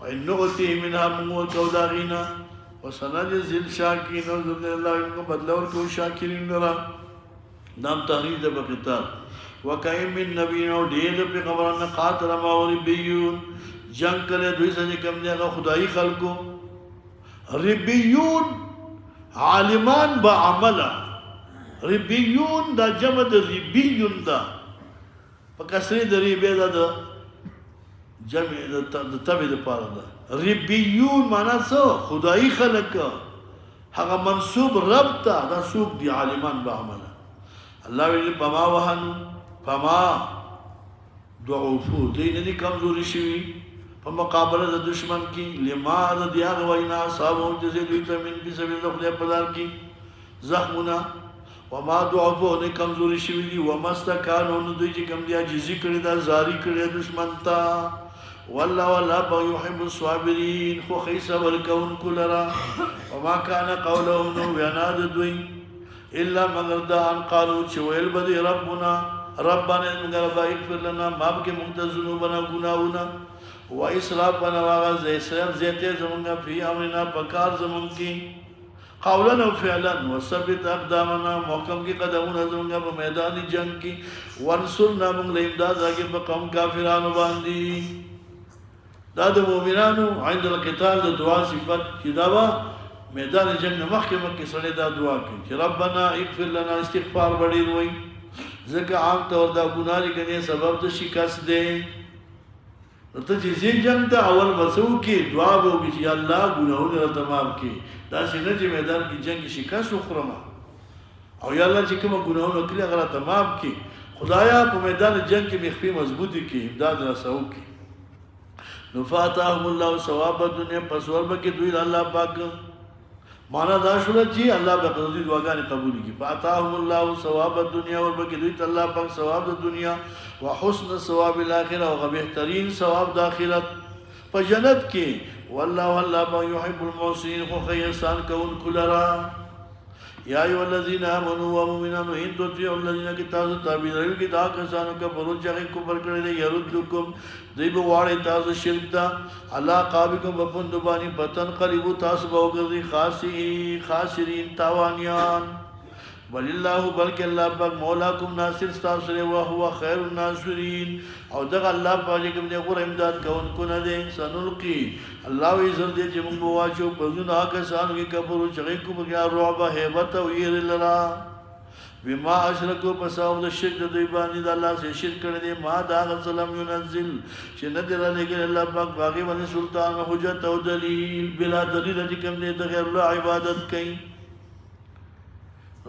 و انه تی منها مرګ دا غینا وسنجزي الشاکرین ذل الله ان بدل ورکو شاکرین لرا نام تحریر د بقیتار وکایم من نبیین او ډیر پیغمبران قاتل ما ربیون جنگ کله دوی سره کم دی هغه خدای خلقو ربیون عالمان با عمله ربیون دا جمع د ربیون دا په کسری د ریبه دا جمع د تبع د پاره دا ربیون معنا څه خدای خلق هغه منسوب رب ته دا سوق دی عالمان با عمله الله ویل پما وهنو فما ضعفو دین دي کمزوري شوی په مقابله د دشمن کې لما د دیاغ وینا صاحب او جزې دوی ته من په سبیل خدای په لار کې زخمونه وما ضعفو نه کمزوري شوی دي ومستکانو نو دوی چې کم دی عاجزي کړی دا زاری کړی دشمن ته والله يحب الصابرين خو خي صبر کون کلرا وما كان قولهم ويناد دوی الا مگر دا ان قالو چې ویل بدی ربنا مگر اغفر لنا ما بك منتزنوبنا گناهنا و اسرافنا واغز اسراف زیته زمونږه فی امرنا پکار زمون کی قولا و فعلا وثبت اقدامنا محکم کی قدمونه زمونږه په میدان جنگ کی وانصرنا موږ له امداد راګي په قوم کافرانو باندې دا د مؤمنانو عند القتال د دعا صفت کی دا میدان جنگ مخکې سره دا دعا کوي چې ربنا اغفر لنا استغفار وړي وي ځکه عام طور دا ګناه لري سبب د شکست دی ته چې زین جنگ ته اول مسو کې دعا وکړي چې الله ګناهونه تمام کړي دا څنګه چې میدان کې جنگ شکست وخورم او یا الله چې کوم ګناهونه کړی هغه تمام کړي خدایا په میدان جنگ کې مخفي مضبوطی کې امداد راسو کې نو فاتهم الله ثواب الدنيا پس وربه کې دوی الله پاک معنا دا شوله چې الله به دوی دعاګانې قبول کړي فاتاهم الله ثواب الدنيا وربکې دوی ته الله پاک ثواب د دنیا وحسن ثواب الاخره او بهترین ثواب د آخرت په جنت کې والله ما يحب المحسنين خو خیرسان کون کلرا یا ایو الذین آمنوا ومؤمنون ان تطیعوا الذین کتابوا تابعین کی دا کسانو کا پرون چې کفر کړی دی يردکم دوی به واړی تاسو شرک دا الله قابکم بپوند باندې پتن قلبو تاسو به وګرځي خاسرین تاوانیان ولله بلک الله پاک مولاکم ناصر تاسو له او هو خیر الناصرین او دغه الله پاک کوم دې غوړ امداد کوونکو نه دي سنلقي الله وی زر دې چې موږ واچو په زونه کسانو کې کفر چې کوم بیا رعب هیبت او ير لرا بما اشرکو پساو د شرک د دوی باندې د الله سره شرک کړی دی ما دا سلام ينزل چې نه درلګي الله پاک باغی باندې سلطان حجت او دلیل بلا دلیل چې کوم دې د غیر الله عبادت کوي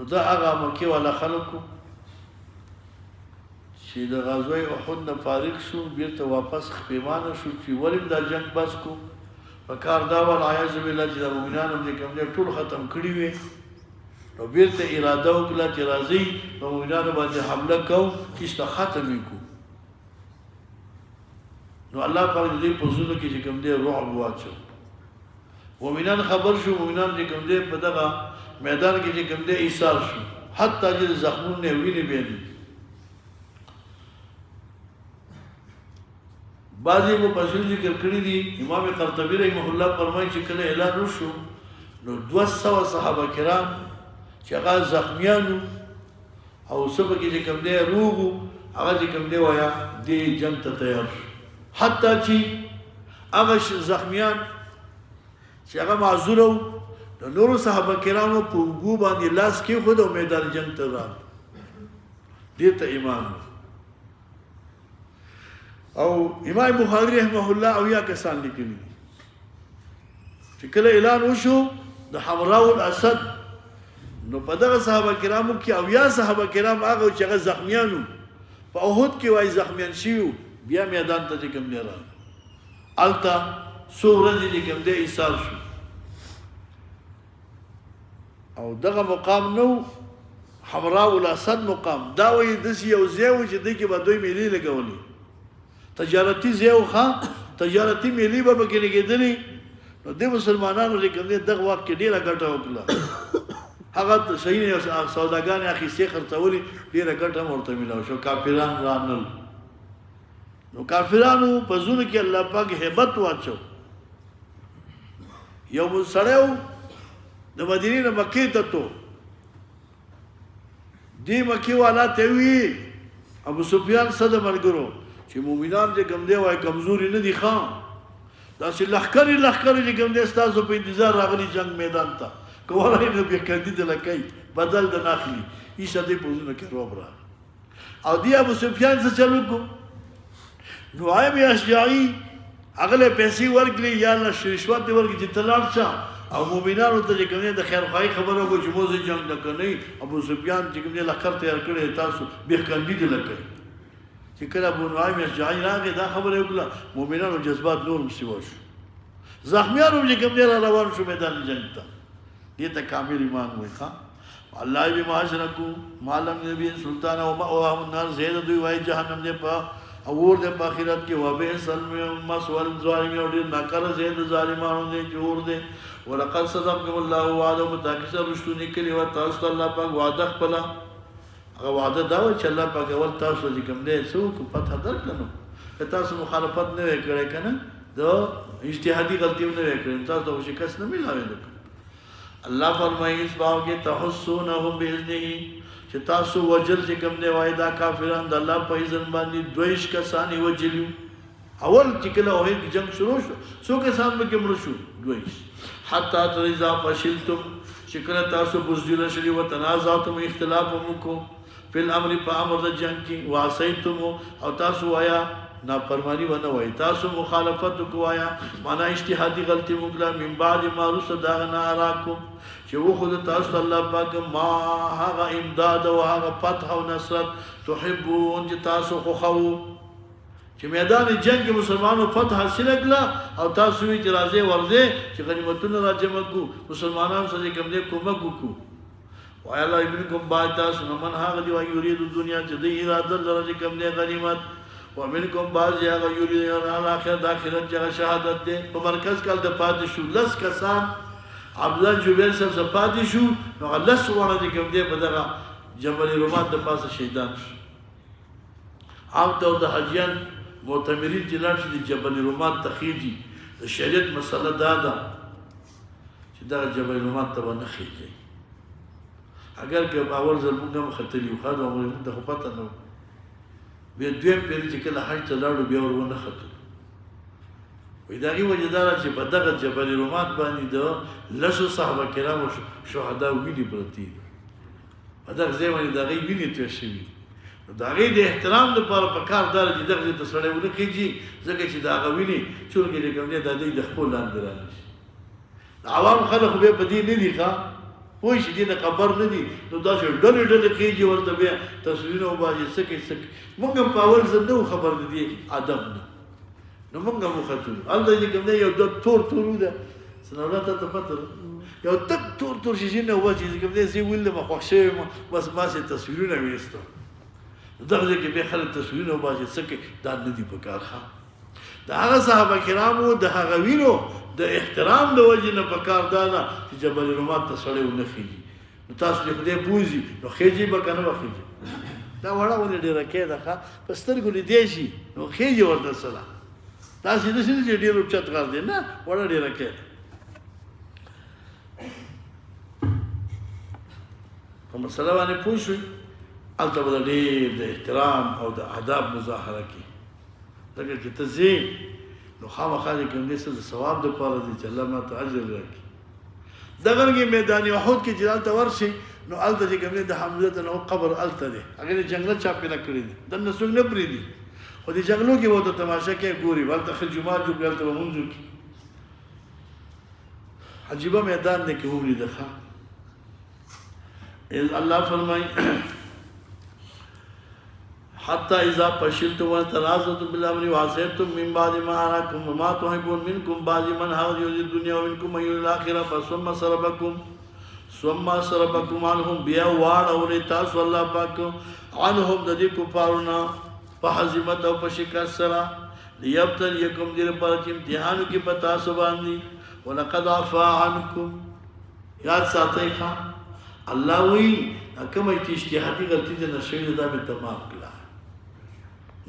دا هغه مکه ولا خلکو چې د غزوه احد نه فارغ شو بیرته واپس خپېمانه شو چې ولیم دا جنگ بس کو په کار دا ول عیاذ بالله چې د مؤمنانو دې کوم دې ټول ختم کړی وي نو بیرته اراده وکړه چې راځي په مؤمنانو باندې حمله کوو چې ختم وکړو نو الله پاک دې په زړه کې چې کوم دې رعب واچو مؤمنان خبر شو مؤمنان چې کوم دې په دغه میدان کې چې کوم دې ایثار شو حتی چې زخمونه ویني به بعضی مفسرین ذکر کړی دي امام قرطبی رحمه الله فرمایي چې کله اعلان وشو نو 200 صحابه کرام چې هغه زخمیانو او سبا کې کوم دې روغو هغه چې کوم دې وایا دې جنگ ته تیار حتی چې هغه زخمیان چې هغه معذور وو د نورو صحابه کرامو په وګو باندې لاس کې خود او میدان جنگ ته راځي دې ته ایمان او امام بخاری رحمه الله او یا کسان لیکلي چې کله اعلان وشو د حمراء الاسد نو په دغه صحابه کرامو کې او یا صحابه کرام هغه چې هغه زخمیانو په احد کې وای زخمیان شيو بیا میدان ته کوم نه را التا سورج دې کوم دې ایثار شو او دغه مقام نو حمراء الاسد مقام دا وی د یو زیو چې د کې به دوی ملي لګولي تجارتي زیو ښا تجارتي ملي به کې لګېدلې نو د مسلمانانو لکه دغه وخت کې ډیره ګټه وکړه هغه صحیح نه سوداګان اخی سي خرڅولي ډیره ګټه مرته ملاو شو کافران رانل نو کافرانو په زونه کې الله پاک hebat واچو یو سړیو د مدینې نه مکې ته تو دی مکې والا ته وی ابو سفیان صد مرګرو چې مؤمنان دې کم دی وای کمزوري نه دي خان دا چې لخر دې کم دی تاسو په انتظار راغلي جنگ میدان ته کوله نه به کړي د لکای بدل د ناخلي ایشه دې پوزونه کې روب را او دی ابو سفیان څه چلو کو نوائم اشجعی اغله پیسې ورکړي یا الله رشوت ورکړي چې تلار شه او مؤمنانو ته کوم د خیر خواهی خبره وکړي چې موږ جنگ نه کوي ابو سفیان چې کوم لخر تیار کړي تاسو به کاندید لکای چې کله ابو نوائم اشجعی راغی دا خبره وکړه مؤمنانو جذبات نور مسیوا شو زخمیانو چې کوم روان شو میدان جنگ ته دې ته کامل ایمان وای ښا الله به معاشرکو مالم نبی سلطان او مأواهم النار زید دوی وای جهنم دې په اور دې په آخرت کې وبه سلم مسول ظالم او دې ناکر زید ظالمانو دې جوړ دې ولقد صدقكم الله وعده متاکسر رشتونی کلی و تاسو الله پاک وعده خپل هغه وعده دا و چې الله پاک ول تاسو چې کوم دې سو کو پته درکنو تاسو مخالفت نه وکړي کنه دا اجتهادي غلطي نه وکړي تاسو شکست نه ملاوي الله فرمایي اس باو کې تحسونهم باذنه چې تاسو وجل چې کوم دی وایدا کافرانو د الله په اذن باندې دویش کسانی وجلیو اول چې کله وایي جنگ شروع شو څو کسان به کې مړ شو دویش حتی ترزا فشلتم چې کله تاسو بوزدل شلی و تنازعتم اختلاف وکړو په امر په امر د جنگ کې واسیتم او تاسو وایا نافرمانی ونه وای تاسو مخالفت کویا معنا اجتهادي غلطي وکړه من بعد ما رس داغنا راکم چې و خود تاسو الله پاک ما هغه امداد او هغه فتح او نصرت تحبون چې تاسو خو خو چې میدان جنگ کې مسلمانانو فتح حاصل کړه او تاسو یې چې راځي ورځي چې غنیمتونه راجمع کو مسلمانانو سره کوم دې کومک وکړو وای الله ابنکم بعد تاسو من هغه دی یرید دنیا چې د اراده درجه کوم دې غنیمت ومنکم بعض هغه یرید الاخرت اخرت چې شهادت دې په مرکز کال د پاتې شو لس کسان عبدالله جبیر صاحب پاتې شو نو لس ونه دې کوم دې په دغه جبل رومات د پاسه شهیدان شو عام طور د حجیان معتمرین چې لاړ شي د جبل رومات ته خیږي د شریعت مسله دا ده چې دا جبل رومات ته نه خیږي اگر که اول ځل موږ هم ختلی یو خاطر موږ ته خو پته نه بیا دویم پیر چې کله حج ته لاړو بیا ورونه ختو وای دا غي وجه دا چې په دغه جبل رومات باندې د لسو صحابه کرامو شهدا ویلي پرتی په دغه ځای باندې دا غي ویلي ته شي دا غي د احترام لپاره په کار دار چې دغه ته سره ونه کیږي ځکه چې دا غویني چورګې د کوم نه د دې د خپل لاندې راځي عوام خلک به په دې نه دي ښا پوه شي دې د خبر نه دي نو دا چې ډلې ډلې کیږي ورته بیا تصویرونه وباجي سکه موږ په اول ځل نو خبر دي ادب نه نو موږ مو خاطر الله دې کوم نه یو د تور ده سنوات ته پته یو تک تور شي نه وځي کوم دې زی ویل ما خوښه بس ما سي تصویرونه وېستو دغه کې به خلک تصویرونه وباجي سکه دا نه دي په کار ښه دا هغه صحابه کرامو د هغه وینو د احترام د وجه نه په کار دانا چې جبل رومات ته سړی ونه خيږي نو تاسو دې خدای بوزي نو خېږي به کنه وخېږي دا وړه ولې ډیره کې ده ښه په سترګو لیدې شي نو خېږي ورته سره تاسو دې چې ډیر چت کار دي نه وړه ډیره کې په مسله باندې پوښوي البته به ډېر د احترام او د آداب مظاهره کوي ځکه چې ته ځې نو خامخا دې کوم دې څه د ثواب دپاره دی چې الله ماته اجر راکړي دغه رنګې میدان احد کې چې هلته ورشي نو هلته چې کوم دی د حمزه ته نو قبر هلته دی هغې د جنګله چاپېره کړي دي دننه څوک نه پرېږدي خو د جنګلو کې به ورته تماشه کوي ګوري هلته ښه جومات جوړ کړي هلته به لمونځ وکړي عجیبه میدان دی کې ولیده ښه الله فرمایي حتى إذا فشلتم وتنازعتم بالأمر وعصيتم من بعد ما أراكم وما تحبون منكم بعد من هذا يريد الدنيا ومنكم من يريد الآخرة ثم صرفكم عنهم بیا واړولې تاسو الله پاک عنهم د دې کفارونه په هزیمت او په شکست سره ليبتليكم دې لپاره چې امتحان کې په تاسو باندې ولقد عفا عنكم یاد ساتئ ښه الله وی کومه چې اجتهادي غلطي ده نشوي دا به تمام کړه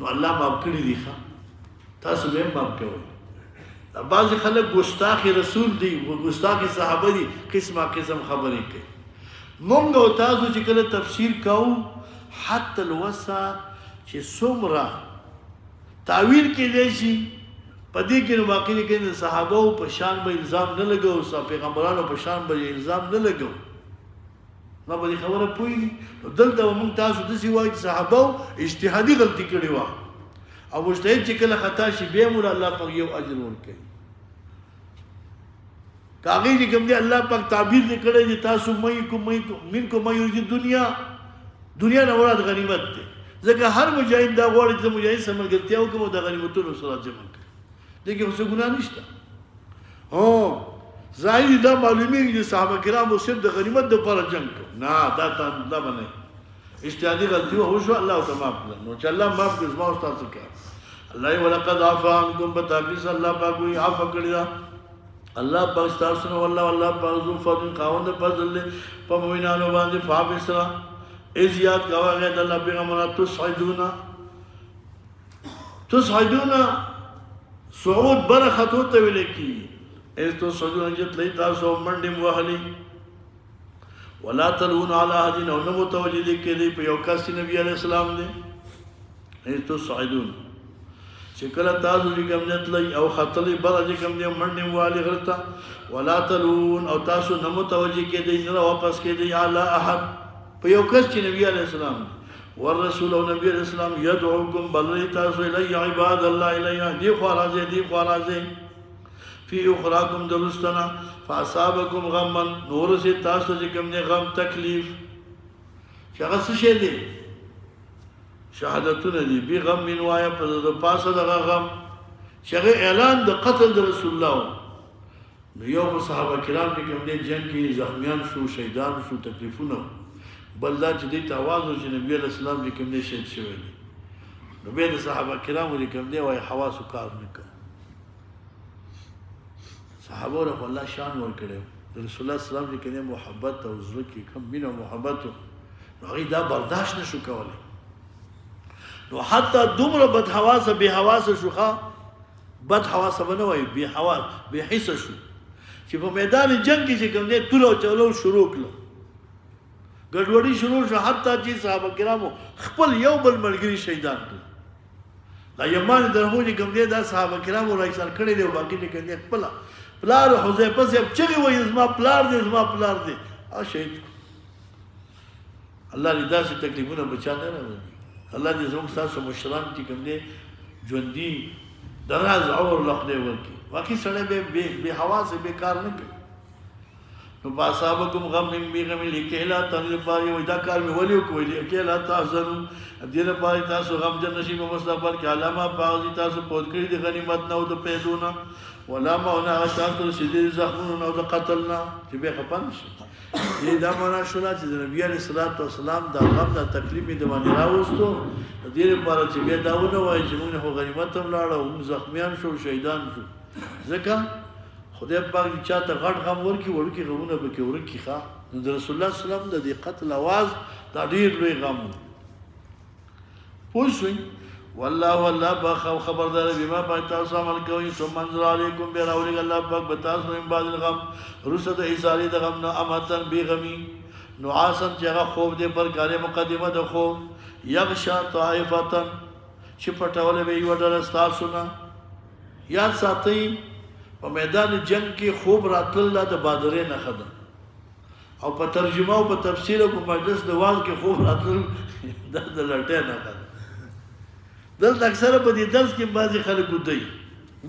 نو الله معاف کړی دی ښه تاسو به معاف کوئ دا بعض خلک ګستاخ رسول دی ګستاخ صحابه دي قسمه قسم خبرې کوي مونږ او تاسو چې کله تفسیر کوو حتی الوسع چې څومره تعویل کېدای شي په دې کې نو باقي کې صحابه په شان به الزام نه لګو او پیغمبرانو په شان به الزام نه لګو ما به خبره پوي دلته موږ تاسو د سی وایي صحابه اجتهادي غلطي کړې و او مجتهد چې کله خطا شي به مولا الله پاک یو اجر ورکړي کاغی چې کوم دی الله پاک تعبیر کړی چې تاسو مې کو مې یو دنیا نه ورات غنیمت ده ځکه هر مجاهد دا غواړي چې مجاهد سره ملګرتیا وکړي د غنیمتونو سره جمع کړي دغه څه ګناه نشته هو ظاهر دا معلومیږي چې صحابه کرامو صرف د غنیمت د لپاره جنگ کوي نه دا باندې اجتهادي غلطي او شو الله تمام کړ نو چې الله معاف کړي زما استاد څخه الله ولقد عفا عنكم بتابيس الله پاک وي عفا کړی دا الله پاک تاسو نو الله پاک ذو فضل خاوند فضل په مومنانو باندې فابسرا از یاد کاوه د الله پیغمبر تصعدون صعود برخت ہوتے ویلے کی ایس تو صعدون جت لئی تاسو منڈم وحلی ولا تلون علی حدین او نمو توجہ دیکھے دی پہ یوکاسی نبی علیہ السلام دے ایس تو صعدون چکل تاسو جی کم جت لئی او خطلی برا جی کم دی منڈم وحلی غرطا ولا تلون او تاسو نمو توجہ کے دی نرا واپس کے دی علی احد پہ یوکاسی نبی علیہ السلام دے والرسول و نبی علیہ السلام یدعوکم بللی تاسو الی عباد اللہ الیہ دی خوارازے فی اخراکم درستنا فاصابکم غمن نور سے تاسو جکم نے غم تکلیف شغل سے دے شهادتونه دي بی غم من وایا په پاسه دغه غم چې هغه اعلان د قتل د رسول الله نو یو صحابه کرام کې کوم دي جنگ کې زخمیان شو شهیدان شو تکلیفونه بل دا چې دې تاواز او چې نبی علیہ السلام دې کوم دي شهید شوی دي نو به د صحابه کرام دې کوم دي وای حواس کار نکړ صحابه له الله شان ور کړو رسول الله صلی الله علیه وسلم کې محبت او زړه کې کوم مینه محبت نو هغه دا برداشت نشو کولای نو حتی دومره بد حواس به حواس شوخه بد حواس بنه وای به حواس به حس شو چې په میدان جنگ کې چې کوم دي تور او چلو شروع کړو ګډوډي شروع شو حتی چې صحابه کرامو خپل یو بل ملګری شهیدان کړ دا یمان درهو چې کوم دي دا صحابه کرامو راځل کړي دی باقي دې کوي خپل پلار حذیفه صاحب چې وایي زما پلار دې ا شهید الله دې داسې تکلیفونه بچا نه راوړي الله دې زموږ تاسو مشران چې کوم دي ژوندۍ دراز عمر لخدې ورکی واقعي سړی به حواس به کار نه کوي نو باصابکم غم من بغم لکلا تنل پاری ودا کار می ولیو کوی لکلا تاسو دې لپاره تاسو غم جن نشي په مستقبل کې علامه پاوزي تاسو پود کړی د غنیمت نو د پیدونه ولا ما نه تاسو شدید زخمونو نو د قتلنا چې به خپن شي دې دا معنا شولا چې نبی عليه الصلاه والسلام دا غم د تکلیف د باندې راوستو دې لپاره چې به داونه وایي چې موږ غنیمت هم لاړو زخمیان شو شهیدان شو ځکه خدای پاک چاته غټ غم ورکی ورکی غمونه به کې ورکی ښا نو د رسول الله صلی الله علیه وسلم د دې قتل आवाज دا ډیر لوی غم پوښوي والله با خبردار بما تاسو عمل کوي ثم انزل علیکم براول الله پاک بتاسو من بعد الغم رسد ایصالی د غم نه امتن بیغمی نعاسن چې هغه خوب دې پر کاله مقدمه د خوب یغشا طائفتن چې پټول به یو ډول تاسو نه یاد ساتئ په میدان جنگ کې خوب راتل د بادرې نه خده او په ترجمه او په تفسیر او په مجلس د واز کې خوب راتل د لټه نه خده دلته اکثره په دې درس کې بعضي خلک ودی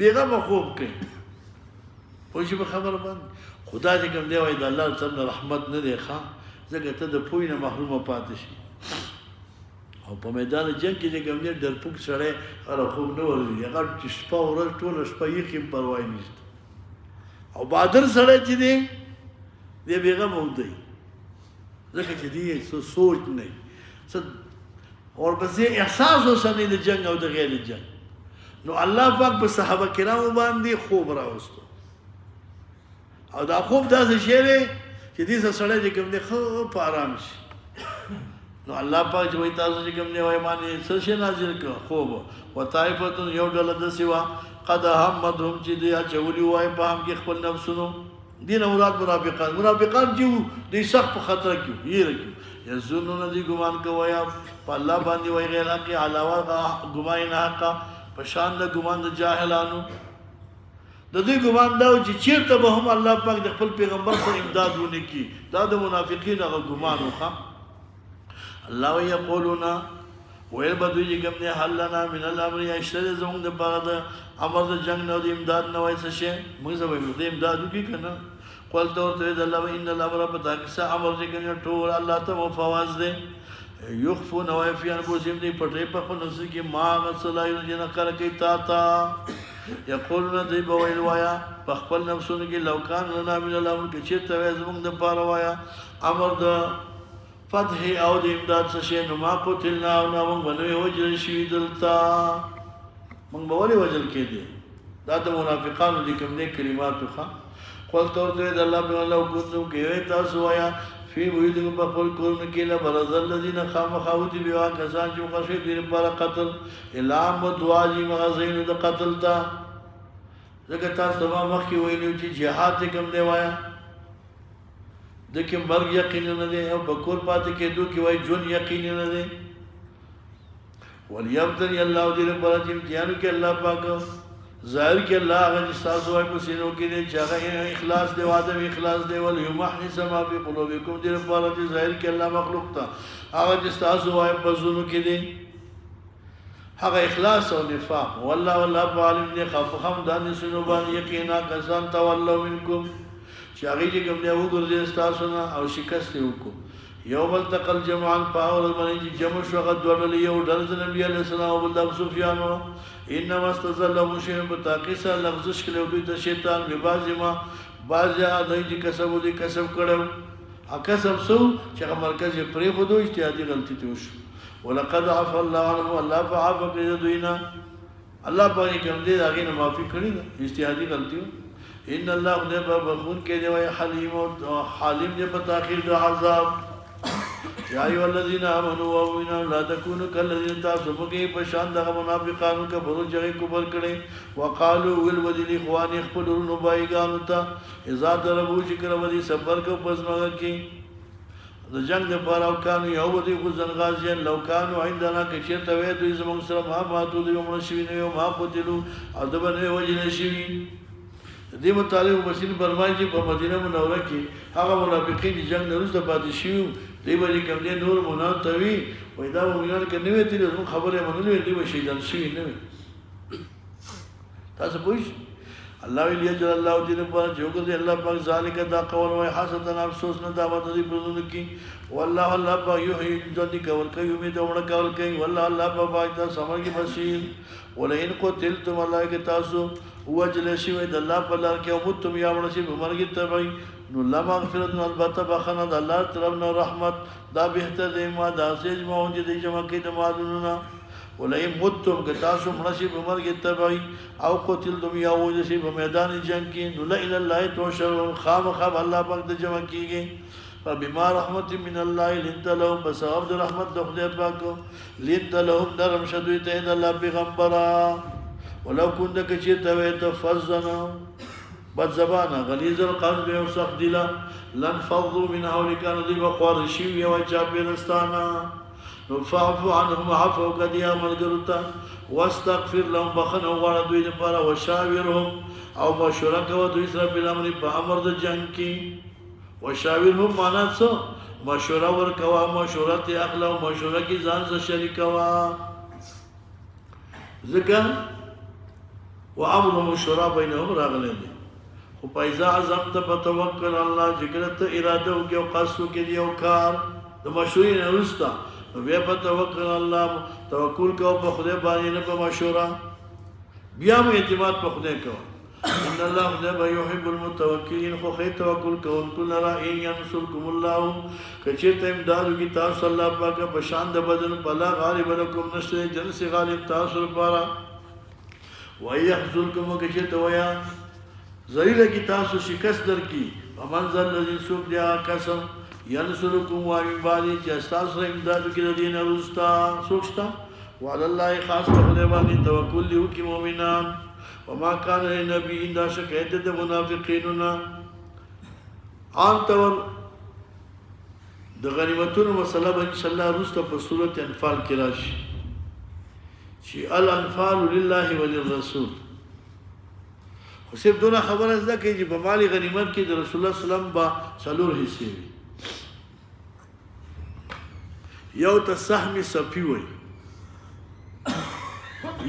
بیغمه خوب کوي خو چې په خبره باندې خدا دې کوم دی وای د الله تعالی رحمت نه دی ښا ځکه ته د پوی نه محرومه پاتې شي او په میدان جنگ کې چې کوم دی ډرپوک سره هر خوب نه ورځي هغه شپه ورځ ټول شپه یې کې پروا نه او بادر سره چې دی دې بیغمه ودی ځکه چې دې سوچ نه څه اور بسې احساس وسنی د جنگ او د غیر جنگ نو الله پاک په صحابه کرامو باندې خوب راوستو او دا خوب داسې شی دی چې دې سره چې کوم دی خو په آرام شي نو الله پاک چې وایي تاسو چې کوم دی وایي باندې څه شي نازل کړ خوب وطائفتون یو ډله د سیوا قد همدهم چې دی اچولي وایي په هم کې خپل نفسونو دین اولاد منافقان چې دې سخت په خطر کې یې رکی یظنون دی ګمان کوي په الله باندې وای غیر حق علاوه ګمان نه حق په شان د ګمان د جاهلانو د دې ګمان دا چې چیرته به هم الله پاک د خپل پیغمبر سره امداد ونه کی دا د منافقین هغه ګمان وخا الله یقولون ویل بدوی چې کوم نه حل لنا من الامر یشتر زمون د بعد امر د جنگ نو د امداد نه وای څه شي موږ زموږ د امداد کی کنه قول تورته د الله ان الامر بتاکسا امر دې کنه ټول الله ته مفواز دې یخفون وفي انفسهم دې پټې په خپل نفس کې ما غسلایو جن کار کوي تا یقولون دې بویل وایا په خپل نفسونو کې لوکان لنا من الامر کې چې ته زموږ د پاره وایا امر د فتح او د امداد څه شي نو ما قتلنا او نو موږ وجل شي دلتا موږ به ولې وجل کې دي دا د منافقانو دې کوم دې کلمات خو قول تورته د الله په الله کوم کې تاسو وایا فی ویدم په خپل کورن کې لا برز الذين خامخوت بیا کسان چې قصې دې پر قتل اعلان دعاجی مغازین د قتل تا زګه تاسو ما مخکې ویلو چې جهاد کوم دی وایا د کوم مرګ یقین نه دی او په کور پاتې کېدو کې وای جون یقین نه دی وليبتلي الله دې پر امتحان کې الله پاک ظاهر کې الله هغه تاسو وايي په سينو کې دې چې هغه اخلاص دی واده اخلاص دی ول يمحص ما في قلوبكم دې په اړه چې ظاهر کې الله مخلوق ته هغه چې تاسو وايي په زونو کې دې هغه اخلاص او نفاق والله عالم دې خفهم دانه سينو باندې یقینا کسان تولوا منکم چې هغه چې کوم دی وګورځي تاسو نه او شکست وکړو یوم التقى الجمعان پاور باندې جمع شو هغه دوه ډلې یو ډله د نبی علیه السلام او بل د ابو سفیان و انما استزلهم شیطان بتاقیسا لغزش کړو دوی ته شیطان به بازما بازا دای چې کسب دي کسب کړو ا کسب سو چې هغه مرکز یې پرې خو دوی اجتهادي غلطي ته وشو ولقد عفى الله عنه الله فعفى بيدينا الله باندې کوم دې هغه نه معافي کړی اجتهادي غلطي ان الله دې بخون کې دی وای حلیم او حالم دې په تاخير د عذاب یا ایو الذین آمنوا وامنوا لا تکونوا كالذین تعصبوا په شان د منافقانو کبرو جګړه کوبر کړي وقالو ولودی اخوان خپلون بایګانو ته اذا ضربوا شکر ودی صبر کو پسمغه کې د جنگ د پاره او کانو یو ودی غزن غازیان لو کانو عندنا کې چیرته وې دوی زموږ سره ما ماتو دی عمر شوی نه ما قتلوا او د بنې وجه نشوي دې مطالعه مسلم فرمایي چې په مدینه منوره کې هغه منافقین چې جنگ نه وروسته پاتې شوي دی باندې کوم دې نور منافقوي وای دا وینر کې نوې تیرې زموږ خبره منلې دی به شهیدان شوي نه تاسو پوښ الله ویل یجل الله دین په جوګ دې الله پاک ذالک دا قول وای حسدن افسوس نه دا وته دې بزرګ کی والله الله پاک یحیی ذی کول کوي امید وړ کول کوي والله الله پاک دا سمجھ بصیر ولئن قتلتم ملائکه تاسو وجل شي د الله په لار کې او متم یا ورشي مرګ تبعي نو لا مغفرت البته بخنه د الله طرف نو رحمت دا بهتر دی ما دا سیج موجود دی جمع کې د مالونو ولئن متم که تاسو مرشي مرګ تبعي او قتلتم یا وجل په میدان جنگ کې نو لا اله الا الله خامخ الله پاک د جمع کېږي فبما رحمت من الله لنت لهم بسبب رحمت د خدای پاک لنت لهم درم شدوی ته د الله پیغمبره ولو كنت كشيت ويتفزنا بد زبانا غليظ القلب وسخ دلا لن فضوا من حولك نذي بخوار شيوي وجابرستانا فاعف عنهم عفوا قد يا ملغرتا واستغفر لهم بخن وردوا لپاره وشاورهم او مشورك ودوي سره بالامر بامر د جنگ کی وشاورهم معنا څه مشوره ورکوا مشورت اخلا مشوره کی ځان سره شریکوا ذکر وامرهم الشورى بينهم راغلين خو پایزا عزمت فتوکل الله جګرت اراده او کې قصو کې دی او کار د مشورې نه وستا بیا فتوکل الله توکل کو په خدای باندې نه په مشوره بیا مو اعتماد په خدای کو ان الله لا يحب المتوکلین خو خې توکل کوون کل را ان ينصركم الله کچته امداد کی تاسو الله پاک په شان د بدن بلا غالب لكم نشته جن سے غالب تاسو لپاره ويحذركم وكشت ويا ذلیل کی تاسو شکست در کی ومنزل الذي سوق دیا قسم ينصركم ومن بعد تاسو امداد کی دین رستا سوچتا وعلى الله خاص خدای باندې توکل لیو کی مؤمنان وما كان للنبي ان شکایت د منافقیننا عام طور د غنیمتونو مسله به ان شاء الله رستا په سورۃ انفال کې راشي چې الانفال لله وللرسول خو صرف دونه خبره ده چې په مالی غنیمت کې د رسول الله صلی الله علیه وسلم با څلور حصے وي یو ته سهم صفی وي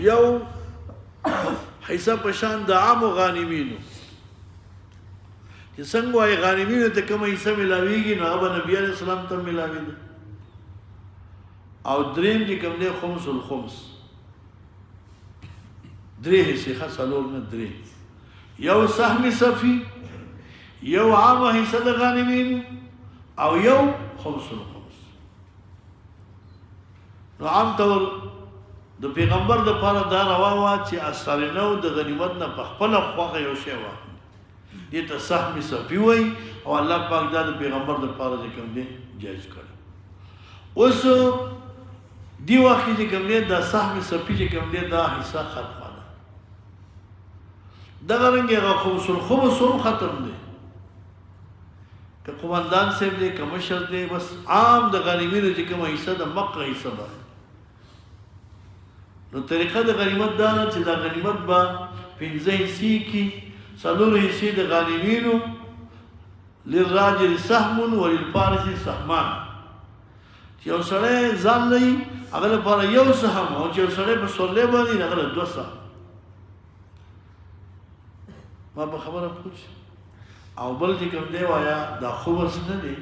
یو حصہ پشان د عام غانمینو چې څنګه وايي غانمینو ته کوم حصہ ملاويږي نو ابو نبی عليه السلام ته ملاوي او دریم چې کوم دی خمس الخمس درې حصے خاصلور نه درې یو سهم صفی یو عام حصہ د غانمینو او یو خمس الخمس نو عام طور د پیغمبر د پاره دا روا وا چې اثرنو د غنیمت نه په خپل خوغه یو شی وا دې ته سهم صفی وای او الله پاک دا د پیغمبر د پاره کوم دی جایز کړ اوس دی وخت چې کوم دی د سهم صفی چې کوم دی دا حصہ ختمه ده دا رنګه خمس الخمس ختم دی که قومندان صاحب دی که مشر دی بس عام د غنیمت چې کوم حصہ د مقه حصہ ده نو طریقه د غنیمت دا نه چې دا غنیمت با 15 حصے کی څلور حصے د غانمینو للراجل سهم وللفارس سهمان چې یو سړی ځان لري هغه لپاره یو سهم او چې یو سړی په سورلې باندې هغه دوه سهم ما په خبره پوښ او بل چې کوم دی وایا دا خمس نه دی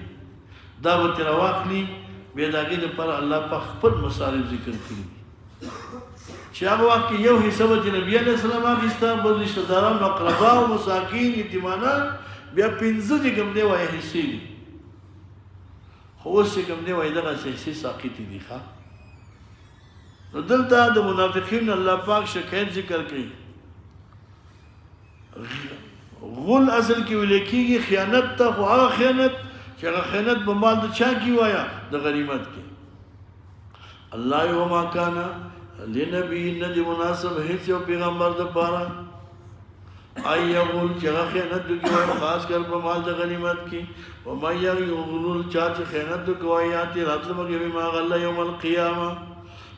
دا به ترې راواخلي بیا د هغې دپاره الله پاک خپل مصارف ذکر کړي چې هغه وخت کې یو حصه به چې نبي علیه السلام اخېسته بل رشته داران اقربا او مساکین یتیمانان بیا 5 چې کوم دی وایي حصې دي خو اوس چې کوم دی وایي دغسې حصې ساقطې دي ښه نو دلته د منافقین الله پاک شکایت ذکر کوي غل اصل کې ویل کېږي خیانت ته خو هغه خیانت چې هغه خیانت په مال د چا کې وایه د غنیمت کې الله وما کان لنبي نه دی مناسب هیڅ یو پیغمبر دپاره ای یغل چې هغه خیانت وکړي خاص کر په مال د غنیمت کې ومن یغل چا چې خیانت وکړي یاتي راتله به بما غله یوم القیامه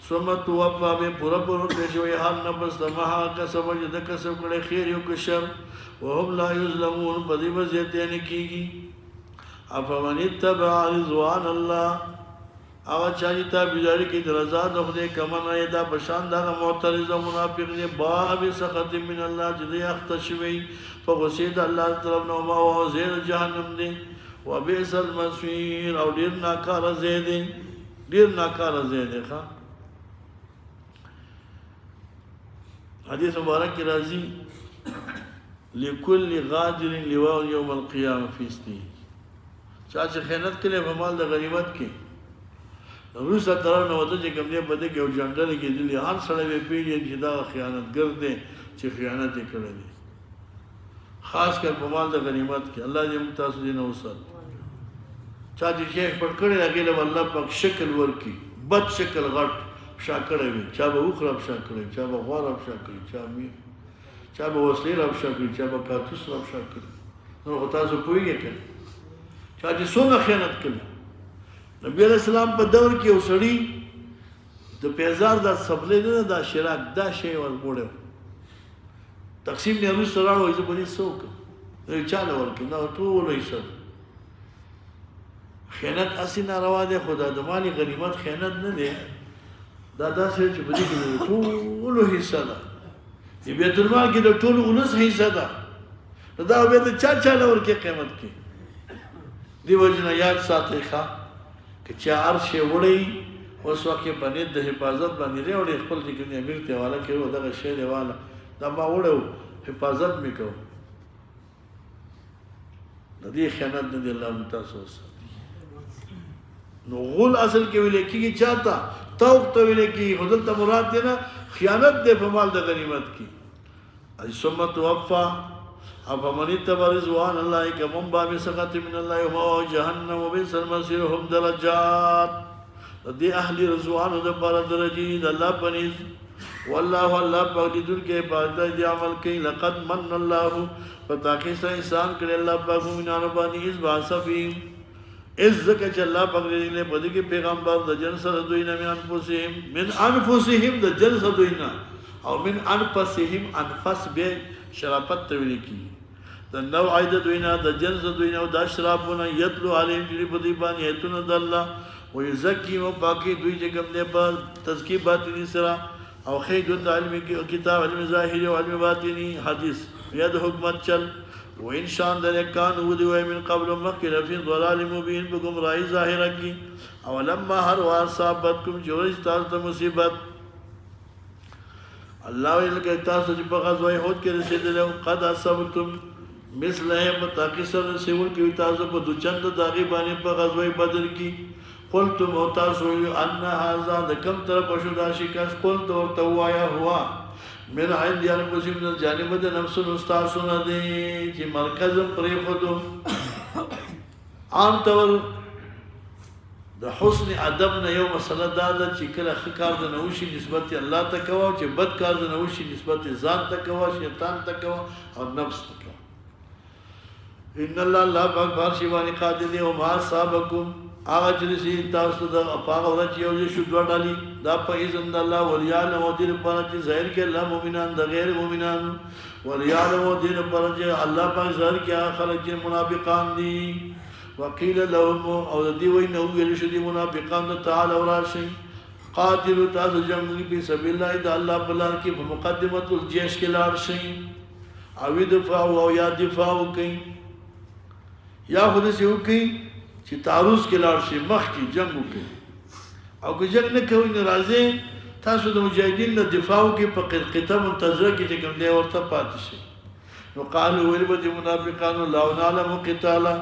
ثم توفى بپوره پوره کړی شوی هر نفس ته ما هغه کسب چې د کسب کړی خیر یو که شر وهم لا یظلمون په دې به زیاتې نه کېږي افمن اتبع رضوان الله هغه چا چې تابعداري کوي د رضا د خدای کمن یې دا په شان دغه معترض او منافق دی باء بسخط من الله چې دی اخته شوی په غصې د الله طرف نه مأواه زیر جهنم دی وبئس المصير او ډېر ناکاره ځای دی ډېر ناکاره ځای دی ښه حدیث مبارک کی راضی لکل غادر لواء یوم القیامه فی استه چا چې خیانت کړي په مال د غنیمت کې روسه طرف نه وته چې کوم دی بده کې او جنډل کې دي هر سړی به پیږي چې دا خیانتګر دی چې خیانت یې کړی دی خاص کر په مال د غنیمت کې الله دې موږ تاسو دې نه وسات چا چې شیخ پټ کړی هغې له الله پاک شکل ورکړي بد شکل غټ شا کړی وي چا به اوښ رابشا کړی چا به غوا رابشا کړي چا به وسلې رابشا کړي چا به کارتوس رابشا کړي نو خو تاسو پوهېږئ که چا چې څومره خیانت کړي نبی علیہ السلام په دور کې یو سړي د پیزار دا سبلې نه دا شراک دا شی ورکوړی تقسیم نه وروسته راړو وایي زه به دې څه وکړم نو چا له ورکړم دا ټوله حصه ده خیانت هسې ناروا دی خو دا د مالي غنیمت خیانت نه دی دا داسې چې په دې کې د ټولو حصه ده د بیت المال کې د ټولو 19 حصه ده نو دا بیا د چا له ورکړي قیمت کې دې وجې نه یاد ساتئ ښه که چا هر شی وړی اوس وخت یې په نیت د حفاظت باندې راوړي خپل چې کوم امیر ته حواله کوي دغه شی دی واله دا ما وړی حفاظت مې کوو د دې خیانت نه دی الله موږ تاسو وساتي نو غول اصل کې ویل کېږي چاته توق ته ویل کېږي خو دلته مراد دی نه خیانت دی په مال د غنیمت کې ثم توفى افمن اتبع رضوان الله كمن باب سخط من الله ومأواه جهنم وبئس المصير هم درجات دې اهل رضوان د پر درجې د الله پنځ والله الله پاک دې کې عبادت دې عمل کوي لقد من الله فتاکي سره انسان کړي الله پاک مومنانو باندې اس باسفي اس ذکر چې الله پاک دې په دې کې پیغمبر د جن سره دوی نه من انفسهم د جن سره دوی نه او من انفسهم انفس به شرافت ته ویل کېږي د نو عیده دوی نه د جنس دوی نه او د اشرافونه یتلو علیهم چې په دوی باندې ایتونه د الله ویزکیهم پاکي دوی چې کوم دی په تزکیه باطني سره او ښیي دوی ته علم کتاب علم ظاهري او علم باطني حدیث یا د حکومت چل و ان شان در کانوا دوی من قبل مخکې لفي ضلال مبین په ګمراهي ظاهره کې او لما هر واصابتکم چې ورځ تاسو ته مصیبت الله ویل کې تاسو چې په غزوه احد کې رسیدلو قد اصبتم مثله متاقی سره سیول کې تاسو په دوچند داغي باندې په غزوه بدر کې قلتم او تاسو ان هذا د کم طرف شو دا شکست قلت او توایا هوا من عند انفسهم من جانب د نفس استاد نه دي چې مرکز پرې خودو عام طور د حسن ادب نه یو مسله دا ده چې کله ښه کار د نوشي نسبت الله ته کوه چې بد کار د نوشي نسبت ځان ته کوه شیطان ته کوه او نفس ته کوه ان الله لا بغفر شی باندې قادر دی او ما صابکم هغه چې تاسو د هغه ورځ یو شو دوړالي دا په اذن د الله ولیان او دین پر چې ظاهر کې الله مؤمنان د غیر مؤمنان ولیان او دین پر چې الله په ظاهر کې خلک چې منافقان دي وقيل لهم او دی وی نو ویل شو دي منافقان تعالی وراشي قاتلوا تاسو جنگ په سبیل الله د الله په لار کې په مقدمه الجيش کې لار شي او دفاع او یا دفاع کوي یا خود سیو کوي چې تعرض کې لاړ شي مخکې جنگ وکړي او که جنگ نه کوي نو راځي تاسو د مجاهدین نه دفاع وکړي په قطعه منتظره کې چې کوم دی ورته پاتې شي نو قالوا ویل به د منافقانو لا نعلم قتالا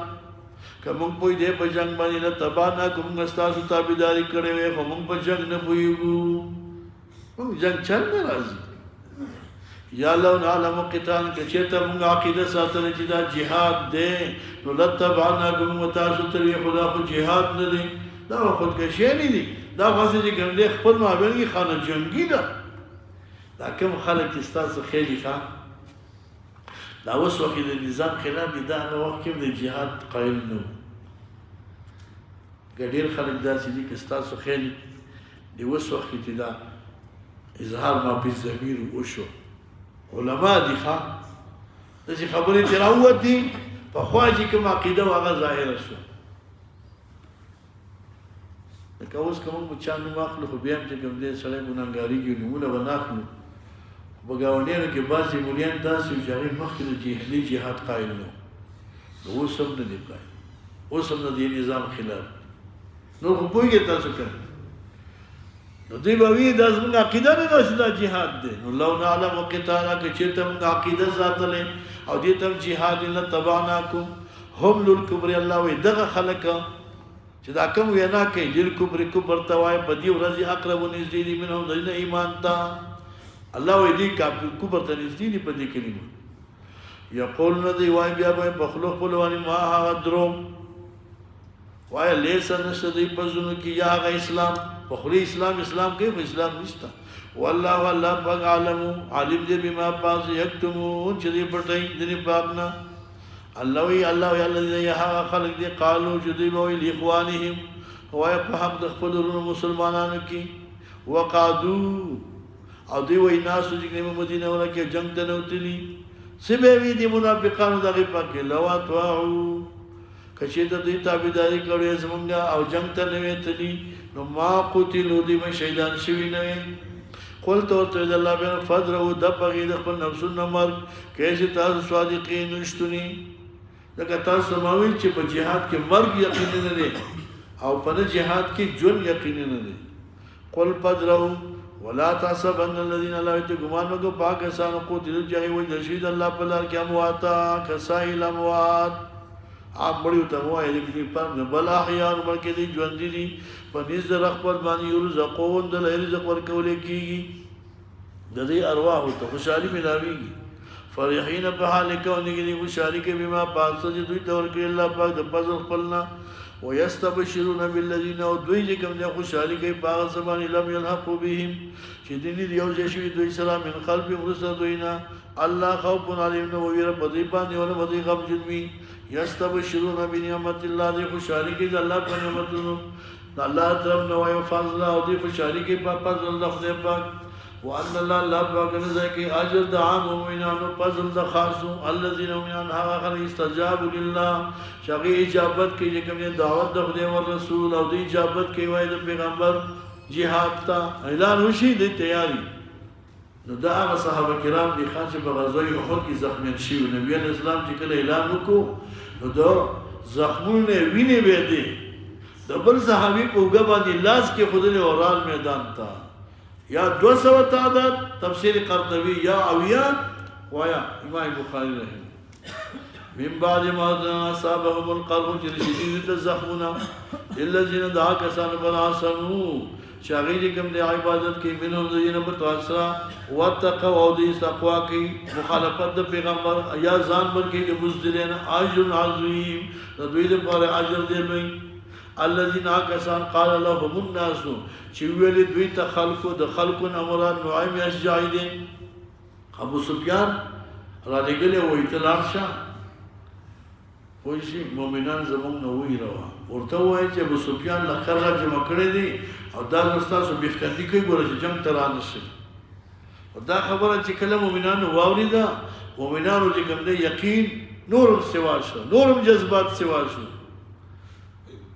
که موږ پوی دی په جنگ باندې لتبعنا کوم ستاسو تابعداري کړې وي خو موږ په جنگ نه پوهېږو موږ جنگ چل نه راځي یا لو نعلم قتال که چېرته موږ عقیده ساتله چې دا جهاد دی نو لتبعنا کوم تاسو تر خدا خو جهاد نه دی دا خودکشي نه دي دا غوښتل چې کوم دی خپل مابین کې خانه جنگي ده دا کوم خلک چې ستاسو خیلی ښه دا اوس وخت د نظام خلاف دي دا هغه وخت کې د جهاد قائل نه ګډیر خلک داسې دي چې ستاسو خیلی دی اوس وخت کې دا اظهار ما په ضمیر وشو علما دي ښه داسې خبرې چې راووتې په خوا چې کوم عقیده هغه ظاهره شو لکه اوس که موږ چا نوم اخلو خو بیا هم چې کوم دی سړی ګناهګارېږي نومونه به نه اخلو په ګاونډیانو کې بعضې مولیان داسې وو چې هغوی مخکې د جهلي جهاد قایل نه نو اوس هم نه دي قایل اوس هم د دې نظام خلاف نور خو پوهېږئ تاسو کنه نو دوی به وي دا زموږ عقیده نه ده چې دا جهاد دی نو لو نعلم قتالا که چېرته موږ عقیده ساتلې او دې ته هم جهاد لتبعناکم هم للکبر الله وایي دغه خلک چې دا کوم وینا کوي للکبر کفر ته وایي په دې ورځې اقرب نږدې دي منهم د دې ایمان ته الله وی دی کفر ته نږدې دي په دې کلمه یقولون دی وای بیا به په خلق خپلواني ما هغه دروم وای لیس نشته دی په زونو کې یا هغه اسلام په خلی اسلام کې په اسلام نشته والله والله پاک عالم دی بما پاس یکتمون چې دی پټای دی پاکنا الله وی الذي هغه خلق دی قالو چې دی وای لاخوانهم وای په حق د خپل مسلمانانو کې وقادو او دی وای ناسو چې په مدینه ولا کې جنگ ته نوتلی سبه وی دی منافقانو دغه پکې لوات واو کچې ته دوی تابعداري کړې زمونږه او جنگ ته نه وتلی نو ما قتلوا دی ما شهیدان شوی نه قلت ورته الله بین فضل او د بغي د خپل نفسونو مرګ کیسه تاسو صادقین نشتونی دغه تاسو ماویل چې په جهاد کې مرګ یقین نه دی او په جهاد کې جون یقین نه دی قل فضلوا ولا تحسبن الذين لا يتقون کو پاکستان کو دل جای وای د شهید الله په لار کې امواتا کسائل اموات امړیو ته وای دې په بل احیان مرکه دي ژوند دي په نس رخبر باندې یرزقون د رزق ورکول کیږي د دې ارواح ته خوشالي ملاويږي فرحین په حال کې دي خوشالي کې بما پاسه دي دوی تور کې الله پاک د فضل خپلنا ويستبشرون بالذين دوی کوم د خوشالي کې پاغه زبان لم يلحقوا بهم چې دې یو ځشي دوی سلام من قلب ورسره دوینا الله خوف عليهم نو وير په دې باندې ولا په دې غم جنوي يستبشرون بنعمت الله دې خوشالي کې الله په نعمتونو الله طرف نو او فضل او دې خوشالي کې په فضل الله خدای پاک وان الله لا باغن ذکی اجر د عام مومنانو فضل د خاصو الذين هم هغه استجابوا لله شغی اجابت کوي کوم دعوت د خدای او رسول او د اجابت کوي وای د پیغمبر jihad ته اعلان وشي د تیاری نو دا هغه صحابه کرام دي خاصه په غزوه احد کې زخمیان شي نبی اسلام چې کله اعلان وکړو نو دا زخمونه ویني به دي د بل صحابي په وګ باندې لاس کې خودله اورال میدان ته یا 200 تعداد تفسیر قرطبی یا اویا وایا امام بخاری رحمه من بعد ما اصابهم القرح شديد الزخمنا الذين دعا كسان بناسمو شاغي کوم د عبادت کې منهم دینه په توسرا وتقوا او د تقوا کې مخالفت د پیغمبر یا ځان ورکې د مزدلین اجر عظیم د دوی لپاره اجر دی لوی الذين كسان قال لهم الناس چې ویل دوی ته خلقو د خلقو امران نعیم اشجعی ابو سفیان را لګلې وې تلارشا وایي مؤمنان زموږ نه وی روا ورته وایي چې ابو سفیان لخر را جمع کړی دي او دا تاسو بيخکندي کوي ګورې جنگ ترانه شي دا خبره چې کله مؤمنان واوریدا مؤمنانو چې کوم دی یقین نورم سوا شو نورم جذبات سوا شو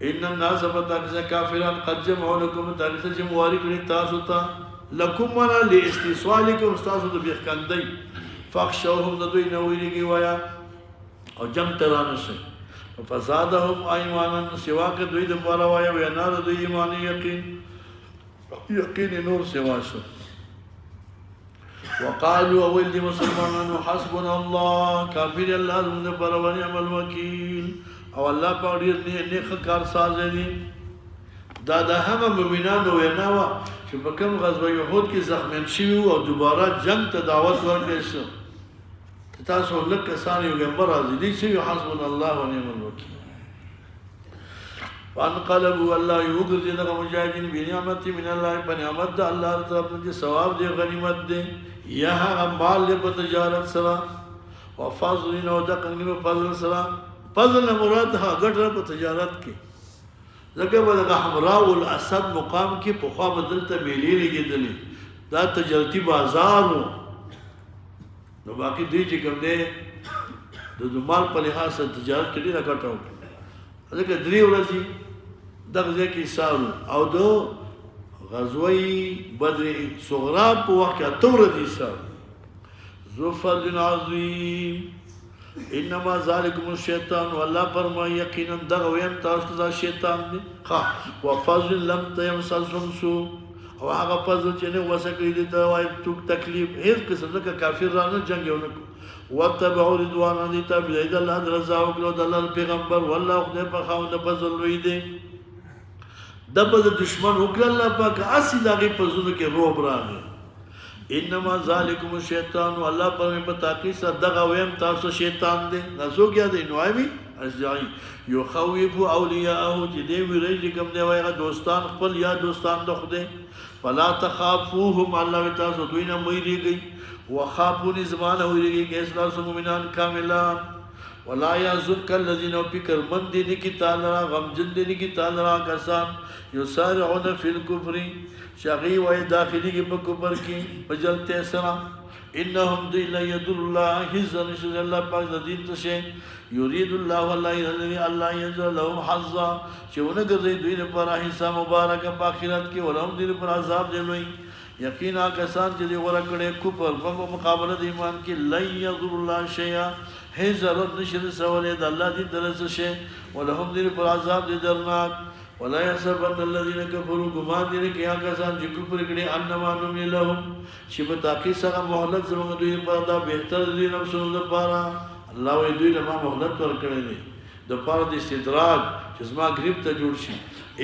ان الناس فتاكز كافرون قد جمعوا لكم تاكز جمواري کړي تاسو ته لكم ولا لاستسوالكم تاسو د بيخکندي فخشوهم دوی نه ویریږي وایا او جنگ ترانه شي فزادهم ایمانا سوا که دوی د پاره وایي وینا د دوی ایمانی یقین نور سوا شو وقالوا اول دي مسلمانانو حسبنا الله کافر الله زموږ پر ونعم الوکیل او الله په ډیر نیک کار ساز دی دا د هغه مؤمنانو وینا وا چې په کوم غزوه یحود کې زخمیان شوي او دوباره جنگ ته دعوت ورکړل شو تاسو لکه کسان یو ګمبر راځي دي چې حسبنا الله ونعم الوکیل وانقلبوا الله يغرد لك مجاهدين بنعمت من الله بنعمت الله طرف دي ثواب دي غنیمت دي یا مال له تجارت سره وفضل نو دقن په فضل سره فضل مراد ها ګټه په تجارت کې لکه ولغه حمراء الاسد مقام کې په خوا بدلته میلې لګېدلې دا تجارتي بازار نو باقي دوی چې کوم دي د مال په لحاظ سره تجارت کې ډېره ګټه وکړه ځکه درې ورځې دغه ځای کې سارو او د غزوه بدر صغرا په وخت کې اته ورځې سارو ذو فضل عظیم انما ذلكم الشیطان والله فرمایي یقینا دغه ویم تاسو ته شیطان دی وفضل لم تمسسهم سوء او هغه فضل چې نه وسکړي دي ته وایي توک تکلیف هیڅ قسم د کافر رانه جنگ یو نه وتبعوا رضوان دي تابع د الله رضا او د الله پیغمبر والله خدای په خاوند فضل وی دي دغه دشمن وکړه الله پاک اسی دغه په زونه کې روب راغی انما ذالکم الشیطان والله پر په تاکي سره دغه ویم تاسو شیطان دی نازو کیا دی نوایي ارجعي یو خوف اولیاءه چې دی ویری کوم دی وایي دوستان خپل یا دوستان د خدای فلا تخافوهم الله تاسو دوی نه مېریږي وخافوني زمانه ویریږي کې اسلام مومنان کاملان ولا يحزنك الذين فكر من دي کی تعالی غم جن دي کی تعالی کسان يسارعون في الكفر شغي وای داخلي کی په کفر کی بجلته سرا انهم دي لا يدل الله حزن شذ الله پاک دین ته يريد الله والله الذي الله يجعل لهم حظا چونه ګرځي دوی لپاره حصہ مبارک په آخرت کې ولهم دي پر عذاب دی یقینا کسان چې دی ورکړي کفر په مقابله د ایمان کې لا يضر الله شيئا حزر نشر سوالې د الله دې درس شي ولهم دې پر عذاب دې درناک ولا يحسبن الذين كفروا گمان دې کې هغه کسان چې کفر کړي انما نم لهم چې په تاکي سره مهلت زموږ دوی په دا بهتر دي نفسونو لپاره الله وې دوی له مهلت ورکړي دي د پاره د استدراج چې زما غریب ته جوړ شي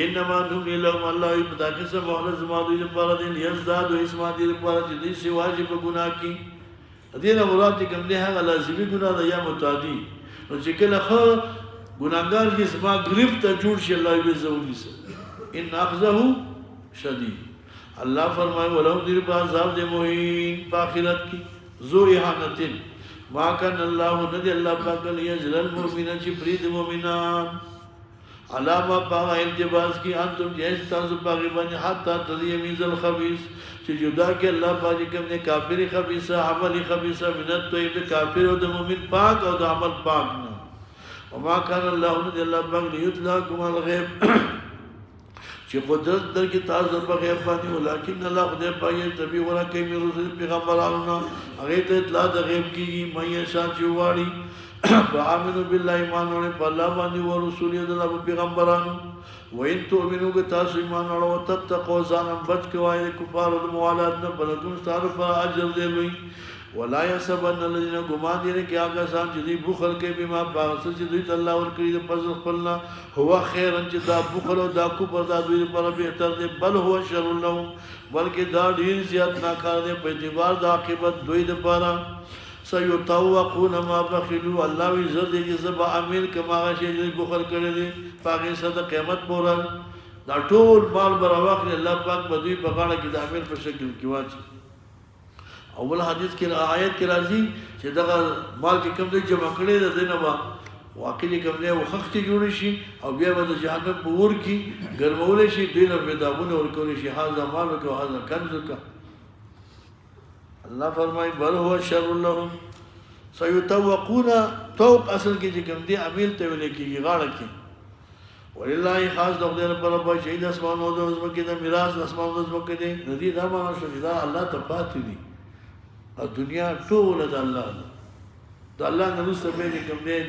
انما نم لهم الله په تاکي سره مهلت زما دوی لپاره دي یزداد او اسما دي لپاره چې دې سی واجب ګناه کی دینه مراد کوم دی هغه لازمي ګناه ده یا متعدی نو چې کله خو ګناګار کې سما غریب ته جوړ شي الله به زولي سه ان اخذه شدید الله فرمایي ولو دې په عذاب دې موهین په آخرت کې ذو اهانتن ما كان الله ندي الله پاک ليجزل المؤمنين چې فريد مؤمنان علامه پاغه التباس کی انتم جیس تاسو پاغه باندې حتا تلیمیز الخبيث چې جدا کې الله پاک کوم نه کافر خبيثه عمل خبيثه من طيب کافر او د مؤمن پاک او د عمل پاک نه وما كان الله ندي الله پاک ليطلقكم الغيب چې قدرت در کې تاسو په غیب باندې ولکن الله خدای پاک تبي ورا کوي مې رسول پیغمبرانو هغه ته اطلاع د غیب کیږي مې شان چواړي فآمنوا بالله ایمان وړي په الله باندې او رسول یې د پیغمبرانو وین تؤمنوا بتاسو ایمان وړو تتقوا ځان بچ کوی کفار او موالات نه بلکې ستاسو پر اجر دی لوی ولا يحسبن الذين غمان دي کې هغه سام چې دی بخل کې بما باغس چې دوی الله ور کړی د فضل خپلنا هو خیر چې دا بخل او دا کفر دا دوی پر بهتر دی بل هو شر لهم بلکې دا ډیر زیات ناکار دی په اعتبار د عاقبت دوی لپاره سيطوقون ما بخلوا الله عزت دې زبا عامل کما شي دې بخل کړی دي پاګه صد قیامت پورا دا ټول مال بر واخل الله پاک بدوی په غاړه کې د عامل په شکل کې واچي اول حدیث کې آیت کې راځي چې دا مال کې کوم دې جمع کړی د دینه واقعي کوم دې وخت جوړ شي او بیا به د جهنم په ور کې ګرمول شي دینه په داونه ور کول شي هاذا مال او هاذا کنز کا الله فرمای بل هو شر لهم سيطوقون توق اصل کې چې کوم دې عامل ته ویل کېږي غاړه کې ولله خاص د خدای پر په شهید اسمان او د زمکه د میراث اسمان او د زمکه دې ندي دا معنا شو دا الله ته پاتې دي او دنیا ټول د الله ده د الله نه رسته به کوم دې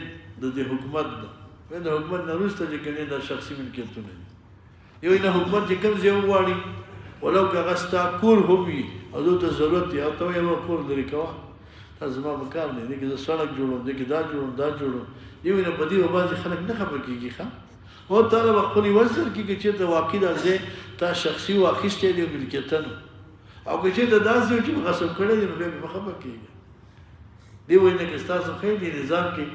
د حکومت د حکومت نه وروسته چې کوم دا شخصي ملکیتونه دي یو نه حکومت چې کوم ځای وغواړي ولو که هغه ستا کور هم وي او دو ته ضرورت دی او ته وایې نور کور لرې کوه دا زما په کار دی دې کې زه سړک جوړوم دې کې دا جوړوم دا جوړوم دې وایي نه په دې به بعضې خلک نه خبر کېږي ښه او تعالی به خپل عوض درکړي که چېرته واقع دا ځای تا شخصي واخیستی دی ملکیتن او که چېرته داسې و چې غصب کړی دی نو بیا به خبر کېږي دې وایي نه که ستاسو خیر دی نظام کې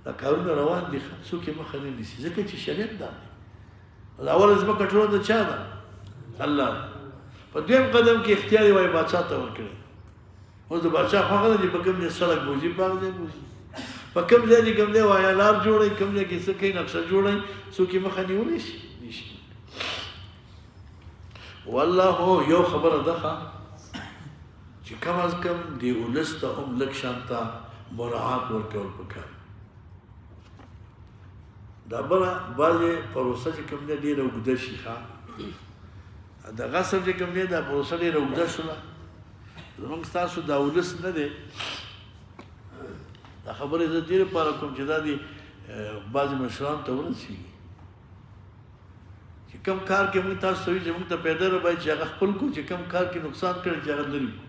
دا کارونه روان دي څوک یې مخه نه نیسي ځکه چې شریعت دا دی اوله ځمکه ټوله د چا ده الله په دویم قدم کې اختیار یې وایي باچا ته ورکړی اوس د باچا خوښه ده چې په کوم ځای سړک بوځي په هغه ځای بوځي په کوم ځای چې کوم ځای وایه لار جوړوي کوم ځای کې څه کوي نقشه جوړوي څوک یې مخه نیولی شي نشي والله یو خبره ده چې کم از کم دې ولس ته هم لږ شان ته مراعات ورکول پکار دا بله بعضې پروسه چې کوم دی ډېره اوږده شي ښه د غصب چې کوم دی دا پروسه ډېره اوږده شوله زموږ ستاسو دا ولس نه دی دا خبرې زه دې لپاره کوم چې دا دي بعضې مشرانو ته ورسېږي چې کوم کار کې موږ تاسو ته وي چې موږ ته پیدا راباید چې هغه خپل کړو چې کوم کار کې نقصان کړی چې هغه لرې کړو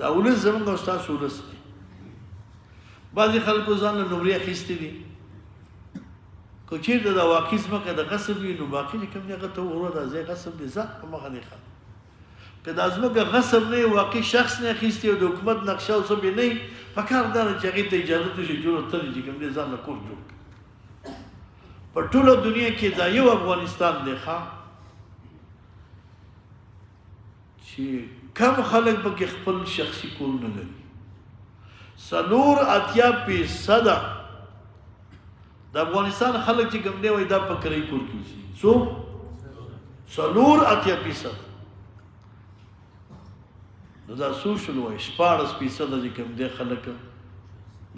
دا ولس زموږ او ستاسو ولس دی بعضې خلکو ځان له نمرې اخیستې دي که چېرته دا واقعي ځمکه د غصب وي نو باقي چې کوم دی هغه ته وروه دا ځای غصب دی ځه په مخه دی ښه که دا ځمکه غصب نه وي واقعي شخص نه اخیستې او د حکومت نقشه او څه بې نه وي پکار دا ده چې هغې ته اجازت وشي جوړ تلي چې کوم دی ځان له کور جوړ کړي په ټوله دنیا کې دا یو افغانستان دی ښه چې کم خلک پکې خپل شخصي کورونه لري 84% د افغانستان خلک چې کوم دی وایي دا په کرایي کور کې اوسېږي څوک 84% نو دا څو شول وایي 14% چې کوم دی خلک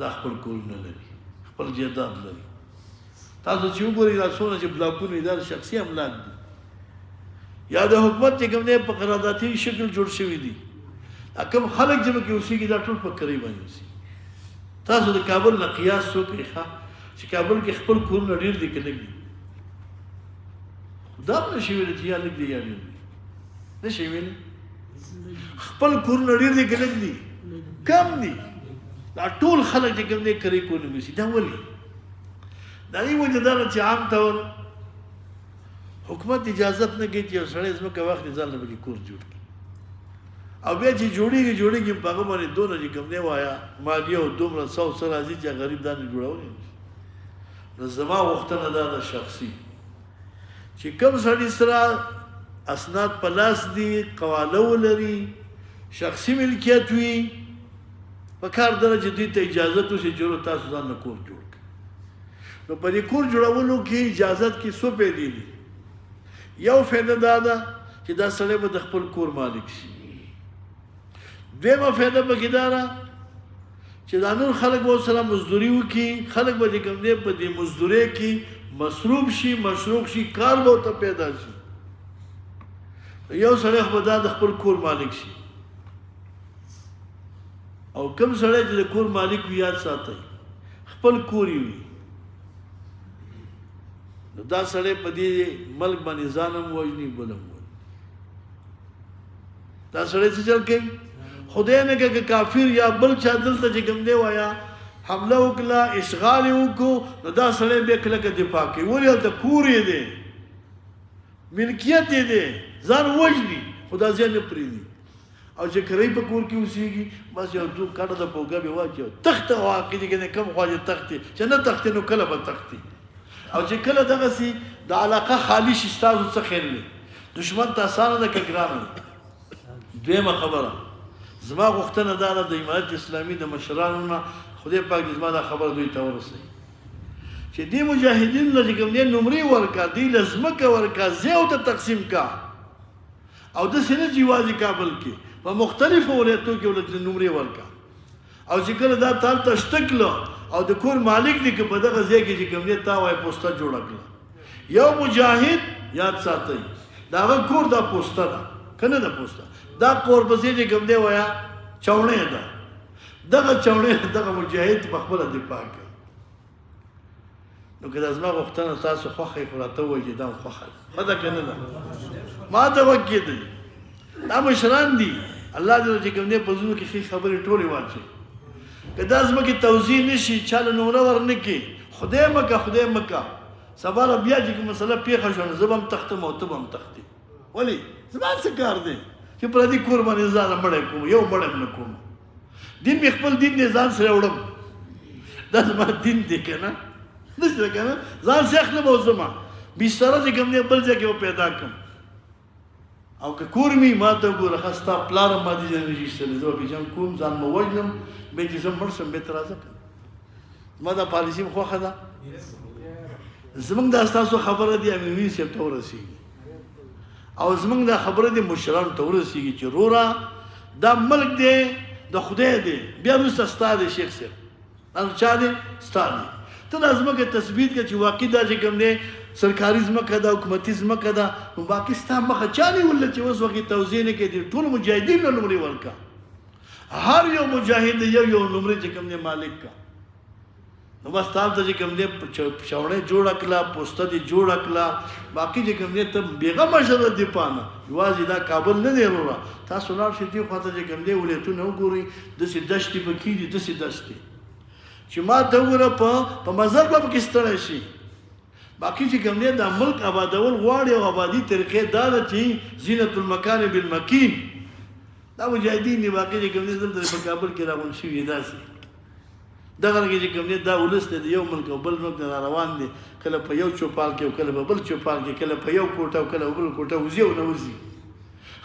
دا خپل کورونه لري خپل جایداد لري تاسو چې وګورئ دا څونه چې بلاکونه دا شخصي املاک دي یا د حکومت چې کوم دی په قراردادي شکل جوړ شوي دي کوم خلک چې پکې اوسېږي دا ټول په کرایي باندې اوسېږي تاسو د کابل نه قیاس وکړئ ښه چې کابل کې خپل کورونه ډېر دي که لږ دي دا به نشي ویلی چې یا لږ دي یا ډېر دي نشي ویلی خپل کورونه ډېر دي که لږ دي کم دي دا ټول خلک چې کوم دی کرایي کورونه کې اوسي دا ولې د هغې وجه دا ده چې عام طور حکومت اجازت نه کوي چې یو سړی ځمکه واخلي ځان له پکې کور جوړ کړي او بیا چې جوړېږي په هغه باندې دونه چې کوم دی وایه مالیه او دومره څه راځي چې غریب دا نه جوړولی نو زما غوښتنه دا ده شخصي چې کوم سړي سره اسناد په لاس دي قواله ولري شخصي ملکیت وي پکار ده چې دوی ته اجازت وشي چې تاسو ځان نه کور جوړ کړئ نو په دې کور جوړولو کې اجازت کې څو فایدې دي یو فایده دا ده چې دا سړی به د خپل کور مالک شي دویمه فایده پکې دا ده چې دا نور خلک به ورسره مزدوري وکړي خلک به چې کوم دی په دې مزدورۍ کې مصروف شي مشروق شي کار به ورته پیدا شي یو سړی خو به دا د خپل کور مالک شي او کوم سړی چې د کور مالک وي یاد ساتئ خپل کور یې وي نو دا سړی په دې ملک باندې ځان هم وژني بل هم وژني دا سړی څه چل کوي خدای نه که کافر یا بل چا دلته چې کوم دی وایه حمله وکړه اشغال یې وکړو نو دا سړی بیا کلکه دفاع کوي ولې هلته کور یې دی ملکیت یې دی ځان وژني خو دا ځای نه پرېږدي او چې کرایي په کور کې اوسېږي بس یو څو کاټه د پوګه به واچي تخته واقع دي که کوم خوا چې تختې چې نه تختې نو کله به تختې او چې کله دغسې د علاقه خالي شي ستاسو څه خیر دی دشمن ته اسانه ده که ګرانه ده دویمه خبره زما غوښتنه دا ده د امارت اسلامي د مشرانو نه خدای پاک دې زما دا خبره دوی ته ورسوي چې دې مجاهدینو له چې کوم دی نمرې ورکړه دوی له ځمکه ورکړه ځایو ته تقسیم کا او داسې نه چې یوازې کابل کې په مختلفو ولایتو کې ولته نمرې ورکړه او چې کله دا تا هلته شته کړه او د کور مالک دی که په دغه ځای کې چې کوم دی تا وایي پوسته جوړه کړه یو مجاهد یاد ساتئ د هغه کور دا پوسته ده که نه ده پوسته دا کور پسې چې کوم دی وایه چوڼۍ ده دغه چوڼۍ دغه مجاهد په خپله دفاع کوي نو که دا زما غوښتنه تاسو خوښه یې خو راته ووایئ چې دا هم خوښه ده ښه ده که نه ده ما ته وکېدئ دا مشران دي الله دې چې کوم دی په زړونو کې ښې خبرې ټولې واچوي که دا ځمکې توضیح نه شي چا له نمره ورنه کړي خدای مکه سبا به بیا چې کوم مسله پېښه شوه نو زه به هم تختم او ته به هم تختې ولې زما څه کار دی چې پردي کور باندې ځان مړی کوم یو مړی نه کوم دین مې خپل دین دی ځان سره وړم دا زما دین دی که نه داسې که نه ځان سره اخلم او زما بستره چې کوم دی بل ځای کې به پیدا کړم او که کور مې ما ته وګوره ښه ستا پلار هم ما دې ځای نه شي ایستلی زه به پیژن کوم ځان مې وژنم بیا چې زه مړ شم بیا ته راځه که زما دا پالیسي مې خوښه ده زمونږ دا ستاسو خبره دی امین صاحب ته ورسېږي او زمونږ دا خبره دی مشرانو ته ورسېږي چې وروره دا ملک دی د خدای دی بیا وروسته ستا دی شیخ صاحب دا چا دی ستا دی ته دا ځمکه تثبیت کړه چې واقعي دا چې کوم دی سرکاري ځمکه ده حکومتي ځمکه ده نو باقي ستا مخه چا نیولله چې اوس وخت توضیح نه کوي ټولو مجاهدینو له نمرې ورکړه هر یو مجاهد یو نمرې چې کوم دی مالک کا نو بس تاسو ته چې کوم دی چاوڼۍ جوړه کړه پوسته دې جوړه کړه باقي چې کوم دی ته بېغمه شه د دې پانه یوازې دا کابل نه دی وروره تاسو لاړ شئ دې خواته چې کوم دی ولایتونه وګورئ داسې دښتې پکې دي داسې دښتې چې ما ته وګوره په مزل به پکې ستړی شي باقي چې کوم دی دا ملک آبادول غواړي او آبادي طریقې دا ده چې زینت المکان بالمکین دا مجاهدین دي باقي چې کوم دی دلته په کابل کې راغونډ شوي داسې دغه رنګه چې کوم دی دا ولس دی د یو ملک او بل ملک نه را روان دی کله په یو چوپال کې او کله په بل چوپال کې کله په یو کوټه او کله په بل کوټه وځي او نه وځي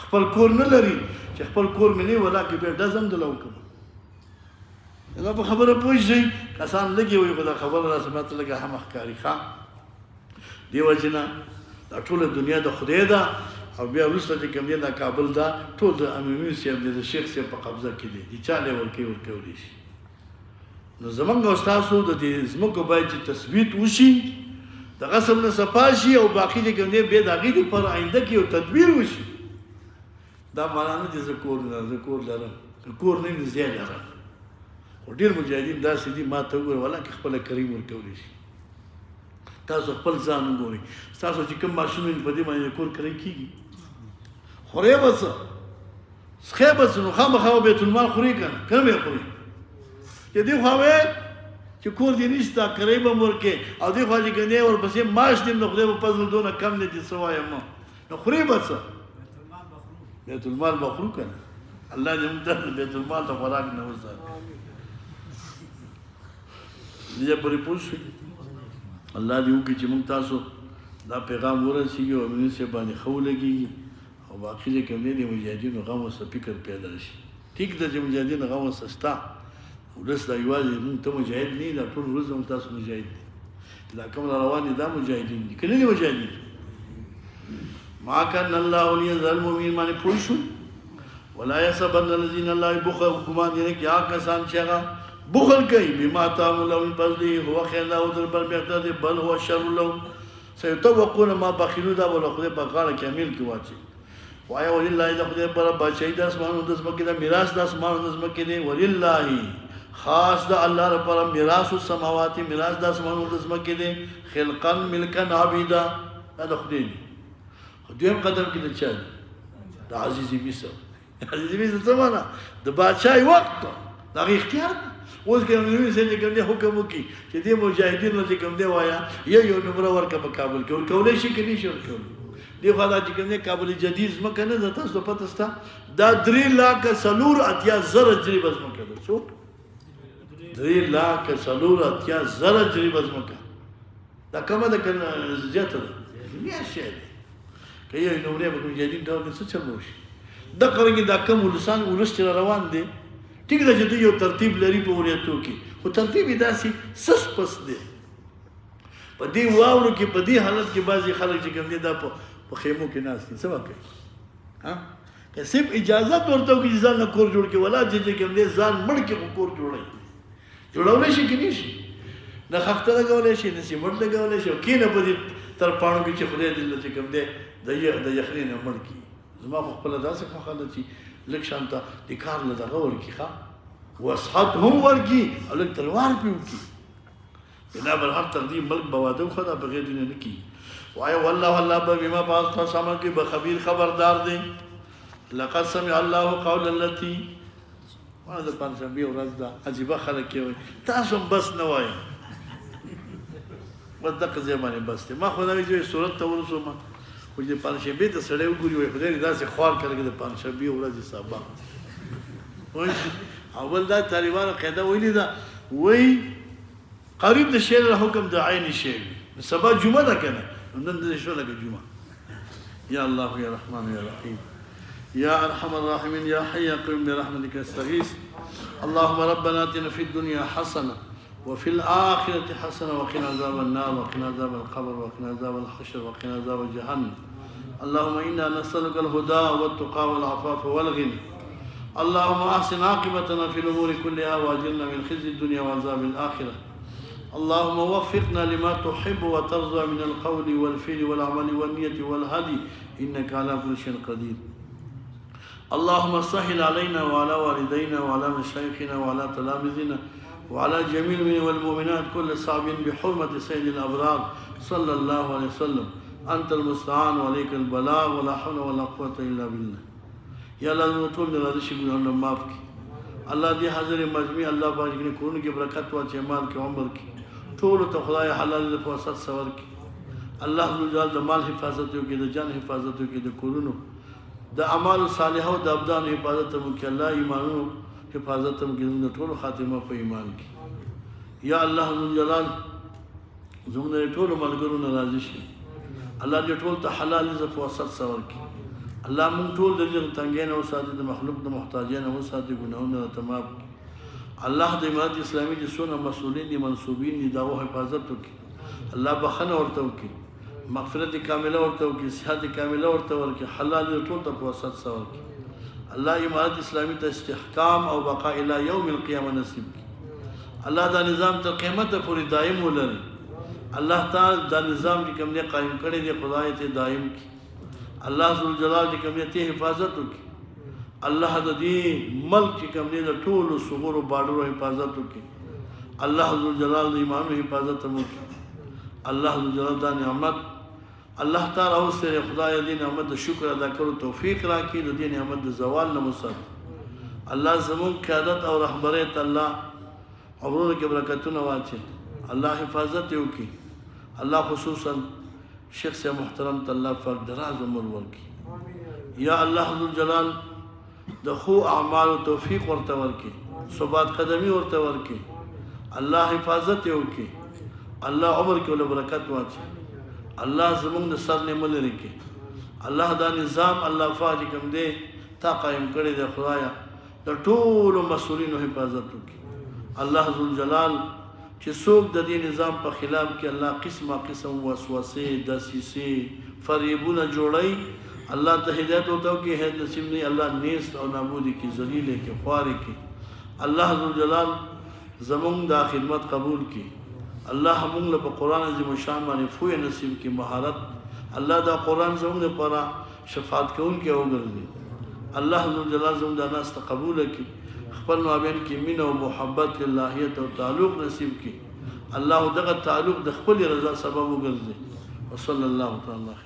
خپل کور نه لري چې خپل کور مې نه ولا کې بیا ډزم دله وکړم دا په خبره پوه شئ کسان لږې وایي خو دا خبره راسه ماته لږه هم ښکاري ښه دې وجې نه دا ټوله دنیا د خدای ده او بیا وروسته چې کوم دی دا کابل دا ټول د امین صاحب دی د شیخ صاحب په قبضه کې دی چې چا لی ورکولی شي نو زمونږ او ستاسو د دې ځمکو باید چې تثبیت وشي د غصب نه صفا شي او باقي چې کوم دی بیا د هغې دپاره آینده کې یو تدبیر وشي دا معنا نه چې زه کور لرم که کور نه وي نو ځای لرم خو ډېر مجاهدین داسې دي ما ته وګوره ولا کې خپله کریم ورکولی شي تاسو خپل ځان وګورئ ستاسو چې کوم ماشوم په دې باندې کور کرۍ کېږي خورئ به څه څښئ به څه نو خامخا به بیت المال خوري که نه که نه به یې خوري چې دې خوا وې چې کور دې نشته کرۍ به م ورکې او دې خوا چې کوم دی ورپسې معاش دې د خدای په فضل دونه کم دی چې څه وایم نو خورئ به څه بیت المال به خورو که نه الله دې موږ ته بیت المال د خوراک نه وساتي دې پورې پوه شئ الله دې وکړي چې موږ تاسو دا پیغام ورسېږي او امین صاحب باندې ښه ولګېږي او باقي چې کوم دی د مجاهدینو غم ورسره فکر پیدا شي ټیک ده چې مجاهدینو غم ورسره شته ولس دا یوازې موږ ته مجاهد نه یي دا ټول ورځ هم تاسو مجاهد دي دا کوم را روان دي دا مجاهدین دي که نه دي مجاهدین ما کان الله لیظلم المؤمنین باندې پوه شو ولا یحسبن الذین الله بخل ګمان دي نه چې هغه کسان چې هغه بخل کوي بما آتاهم الله من فضله هو خیر لهم بل بهتر دی بل هو شر لهم سيطوقون ما بخلوا دا بل خدای په غاړه کې امیر کې واچي وایي ولله د خدای پر بادشاہي د اسمانونو د ځمکې د میراث د اسمانونو د ځمکې دی ولله خاص د الله لپاره میراث السماوات میراث د اسمانونو د ځمکې دی خلقا ملکا عبیدا دا د خدای دی دویم قدم کې د چا دی د عزیز مصر عزیز مصر څه معنا د بادشاہي وخت دا اختیار اوس که امیر صاحب چې کوم دی حکم وکړي چې دې مجاهدینو چې کوم دی وایه یو نمره ورکړه په کابل کې ورکولی شي که نه شي ورکولی دې خوا دا چې کوم دی کابل جدید ځمکه نه ده تاسو ته پته شته دا 3,80,000 جریبه ځمکه ده څو 3,80,000 جریبه ځمکه دا کمه ده که زیاته ده دنیا شی دی که یو نمرې به مجاهدین ډول څه چل به وشي دغه رنګې دا کم ولس چې روان دی ټیک ده چې دوی یو ترتیب لري په ولایتو کې خو ترتیب یې داسې سس پس دی په دې واورو کې په دې حالت کې بعضې خلک چې کوم دی دا په خیمو کې ناست دي څه به کوي که صرف اجازت ورته وکړي چې ځان نه کور جوړ کړي ولا چې کوم دی ځان مړ کړي خو کور جوړوي جوړولی شي که نه شي نه خښته لګولی شي نه سیمټ لګولی شي او کښېنه په دې ترپاڼو کې چې خدای دې چې کوم دی د یخنۍ نه مړ کړي زما خو خپله داسې خوښه ده چې لږ شانته د کار له دغه ورکړي ښه وسحت هم ورکړي او لږ تلوار پرې وکړي بنا بر هر تقدیم ملک بواده و خدا بغیر دین نه کی وای والله الله بما بعض تاسو کې بخبير خبردار دی لقد سمع الله قول التي وانا د پنځمبي ورځ دا عجيبه خلک وي تاسو بس نه وای ودغه زمانه بس ما خو دا ویږي صورت ته ورسوم خو دې پنځمبي ته سړی وګوري وي خدای دې داسې خوار کړی د پنځمبي ورځ سبا وای اول دا طالبانو قاعده ویلي دا وای قریب د شی له حکم د عین شی سبا جمعه ده کنه نن د شو لګه جمعه یا الله یا رحمان یا رحیم يا أرحم الراحمين يا حي يا قيوم برحمتك استغيث اللهم ربنا آتنا في الدنيا حسنة وفي الآخرة حسنة وقنا عذاب النار وقنا عذاب القبر وقنا عذاب الحشر وقنا عذاب جهنم اللهم إنا نسألك الهدى والتقى والعفاف والغنى اللهم أحسن عاقبتنا في الأمور كلها وأجرنا من خزي الدنيا وعذاب الآخرة اللهم وفقنا لما تحب وترضى من القول والفعل والعمل والنية والهدي إنك على كل شيء قدير اللهم سهل علينا وعلى والدينا وعلى مشايخنا وعلى تلامذنا وعلى جميع والمؤمنات كل صعب بحرمة سيد الأبرار صلى الله عليه وسلم أنت المستعان وعليك البلاغ ولا حول ولا قوة إلا بالله يا الله نطول من هذا الشيء قلنا مافك الله دي حضر مجمع الله باجنا كون کی برکت و جمال کی عمر کی طول تو خدای حلال وسط سور کی الله جل د مال حفاظت کی د جان حفاظت کی د کورونو د اعمال صالحه او د ابدان حفاظت مو کې الله ایمانونو حفاظت مو کې د ټول خاتمه په ایمان کې یا الله ذو جلال زموږ ټول ملګرو ناراضي شي الله دې ټول ته حلال رزق وسط سور کې الله مونږ ټول د دې تنګین او ساتي د مخلوق د محتاجین او ساتي ګناهونو تمام الله د امارت اسلامي د سونه مسؤلین دي منسوبین دي دا حفاظت وکړي الله بخنه ورته وکړي مغفرت کامله ورته وکړي صحت کامله ورته ورکړي حلال ټول ته وسط سور کې الله امارت اسلامي ته استحکام او بقاء الى يوم القيامه نصیب کړي الله دا نظام تر قیامت پورې دائم ولري الله تعالی دا نظام چې کوم نه قائم کړی دی خدای ته دائم کړي الله ذو الجلال چې کوم ته حفاظت وکړي الله د دې ملک چې کوم نه ټول صغور او بارډر حفاظت وکړي الله ذو الجلال د ایمان حفاظت وکړي الله ذو الجلال دا نعمت الله تعالی او سره خدای دې نعمت شکر ادا کړو توفیق راکړي د دې نعمت د زوال نه مسات الله زمون قیادت او رهبریت الله عمرونو کې برکتونه واچي الله حفاظت وکړي الله خصوصا شیخ سے محترم الله پاک دراز عمر ورکړي یا الله ذو الجلال د خو اعمال توفیق ورته ورکړي ثبات قدمي ورته ورکړي الله حفاظت وکړي الله عمر کې ول برکت واچي الله زمونږ د سر نه ملري کې الله دا نظام الله فاج کوم دی تا قائم کړی دی خدایا د ټول مسؤلینو حفاظت وکړي الله ذو الجلال چې څوک د دې نظام په خلاف کې الله قسمه قسم وسوسه دسیسه فریبونه جوړي الله ته هدایت وته کې هدایت نصیب نه الله نیست او نابودي کې ذلیل کې خواري کې الله ذو الجلال زمونږ د خدمت قبول کړي الله موږ له قرآن عظیم شان باندې فوی نصیب کی مهارت الله دا قرآن زموږ لپاره شفاعت کوونکی وګرځي الله ذو الجلال زموږ د ناس قبول کړي خپل مابین کې مینه او محبت للهیت او تعلق نصیب کړي الله دغه تعلق د خپل رضا سبب وګرځي وصلی الله تعالی